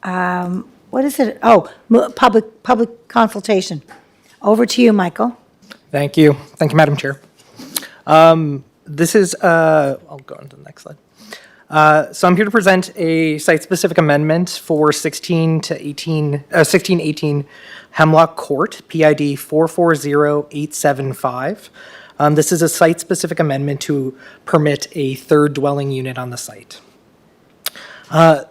what is it? Oh, public consultation. Over to you, Michael. Thank you. Thank you, Madam Chair. This is, I'll go on to the next slide. So I'm here to present a site-specific amendment for 1618 Hemlock Court, PID 440875. This is a site-specific amendment to permit a third dwelling unit on the site. The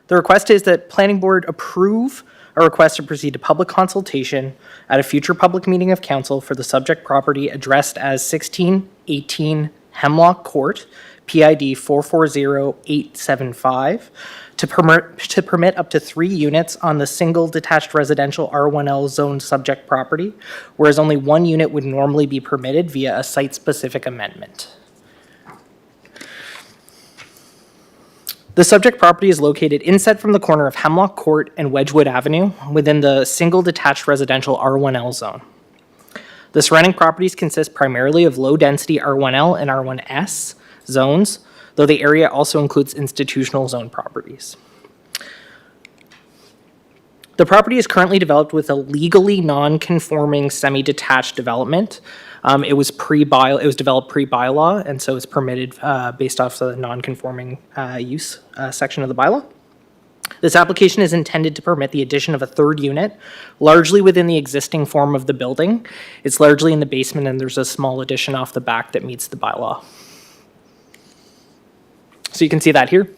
request is that Planning Board approve a request to proceed to public consultation at a future public meeting of council for the subject property addressed as 1618 Hemlock Court, PID 440875, to permit up to 3 units on the single detached residential R1L zone subject property, whereas only 1 unit would normally be permitted via a site-specific amendment. The subject property is located inset from the corner of Hemlock Court and Wedgwood Avenue within the single detached residential R1L zone. The surrounding properties consist primarily of low-density R1L and R1S zones, though the area also includes institutional zone properties. The property is currently developed with a legally non-conforming semi-detached development. It was developed pre-bylaw, and so it's permitted based off the non-conforming use section of the bylaw. This application is intended to permit the addition of a third unit, largely within the existing form of the building. It's largely in the basement, and there's a small addition off the back that meets the bylaw. So you can see that here.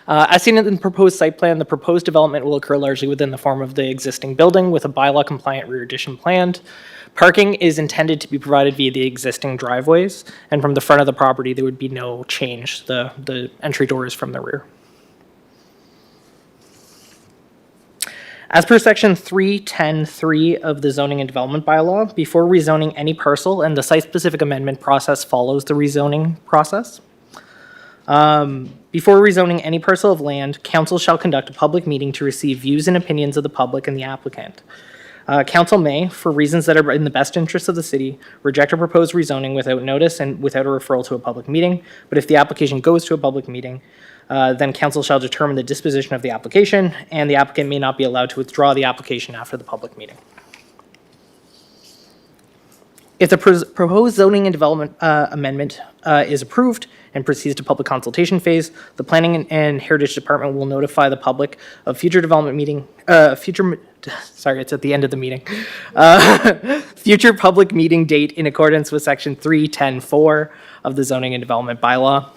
As seen in the proposed site plan, the proposed development will occur largely within the form of the existing building with a bylaw-compliant rear addition planned. Parking is intended to be provided via the existing driveways, and from the front of the property, there would be no change. The entry door is from the rear. As per section 310.3 of the zoning and development bylaw, before rezoning any parcel, and the site-specific amendment process follows the rezoning process. Before rezoning any parcel of land, council shall conduct a public meeting to receive views and opinions of the public and the applicant. Council may, for reasons that are in the best interest of the city, reject a proposed rezoning without notice and without a referral to a public meeting. But if the application goes to a public meeting, then council shall determine the disposition of the application, and the applicant may not be allowed to withdraw the application after the public meeting. If the proposed zoning and development amendment is approved and proceeds to public consultation phase, the Planning and Heritage Department will notify the public of future development meeting, sorry, it's at the end of the meeting, future public meeting date in accordance with Section 310.4 of the Zoning and Development Bylaw.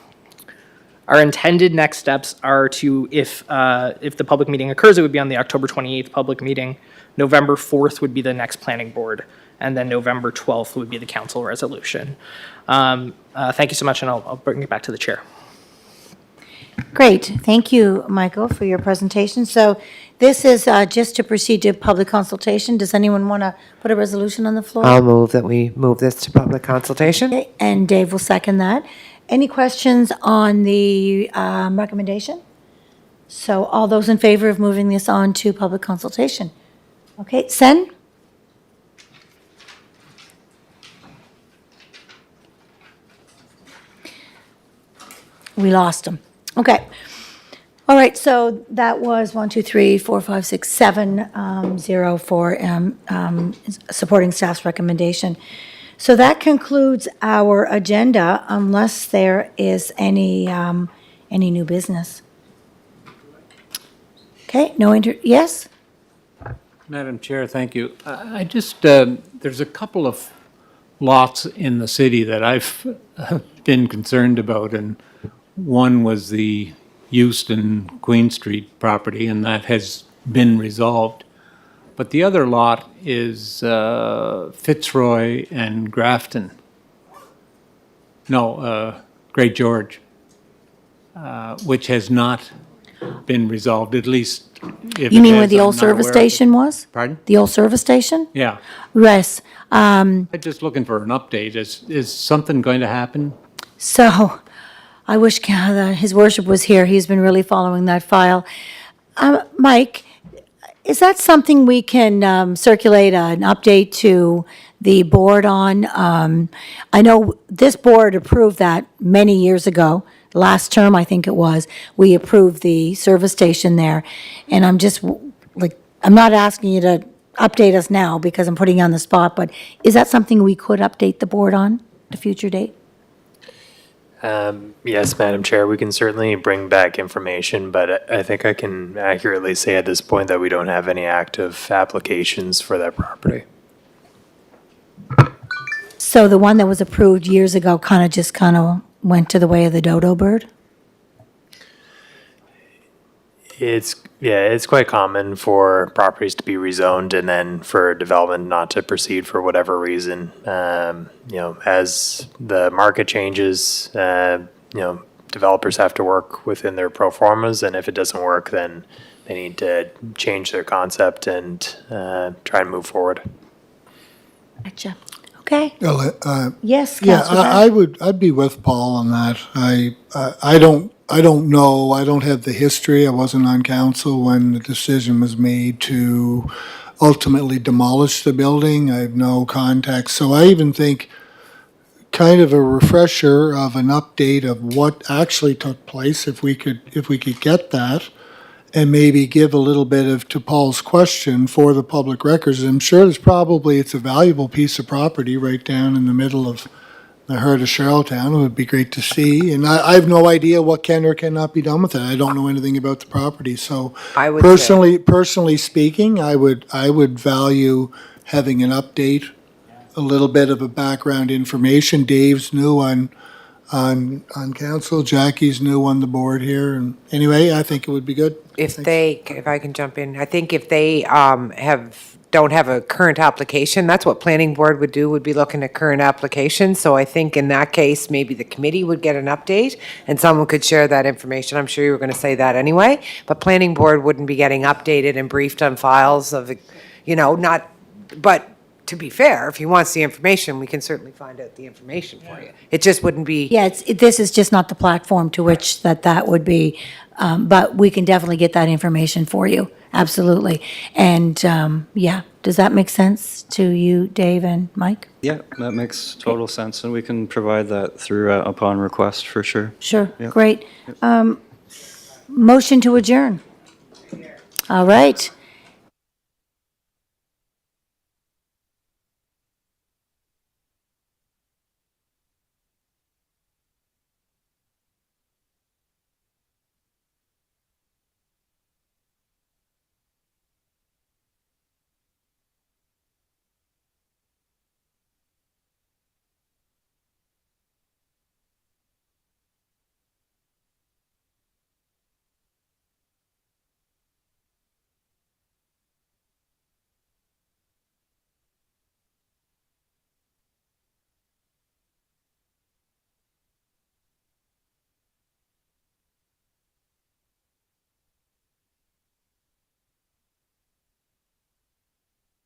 Our intended next steps are to, if the public meeting occurs, it would be on the October 28th public meeting. November 4th would be the next planning board, and then November 12th would be the council resolution. Thank you so much, and I'll bring it back to the chair. Great. Thank you, Michael, for your presentation. So this is just to proceed to public consultation. Does anyone want to put a resolution on the floor? I'll move that we move this to public consultation. Okay, and Dave will second that. Any questions on the recommendation? So all those in favor of moving this on to public consultation? Okay, Sen? We lost him. Okay. All right, so that was 1, 2, 3, 4, 5, 6, 7, 0 for supporting staff's recommendation. So that concludes our agenda unless there is any new business. Okay, yes? Madam Chair, thank you. I just, there's a couple of lots in the city that I've been concerned about, and one was the Euston Queen Street property, and that has been resolved. But the other lot is Fitzroy and Grafton. No, Great George, which has not been resolved, at least if You it mean has, where the I'm old not service aware of it. station was? Pardon? The old service station? Yeah. Yes. I'm just looking for an update. Is something going to happen? So, I wish his worship was here. He's been really following that file. Mike, is that something we can circulate an update to the board on? I know this board approved that many years ago. Last term, I think it was, we approved the service station there. And I'm just, I'm not asking you to update us now because I'm putting you on the spot, but is that something we could update the board on at a future date? Yes, Madam Chair, we can certainly bring back information, but I think I can accurately say at this point that we don't have any active applications for that property. So the one that was approved years ago kind of went to the way of the dodo bird? It's quite common for properties to be rezoned and then for development not to proceed for whatever reason. As the market changes, developers have to work within their pro formas, and if it doesn't work, then they need to change their concept and try and move forward. Gotcha. Okay. Yes, Yeah, Councilor. I'd be with Paul on that. I don't know, I don't have the history. I wasn't on council when the decision was made to ultimately demolish the building. I have no context. So I even think kind of a refresher of an update of what actually took place, if we could get that, and maybe give a little bit of, to Paul's question, for the public records. I'm sure it's a valuable piece of property right down in the middle of the heart of Charlottetown. It would be great to see. And I have no idea what can or cannot be done with it. I don't know anything about the property. So I would personally speaking, I would value having an update, a little bit of a background information. Dave's new on council, Jackie's new on the board here. And anyway, I think it would be good. If I can jump in, I think if they don't have a current application, that's what planning board would do, would be looking at current applications. So I think in that case, maybe the committee would get an update and someone could share that information. I'm sure you were going to say that anyway, but planning board wouldn't be getting updated and briefed on files of, but to be fair, if he wants the information, we can certainly find out the information for you. It just wouldn't be. Yeah, this is just not the platform to which that would be, but we can definitely get that information for you, absolutely. And, yeah, does that make sense to you, Dave and Mike? Yeah, that makes total sense, and we can provide that through upon request for sure. Sure, Yep. great. Motion to adjourn. All right.